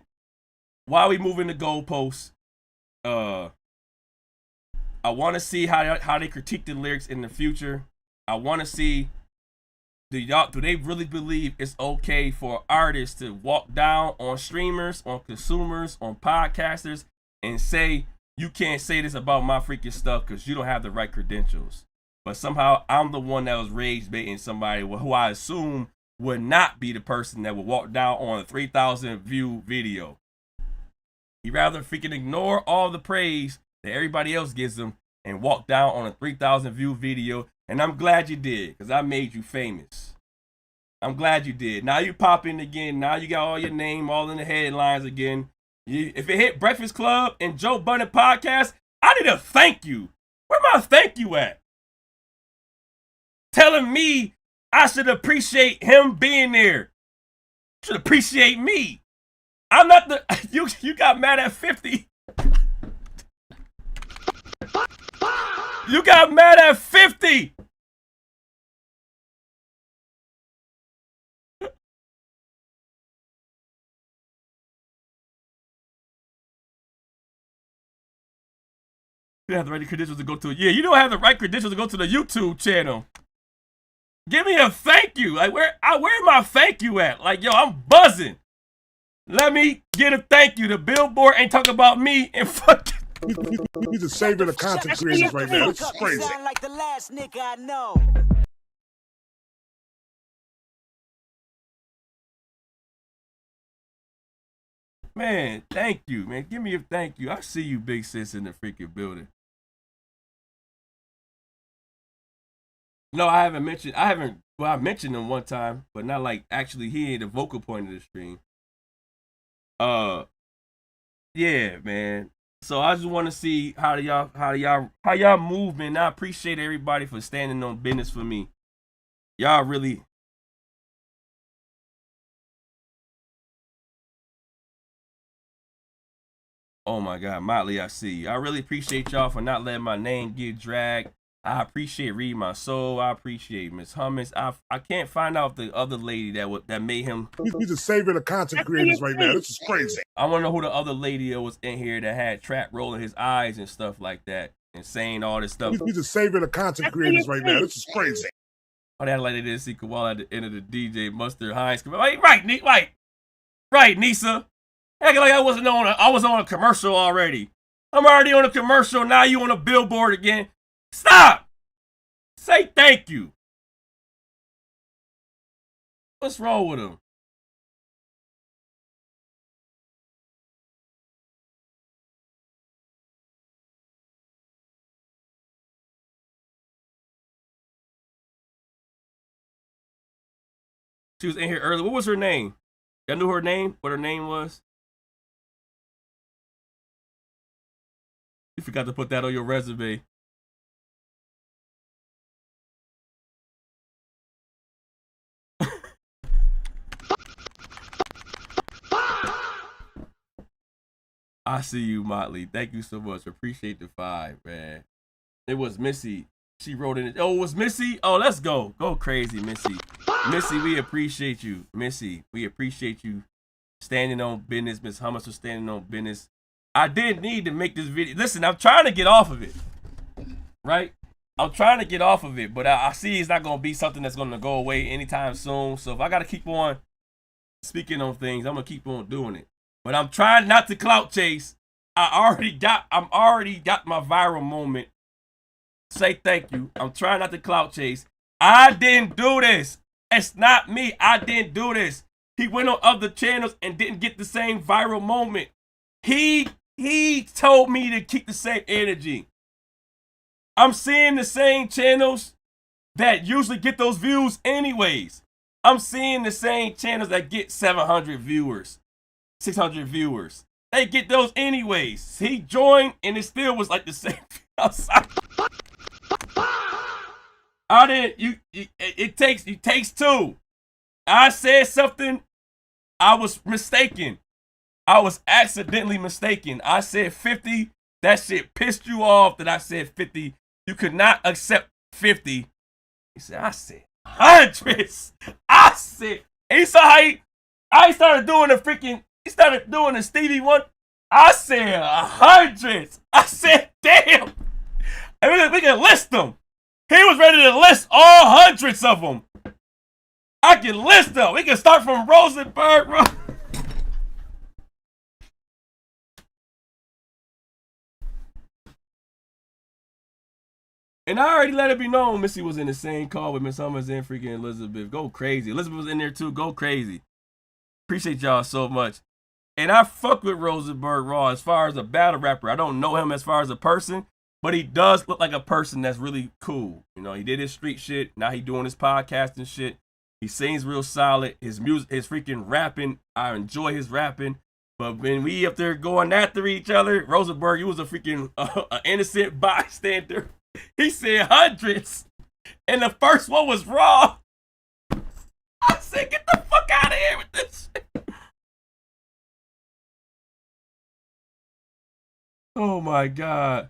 while we moving the goalposts, I want to see how they critique the lyrics in the future. I want to see do they really believe it's okay for artists to walk down on streamers, on consumers, on podcasters, and say you can't say this about my freaking stuff because you don't have the right credentials. But somehow I'm the one that was rage baiting somebody who I assume would not be the person that would walk down on a 3,000 view video. He'd rather freaking ignore all the praise that everybody else gives him and walk down on a 3,000 view video. And I'm glad you did, because I made you famous. I'm glad you did. Now you pop in again. Now you got all your name all in the headlines again. If it hit Breakfast Club and Joe Budden podcast, I need a thank you. Where my thank you at? Telling me I should appreciate him being there. Should appreciate me. I'm not the you got mad at 50. You got mad at 50. You have the right credentials to go to it. Yeah, you don't have the right credentials to go to the YouTube channel. Give me a thank you. Like where my thank you at? Like, yo, I'm buzzing. Let me get a thank you. The billboard ain't talking about me and fucking. He's just saving the content creators right now. This is crazy. Sound like the last nigga I know. Man, thank you, man. Give me a thank you. I see you, big sis, in the freaking building. No, I mentioned him one time, but not like actually he ain't the vocal point of the stream. Yeah, man. So I just want to see how y'all move, man. I appreciate everybody for standing on business for me. Y'all really. Oh my God, Motley, I see you. I really appreciate y'all for not letting my name get dragged. I appreciate Read My Soul. I appreciate Miss Hummus. I can't find out the other lady that made him. He's just saving the content creators right now. This is crazy. I want to know who the other lady was in here that had Trap rolling his eyes and stuff like that and saying all this stuff. He's just saving the content creators right now. This is crazy. Oh, that like they didn't see Koala at the end of the DJ Mustard Hines. Right, Nisa. Acting like I was on a commercial already. I'm already on a commercial. Now you on a billboard again. Stop! Say thank you. What's wrong with him? She was in here early. What was her name? Y'all knew her name? What her name was? You forgot to put that on your resume. I see you, Motley. Thank you so much. Appreciate the 5, man. It was Missy. She wrote in it. Oh, it was Missy? Oh, let's go. Go crazy, Missy. Missy, we appreciate you. Missy, we appreciate you standing on business. Miss Hummus was standing on business. I did need to make this video. Listen, I'm trying to get off of it. Right? I'm trying to get off of it, but I see it's not going to be something that's going to go away anytime soon. So if I got to keep on speaking on things, I'm going to keep on doing it. But I'm trying not to clout chase. I'm already got my viral moment. Say thank you. I'm trying not to clout chase. I didn't do this. It's not me. I didn't do this. He went on other channels and didn't get the same viral moment. He told me to keep the same energy. I'm seeing the same channels that usually get those views anyways. I'm seeing the same channels that get 700 viewers. 600 viewers. They get those anyways. He joined and it still was like the same outside. I didn't. It takes two. I said something. I was mistaken. I was accidentally mistaken. I said 50. That shit pissed you off that I said 50. You could not accept 50. He said, I said hundreds. I said, and he saw how I started doing the freaking He started doing the Stevie Wonder. I said hundreds. I said, damn. And we can list them. He was ready to list all hundreds of them. I can list them. We can start from Rosenberg. And I already let it be known Missy was in the same call with Miss Summers and freaking Elizabeth. Go crazy. Elizabeth was in there too. Go crazy. Appreciate y'all so much. And I fuck with Rosenberg Raw as far as a battle rapper. I don't know him as far as a person, but he does look like a person that's really cool. You know, he did his street shit. Now he doing his podcast and shit. He sings real solid. His music, his freaking rapping, I enjoy his rapping. But when we up there going after each other, Rosenberg, you was a freaking innocent bystander. He said hundreds. And the first one was Raw. I said, get the fuck out of here with this shit. Oh my God.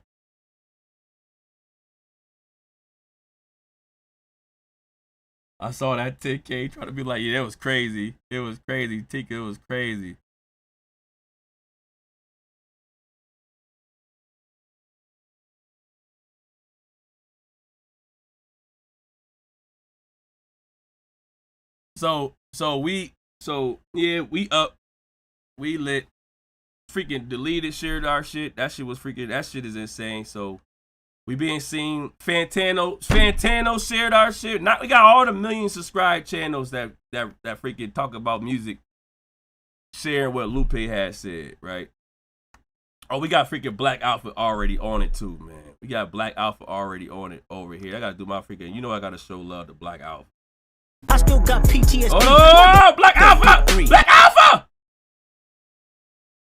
I saw that 10K trying to be like, yeah, that was crazy. It was crazy. Tika, it was crazy. We lit, freaking deleted, shared our shit. That shit is insane. So we being seen. Fantano shared our shit. Now we got all the million subscribed channels that freaking talk about music sharing what Lupe had said, right? Oh, we got freaking Black Alpha already on it too, man. We got Black Alpha already on it over here. I gotta do my freaking, I gotta show love to Black Alpha. I still got PTSD. Oh, Black Alpha! Black Alpha!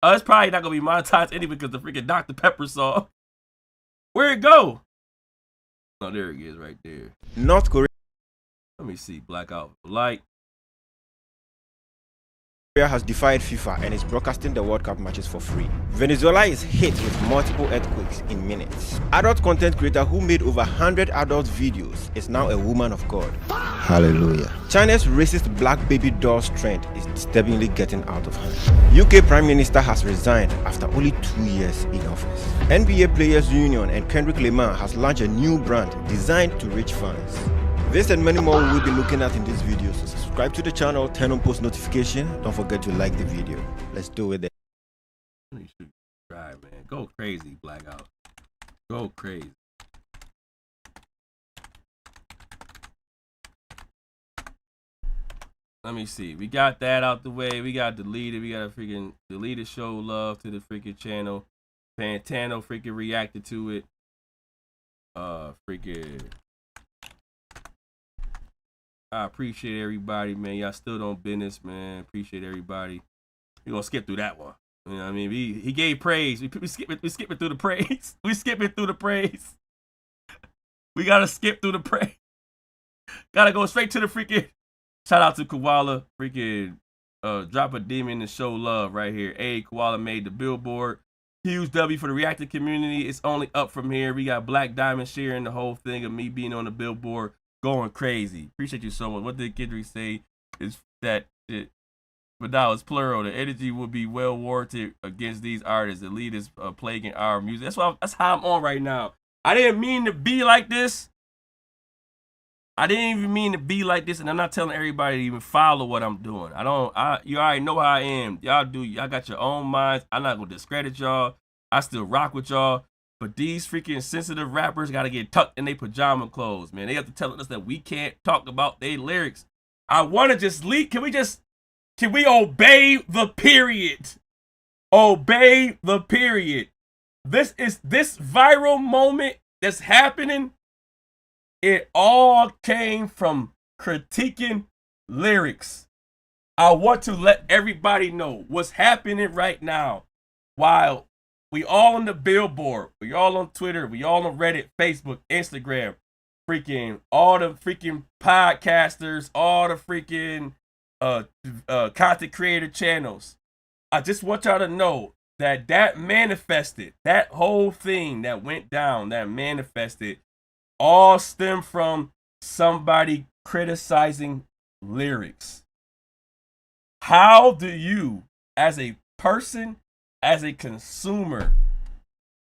It's probably not gonna be monetized anyway because the freaking Dr. Pepper song. Where'd it go? Oh, there it is right there. North Korea. Let me see. Black Alpha. Like. Has defied FIFA and is broadcasting the World Cup matches for free. Venezuela is hit with multiple earthquakes in minutes. Adult content creator who made over 100 adult videos is now a woman of God. Hallelujah. China's racist black baby dolls trend is disturbingly getting out of hand. UK Prime Minister has resigned after only 2 years in office. NBA Players Union and Kendrick Lamar has launched a new brand designed to reach fans. This and many more we will be looking at in this video, so subscribe to the channel, turn on post notification, don't forget to like the video. Let's do it. Right, man. Go crazy, Black Alpha. Go crazy. Let me see. We got that out the way. We got deleted. We got to freaking delete it. Show love to the freaking channel. Pantano freaking reacted to it. Freaking. I appreciate everybody, man. Y'all still don't business, man. Appreciate everybody. We're gonna skip through that one. You know what I mean? He gave praise. We skipping through the praise. We skipping through the praise. We gotta skip through the praise. Gotta go straight to the freaking. Shout out to Koala. Freaking drop a demon and show love right here. Hey, Koala made the billboard. Huge W for the reactive community. It's only up from here. We got Black Diamond sharing the whole thing of me being on the billboard. Going crazy. Appreciate you so much. What did Kendrick say? Is that it? But now it's plural. The energy will be well warranted against these artists. The lead is plaguing our music. That's how I'm on right now. I didn't mean to be like this. I didn't even mean to be like this, and I'm not telling everybody to even follow what I'm doing. You already know how I am. Y'all got your own minds. I'm not gonna discredit y'all. I still rock with y'all. But these freaking sensitive rappers gotta get tucked in their pajama clothes, man. They have to tell us that we can't talk about their lyrics. I wanna just leak. Can we obey the period? Obey the period. This viral moment that's happening. It all came from critiquing lyrics. I want to let everybody know what's happening right now. While we all on the billboard, we all on Twitter, we all on Reddit, Facebook, Instagram, freaking all the freaking podcasters, all the freaking content creator channels. I just want y'all to know that manifested, that whole thing that went down, that manifested, all stem from somebody criticizing lyrics. How do you as a person, as a consumer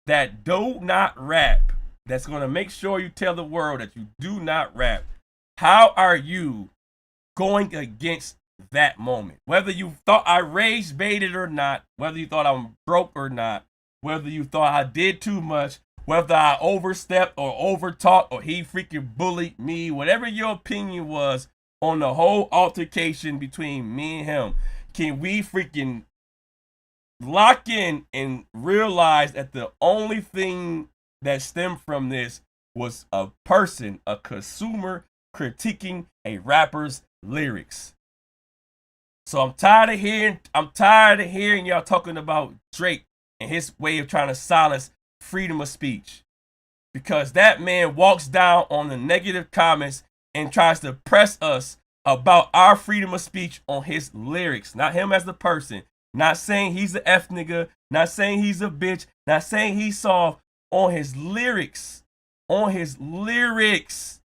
that do not rap, that's going to make sure you tell the world that you do not rap, how are you going against that moment? Whether you thought I rage baited or not, whether you thought I'm broke or not, whether you thought I did too much, whether I overstepped or overtalked or he freaking bullied me, whatever your opinion was on the whole altercation between me and him, can we freaking lock in and realize that the only thing that stemmed from this was a person, a consumer, critiquing a rapper's lyrics? So I'm tired of hearing y'all talking about Drake and his way of trying to silence freedom of speech, because that man walks down on the negative comments and tries to press us about our freedom of speech on his lyrics, not him as the person. Not saying he's a F nigga, not saying he's a bitch, not saying he's soft, on his lyrics. On his lyrics.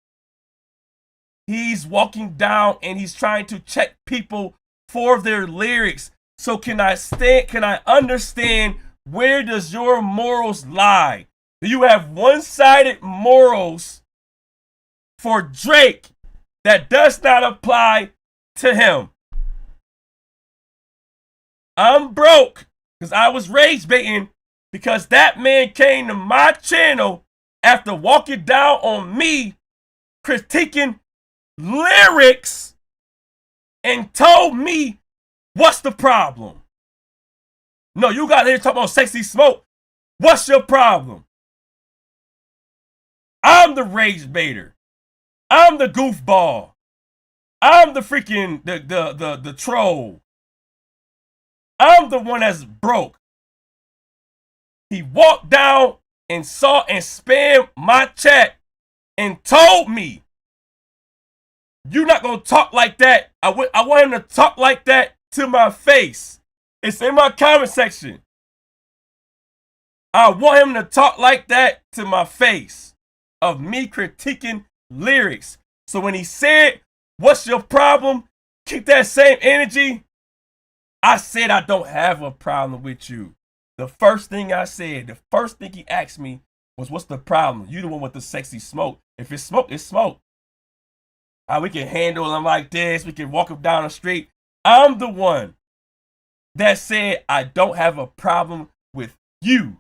He's walking down and he's trying to check people for their lyrics. So can I understand, where does your morals lie? Do you have one-sided morals for Drake that does not apply to him? I'm broke because I was rage baiting because that man came to my channel after walking down on me critiquing lyrics and told me, what's the problem? No, you got here talking about sexy smoke. What's your problem? I'm the rage baiter. I'm the goofball. I'm the freaking the troll. I'm the one that's broke. He walked down and saw and spammed my chat and told me, you're not going to talk like that. I want him to talk like that to my face. It's in my comment section. I want him to talk like that to my face of me critiquing lyrics. So when he said, what's your problem? Keep that same energy. I said, I don't have a problem with you. The first thing I said, the first thing he asked me was, what's the problem? You the one with the sexy smoke. If it's smoke, it's smoke. We can handle him like this. We can walk him down the street. I'm the one that said, I don't have a problem with you,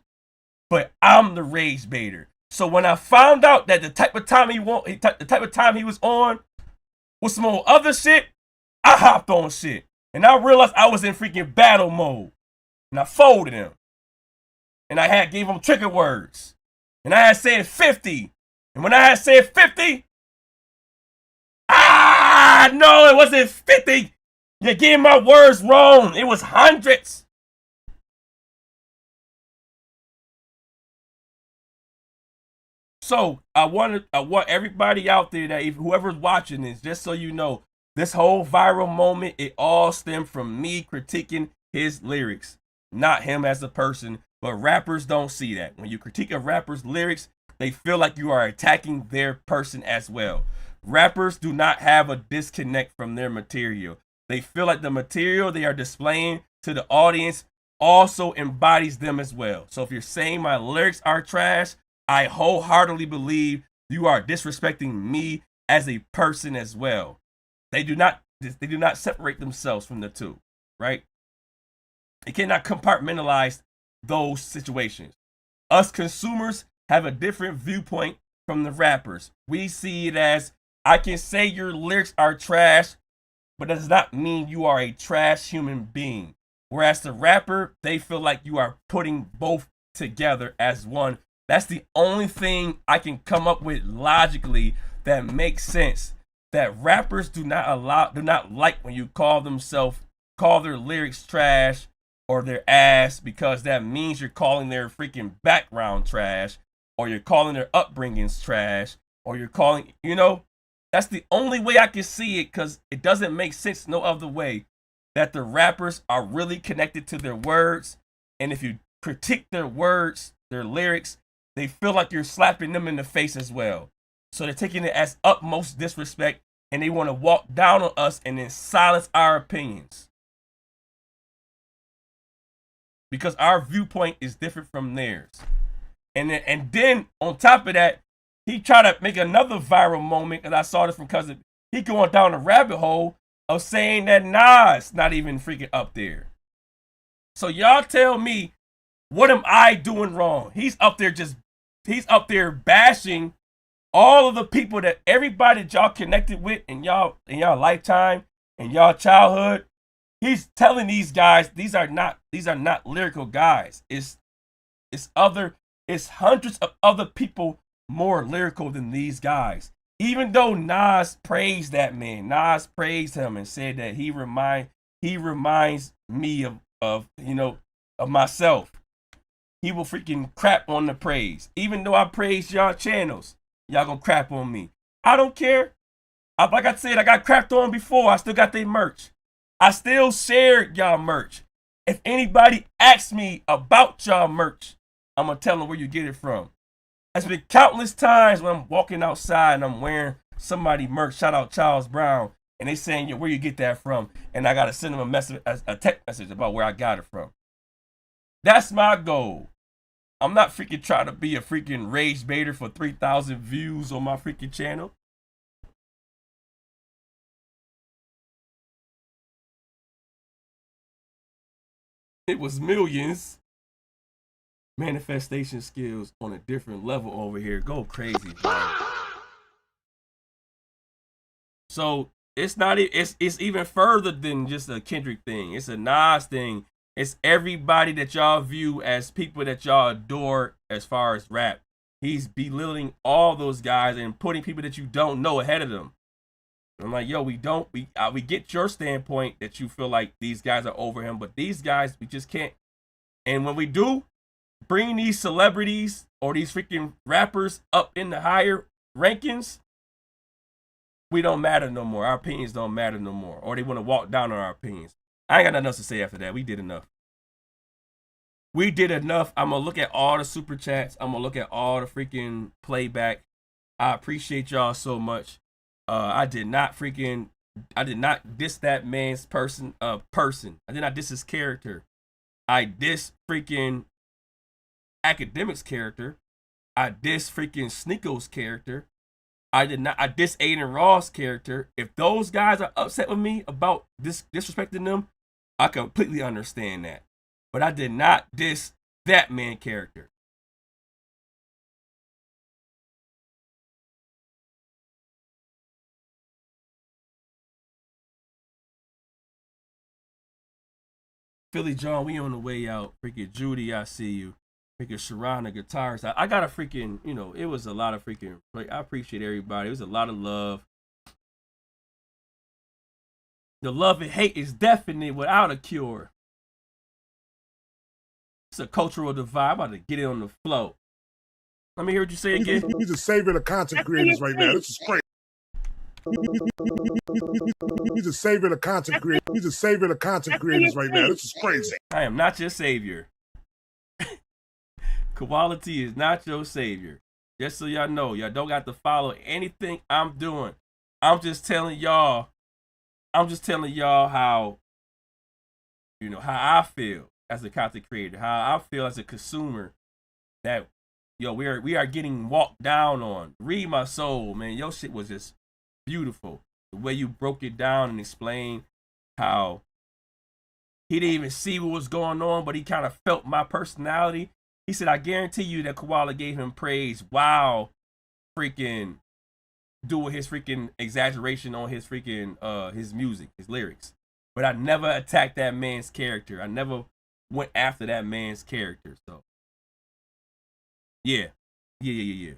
but I'm the rage baiter. So when I found out that the type of time he was on was some old other shit, I hopped on shit. And I realized I was in freaking battle mode. And I folded him. And I gave him trigger words. And I had said 50. And when I had said 50, no, it wasn't 50. You're getting my words wrong. It was hundreds. So I want everybody out there, that whoever's watching this, just so you know, this whole viral moment, it all stemmed from me critiquing his lyrics, not him as a person. But rappers don't see that. When you critique a rapper's lyrics, they feel like you are attacking their person as well. Rappers do not have a disconnect from their material. They feel like the material they are displaying to the audience also embodies them as well. So if you're saying my lyrics are trash, I wholeheartedly believe you are disrespecting me as a person as well. They do not separate themselves from the two, right? They cannot compartmentalize those situations. Us consumers have a different viewpoint from the rappers. We see it as, I can say your lyrics are trash, but that does not mean you are a trash human being. Whereas the rapper, they feel like you are putting both together as one. That's the only thing I can come up with logically that makes sense. That rappers do not like when you call their lyrics trash or their ass, because that means you're calling their freaking background trash, or you're calling their upbringings trash, or you're calling, that's the only way I can see it, because it doesn't make sense no other way, that the rappers are really connected to their words. And if you critique their words, their lyrics, they feel like you're slapping them in the face as well. So they're taking it as utmost disrespect, and they want to walk down on us and then silence our opinions. because our viewpoint is different from theirs. And then on top of that, he tried to make another viral moment, and I saw this from Cousin. He going down the rabbit hole of saying that Nas not even freaking up there. So y'all tell me, what am I doing wrong? He's up there bashing all of the people that everybody that y'all connected with in y'all lifetime, in y'all childhood. He's telling these guys these are not lyrical guys. It's hundreds of other people more lyrical than these guys. Even though Nas praised that man, Nas praised him and said that he reminds me of myself. He will freaking crap on the praise. Even though I praise y'all channels, y'all gonna crap on me. I don't care. Like I said, I got crapped on before. I still got their merch. I still shared y'all merch. If anybody asks me about y'all merch, I'm gonna tell them where you get it from. There's been countless times when I'm walking outside and I'm wearing somebody merch. Shout out Charles Brown, and they saying, where you get that from? And I gotta send them a text message about where I got it from. That's my goal. I'm not freaking trying to be a freaking rage baiter for 3,000 views on my freaking channel. It was millions. Manifestation skills on a different level over here. Go crazy, man. So it's even further than just a Kendrick thing. It's a Nas thing. It's everybody that y'all view as people that y'all adore as far as rap. He's belittling all those guys and putting people that you don't know ahead of them. I'm like, yo, we get your standpoint that you feel like these guys are over him, but these guys, we just can't. And when we do bring these celebrities or these freaking rappers up in the higher rankings, we don't matter no more. Our opinions don't matter no more. Or they want to walk down on our opinions. I ain't got nothing else to say after that. We did enough. We did enough. I'm going to look at all the super chats. I'm going to look at all the freaking playback. I appreciate y'all so much. I did not diss that man's person. I did not diss his character. I diss freaking Academic's character. I diss freaking Sneako's character. I diss Aiden Ross' character. If those guys are upset with me about disrespecting them, I completely understand that. But I did not diss that man character. Philly John, we on the way out. Freaking Judy, I see you. Freaking Sharon, the guitarist. I got a freaking, it was a lot of freaking, I appreciate everybody. It was a lot of love. The love and hate is definite without a cure. It's a cultural divide. I'm about to get it on the flow. Let me hear what you say again. He's a savior of content creators right now. This is crazy. He's a savior of content creators. He's a savior of content creators right now. This is crazy. I am not your savior. KoalaTea is not your savior. Just so y'all know, y'all don't got to follow anything I'm doing. I'm just telling y'all how, how I feel as a content creator, how I feel as a consumer, that, we are getting walked down on. Read my soul, man. Your shit was just beautiful. The way you broke it down and explained how he didn't even see what was going on, but he kind of felt my personality. He said, I guarantee you that Koala gave him praise while freaking doing his freaking exaggeration on his freaking his music, his lyrics. But I never attacked that man's character. I never went after that man's character. So yeah. We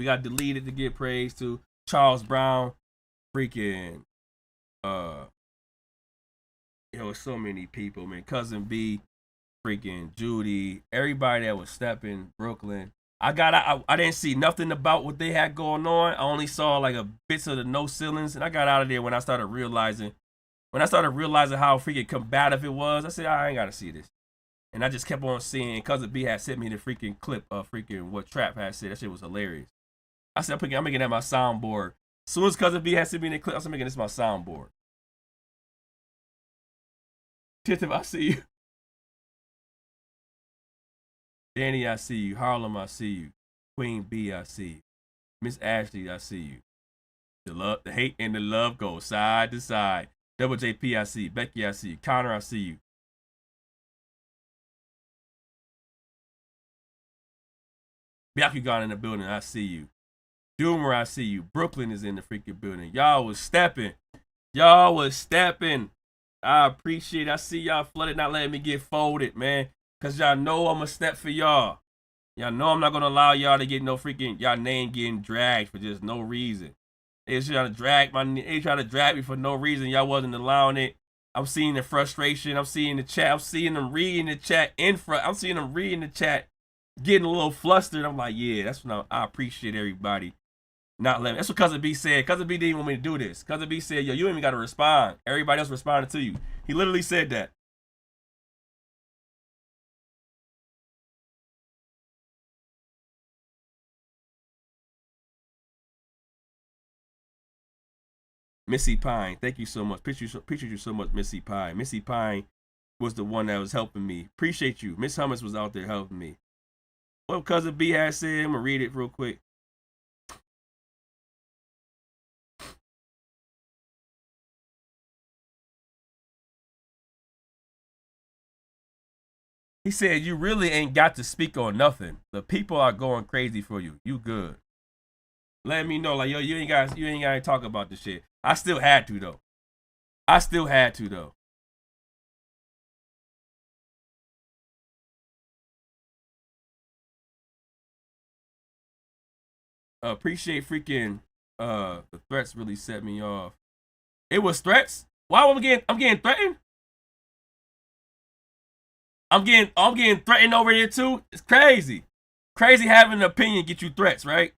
got deleted to get praise to Charles Brown, freaking so many people, man. Cousin B, freaking Judy, everybody that was stepping, Brooklyn. I didn't see nothing about what they had going on. I only saw like a bits of the no ceilings, and I got out of there when I started realizing how freaking combative it was. I said, I ain't gotta see this. And I just kept on seeing. Cousin B had sent me the freaking clip of freaking what Trap had said. That shit was hilarious. I said, I'm making that my soundboard. As soon as Cousin B had sent me the clip, I said, I'm making this my soundboard. Tiff, I see you. Danny, I see you. Harlem, I see you. Queen B, I see you. Miss Ashley, I see you. The love, the hate, and the love go side to side. Double JP, I see you. Becky, I see you. Connor, I see you. Byakugan in the building, I see you. Doomer, I see you. Brooklyn is in the freaking building. Y'all was stepping. Y'all was stepping. I appreciate it. I see y'all flooded, not letting me get folded, man. Because y'all know I'm a step for y'all. Y'all know I'm not going to allow y'all to get no freaking, y'all name getting dragged for just no reason. They just trying to drag me for no reason. Y'all wasn't allowing it. I'm seeing the frustration. I'm seeing the chat. I'm seeing them reading the chat I'm seeing them reading the chat, getting a little flustered. I'm like, yeah, that's what I appreciate everybody. Not letting. That's what Cousin B said. Cousin B didn't want me to do this. Cousin B said, yo, you ain't even got to respond. Everybody else responded to you. He literally said that. Missy Pine, thank you so much. Appreciate you so much, Missy Pine. Missy Pine was the one that was helping me. Appreciate you. Miss Hummus was out there helping me. What Cousin B has said, I'm going to read it real quick. He said, you really ain't got to speak on nothing. The people are going crazy for you. You good. Let me know, like, yo, you ain't got to talk about this shit. I still had to, though. Appreciate freaking, the threats really set me off. It was threats? Why am I'm getting threatened? I'm getting threatened over here too. It's crazy. Crazy having an opinion get you threats, right?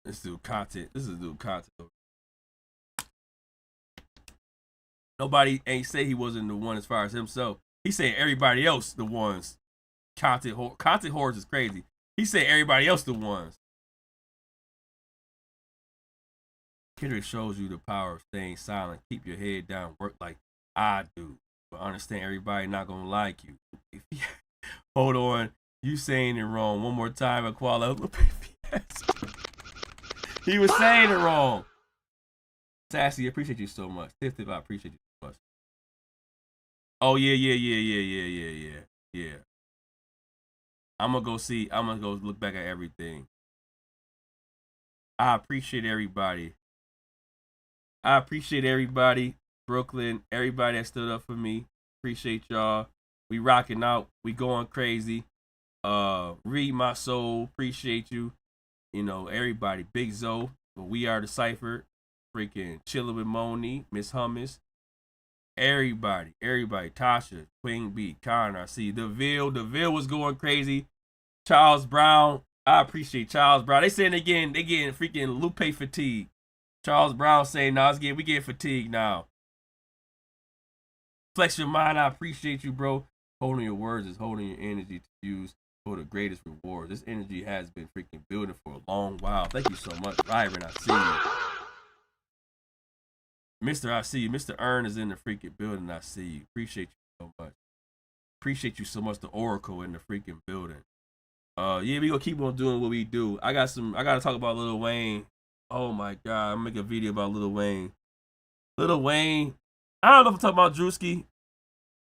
This dude content. Nobody ain't say he wasn't the one as far as himself. He said everybody else the ones. Content whores is crazy. He said everybody else the ones. Kendrick shows you the power of staying silent. Keep your head down. Work like I do. But understand everybody not gonna like you. Hold on. You saying it wrong. One more time, Koala. He was saying it wrong. Sassy, I appreciate you so much. Tiff, I appreciate you so much. Oh, yeah. I'm gonna go look back at everything. I appreciate everybody. Brooklyn, everybody that stood up for me. Appreciate y'all. We rocking out. We going crazy. Read my soul. Appreciate you. You know, everybody. Big Zoe. We Are the Cypher. Freaking chilling with Moni. Miss Hummus. Everybody. Tasha. Queen B. Connor. I see. DeVille was going crazy. Charles Brown. I appreciate Charles Brown. They saying they getting freaking Lupe fatigue. Charles Brown saying, nah, we getting fatigued now. Flex your mind. I appreciate you, bro. Holding your words is holding your energy to use for the greatest reward. This energy has been freaking building for a long while. Thank you so much, Byron. I see you. Mr. I see you. Mr. Earn is in the freaking building. I see you. Appreciate you so much. Appreciate you so much, the Oracle in the freaking building. Yeah, we gonna keep on doing what we do. I gotta talk about Lil Wayne. Oh my god, I'm gonna make a video about Lil Wayne. Lil Wayne, I don't know if I'm talking about Drewski.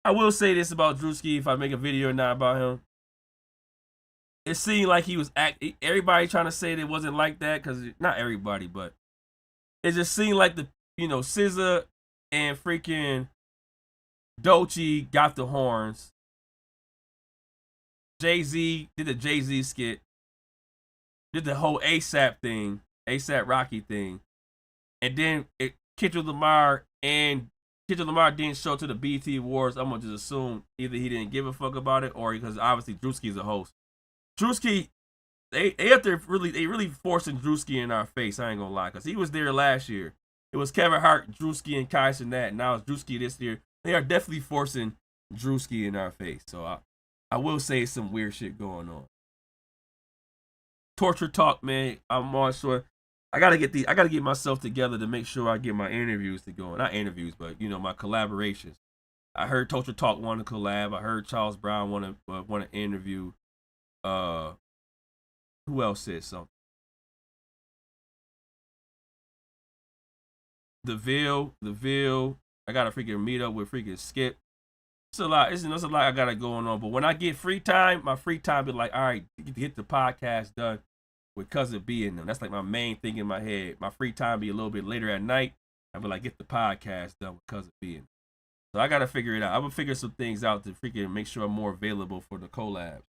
I will say this about Drewski if I make a video or not about him. It seemed like he was everybody trying to say that it wasn't like that, because not everybody, but it just seemed like the, you know, SZA and freaking Dolce got the horns. Jay-Z did the Jay-Z skit, did the whole ASAP thing, ASAP Rocky thing, and then Kendrick Lamar didn't show to the BET Awards. I'm gonna just assume either he didn't give a fuck about it, or because obviously Drewski's a host. Drewski, they really forcing Drewski in our face. I ain't gonna lie, because he was there last year. It was Kevin Hart, Drewski, and Kai Cenat. Now it's Drewski this year. They are definitely forcing Drewski in our face. So I will say some weird shit going on. Torture talk, man. I'm all sure. I gotta get myself together to make sure I get my interviews to go. Not interviews, but you know, my collaborations. I heard Torture Talk want to collab. I heard Charles Brown want to interview. Who else said something? The Ville. I gotta freaking meet up with freaking Skip. It's a lot. There's a lot I gotta going on. But when I get free time, my free time be like, all right, get the podcast done with Cousin B in them. That's like my main thing in my head. My free time be a little bit later at night. I be like, get the podcast done with Cousin B in them. So I gotta figure it out. I'm gonna figure some things out to freaking make sure I'm more available for the collab.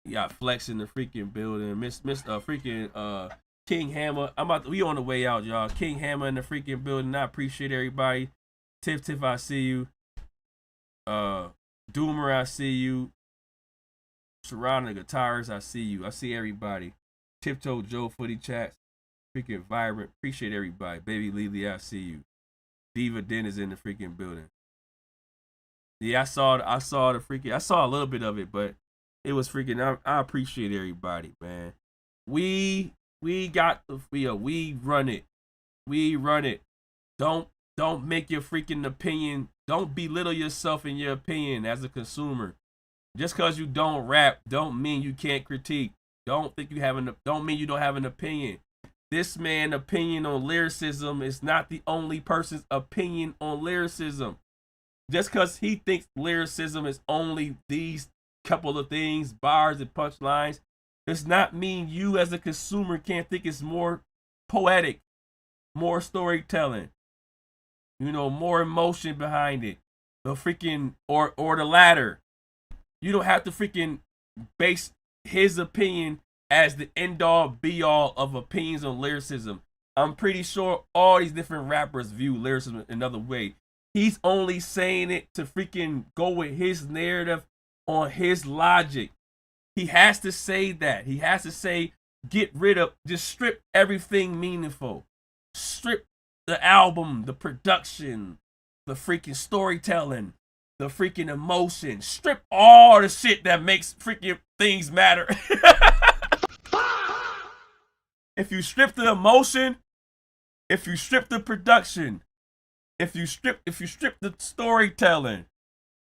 You got Flex in the freaking building. Freaking King Hammer. We on the way out, y'all. King Hammer in the freaking building. I appreciate everybody. Tiff, I see you. Doomer, I see you. Surrounding the guitars, I see you. I see everybody. Tiptoe Joe Footy Chats. Freaking Vibrant. Appreciate everybody. Baby Lily, I see you. Diva Den is in the freaking building. Yeah, I saw a little bit of it, but it was freaking. I appreciate everybody, man. We run it. We run it. Don't make your freaking opinion. Don't belittle yourself in your opinion as a consumer. Just because you don't rap, don't mean you can't critique. Don't mean you don't have an opinion. This man's opinion on lyricism is not the only person's opinion on lyricism. Just because he thinks lyricism is only these couple of things, bars and punchlines, does not mean you as a consumer can't think it's more poetic, more storytelling, you know, more emotion behind it. The freaking, or the latter. You don't have to freaking base his opinion as the end-all, be-all of opinions on lyricism. I'm pretty sure all these different rappers view lyricism another way. He's only saying it to freaking go with his narrative on his logic. He has to say that. He has to say, just strip everything meaningful. Strip the album, the production, the freaking storytelling, the freaking emotion. Strip all the shit that makes freaking things matter. If you strip the emotion, if you strip the production, if you strip the storytelling,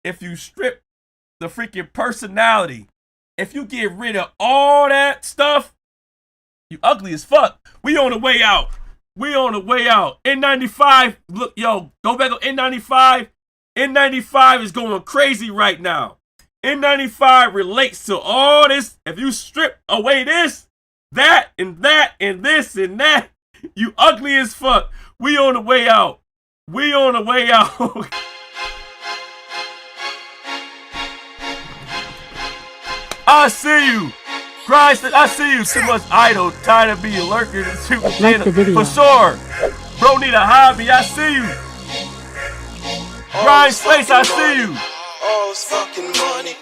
if you strip the freaking personality, if you get rid of all that stuff, you ugly as fuck. We on the way out. We on the way out. N95, look, yo, go back on N95. N95 is going crazy right now. N95 relates to all this. If you strip away this, that, and this, and that, you ugly as fuck. We on the way out. We on the way out. I see you. Christ, I see you. Too much idle. Tired of being lurking and super channel. For sure. Bro need a hobby. I see you. Grind space, I see you. All this fucking money.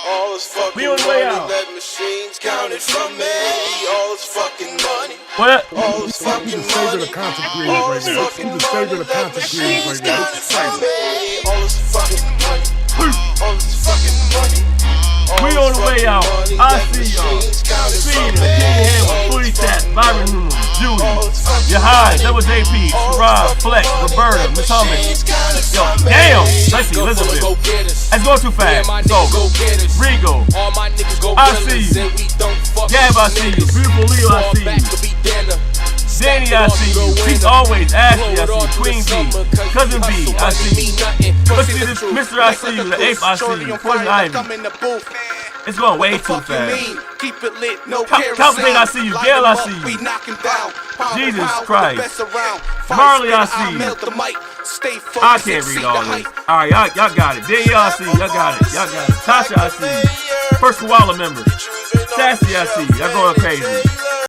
All this fucking we on the way out. Let machines count it from me. All this fucking money. What? All this fucking money. All this fucking money. Let machines count it from me. All this fucking money. All this fucking money. We on the way out. I see y'all. Speed, King Hammer, Footy Tats, Byron Noon, Judy, Yahai, Double JP, Rob, Flex, Roberta, Miss Hummus. Yo, damn! Let's see, Elizabeth. That's going too fast. So, Rigo, I see you. Gab, I see you. Beautiful Leo, I see you. Danny, I see you. He's always Ashley, I see you. Queen B, Cousin B, I see you. Let's see this, Mr. I see you. The Ape, I see you. Cousin Ivy. It's going way too fast. Keep it lit, no Calvin, I see you. Gail, I see you. Jesus Christ. Marley, I see you. I can't read all this. Alright, y'all got it. Danielle, I see you. Y'all got it. Y'all got it. Tasha, I see you. First Koala member. Sassy, I see you. Y'all going crazy.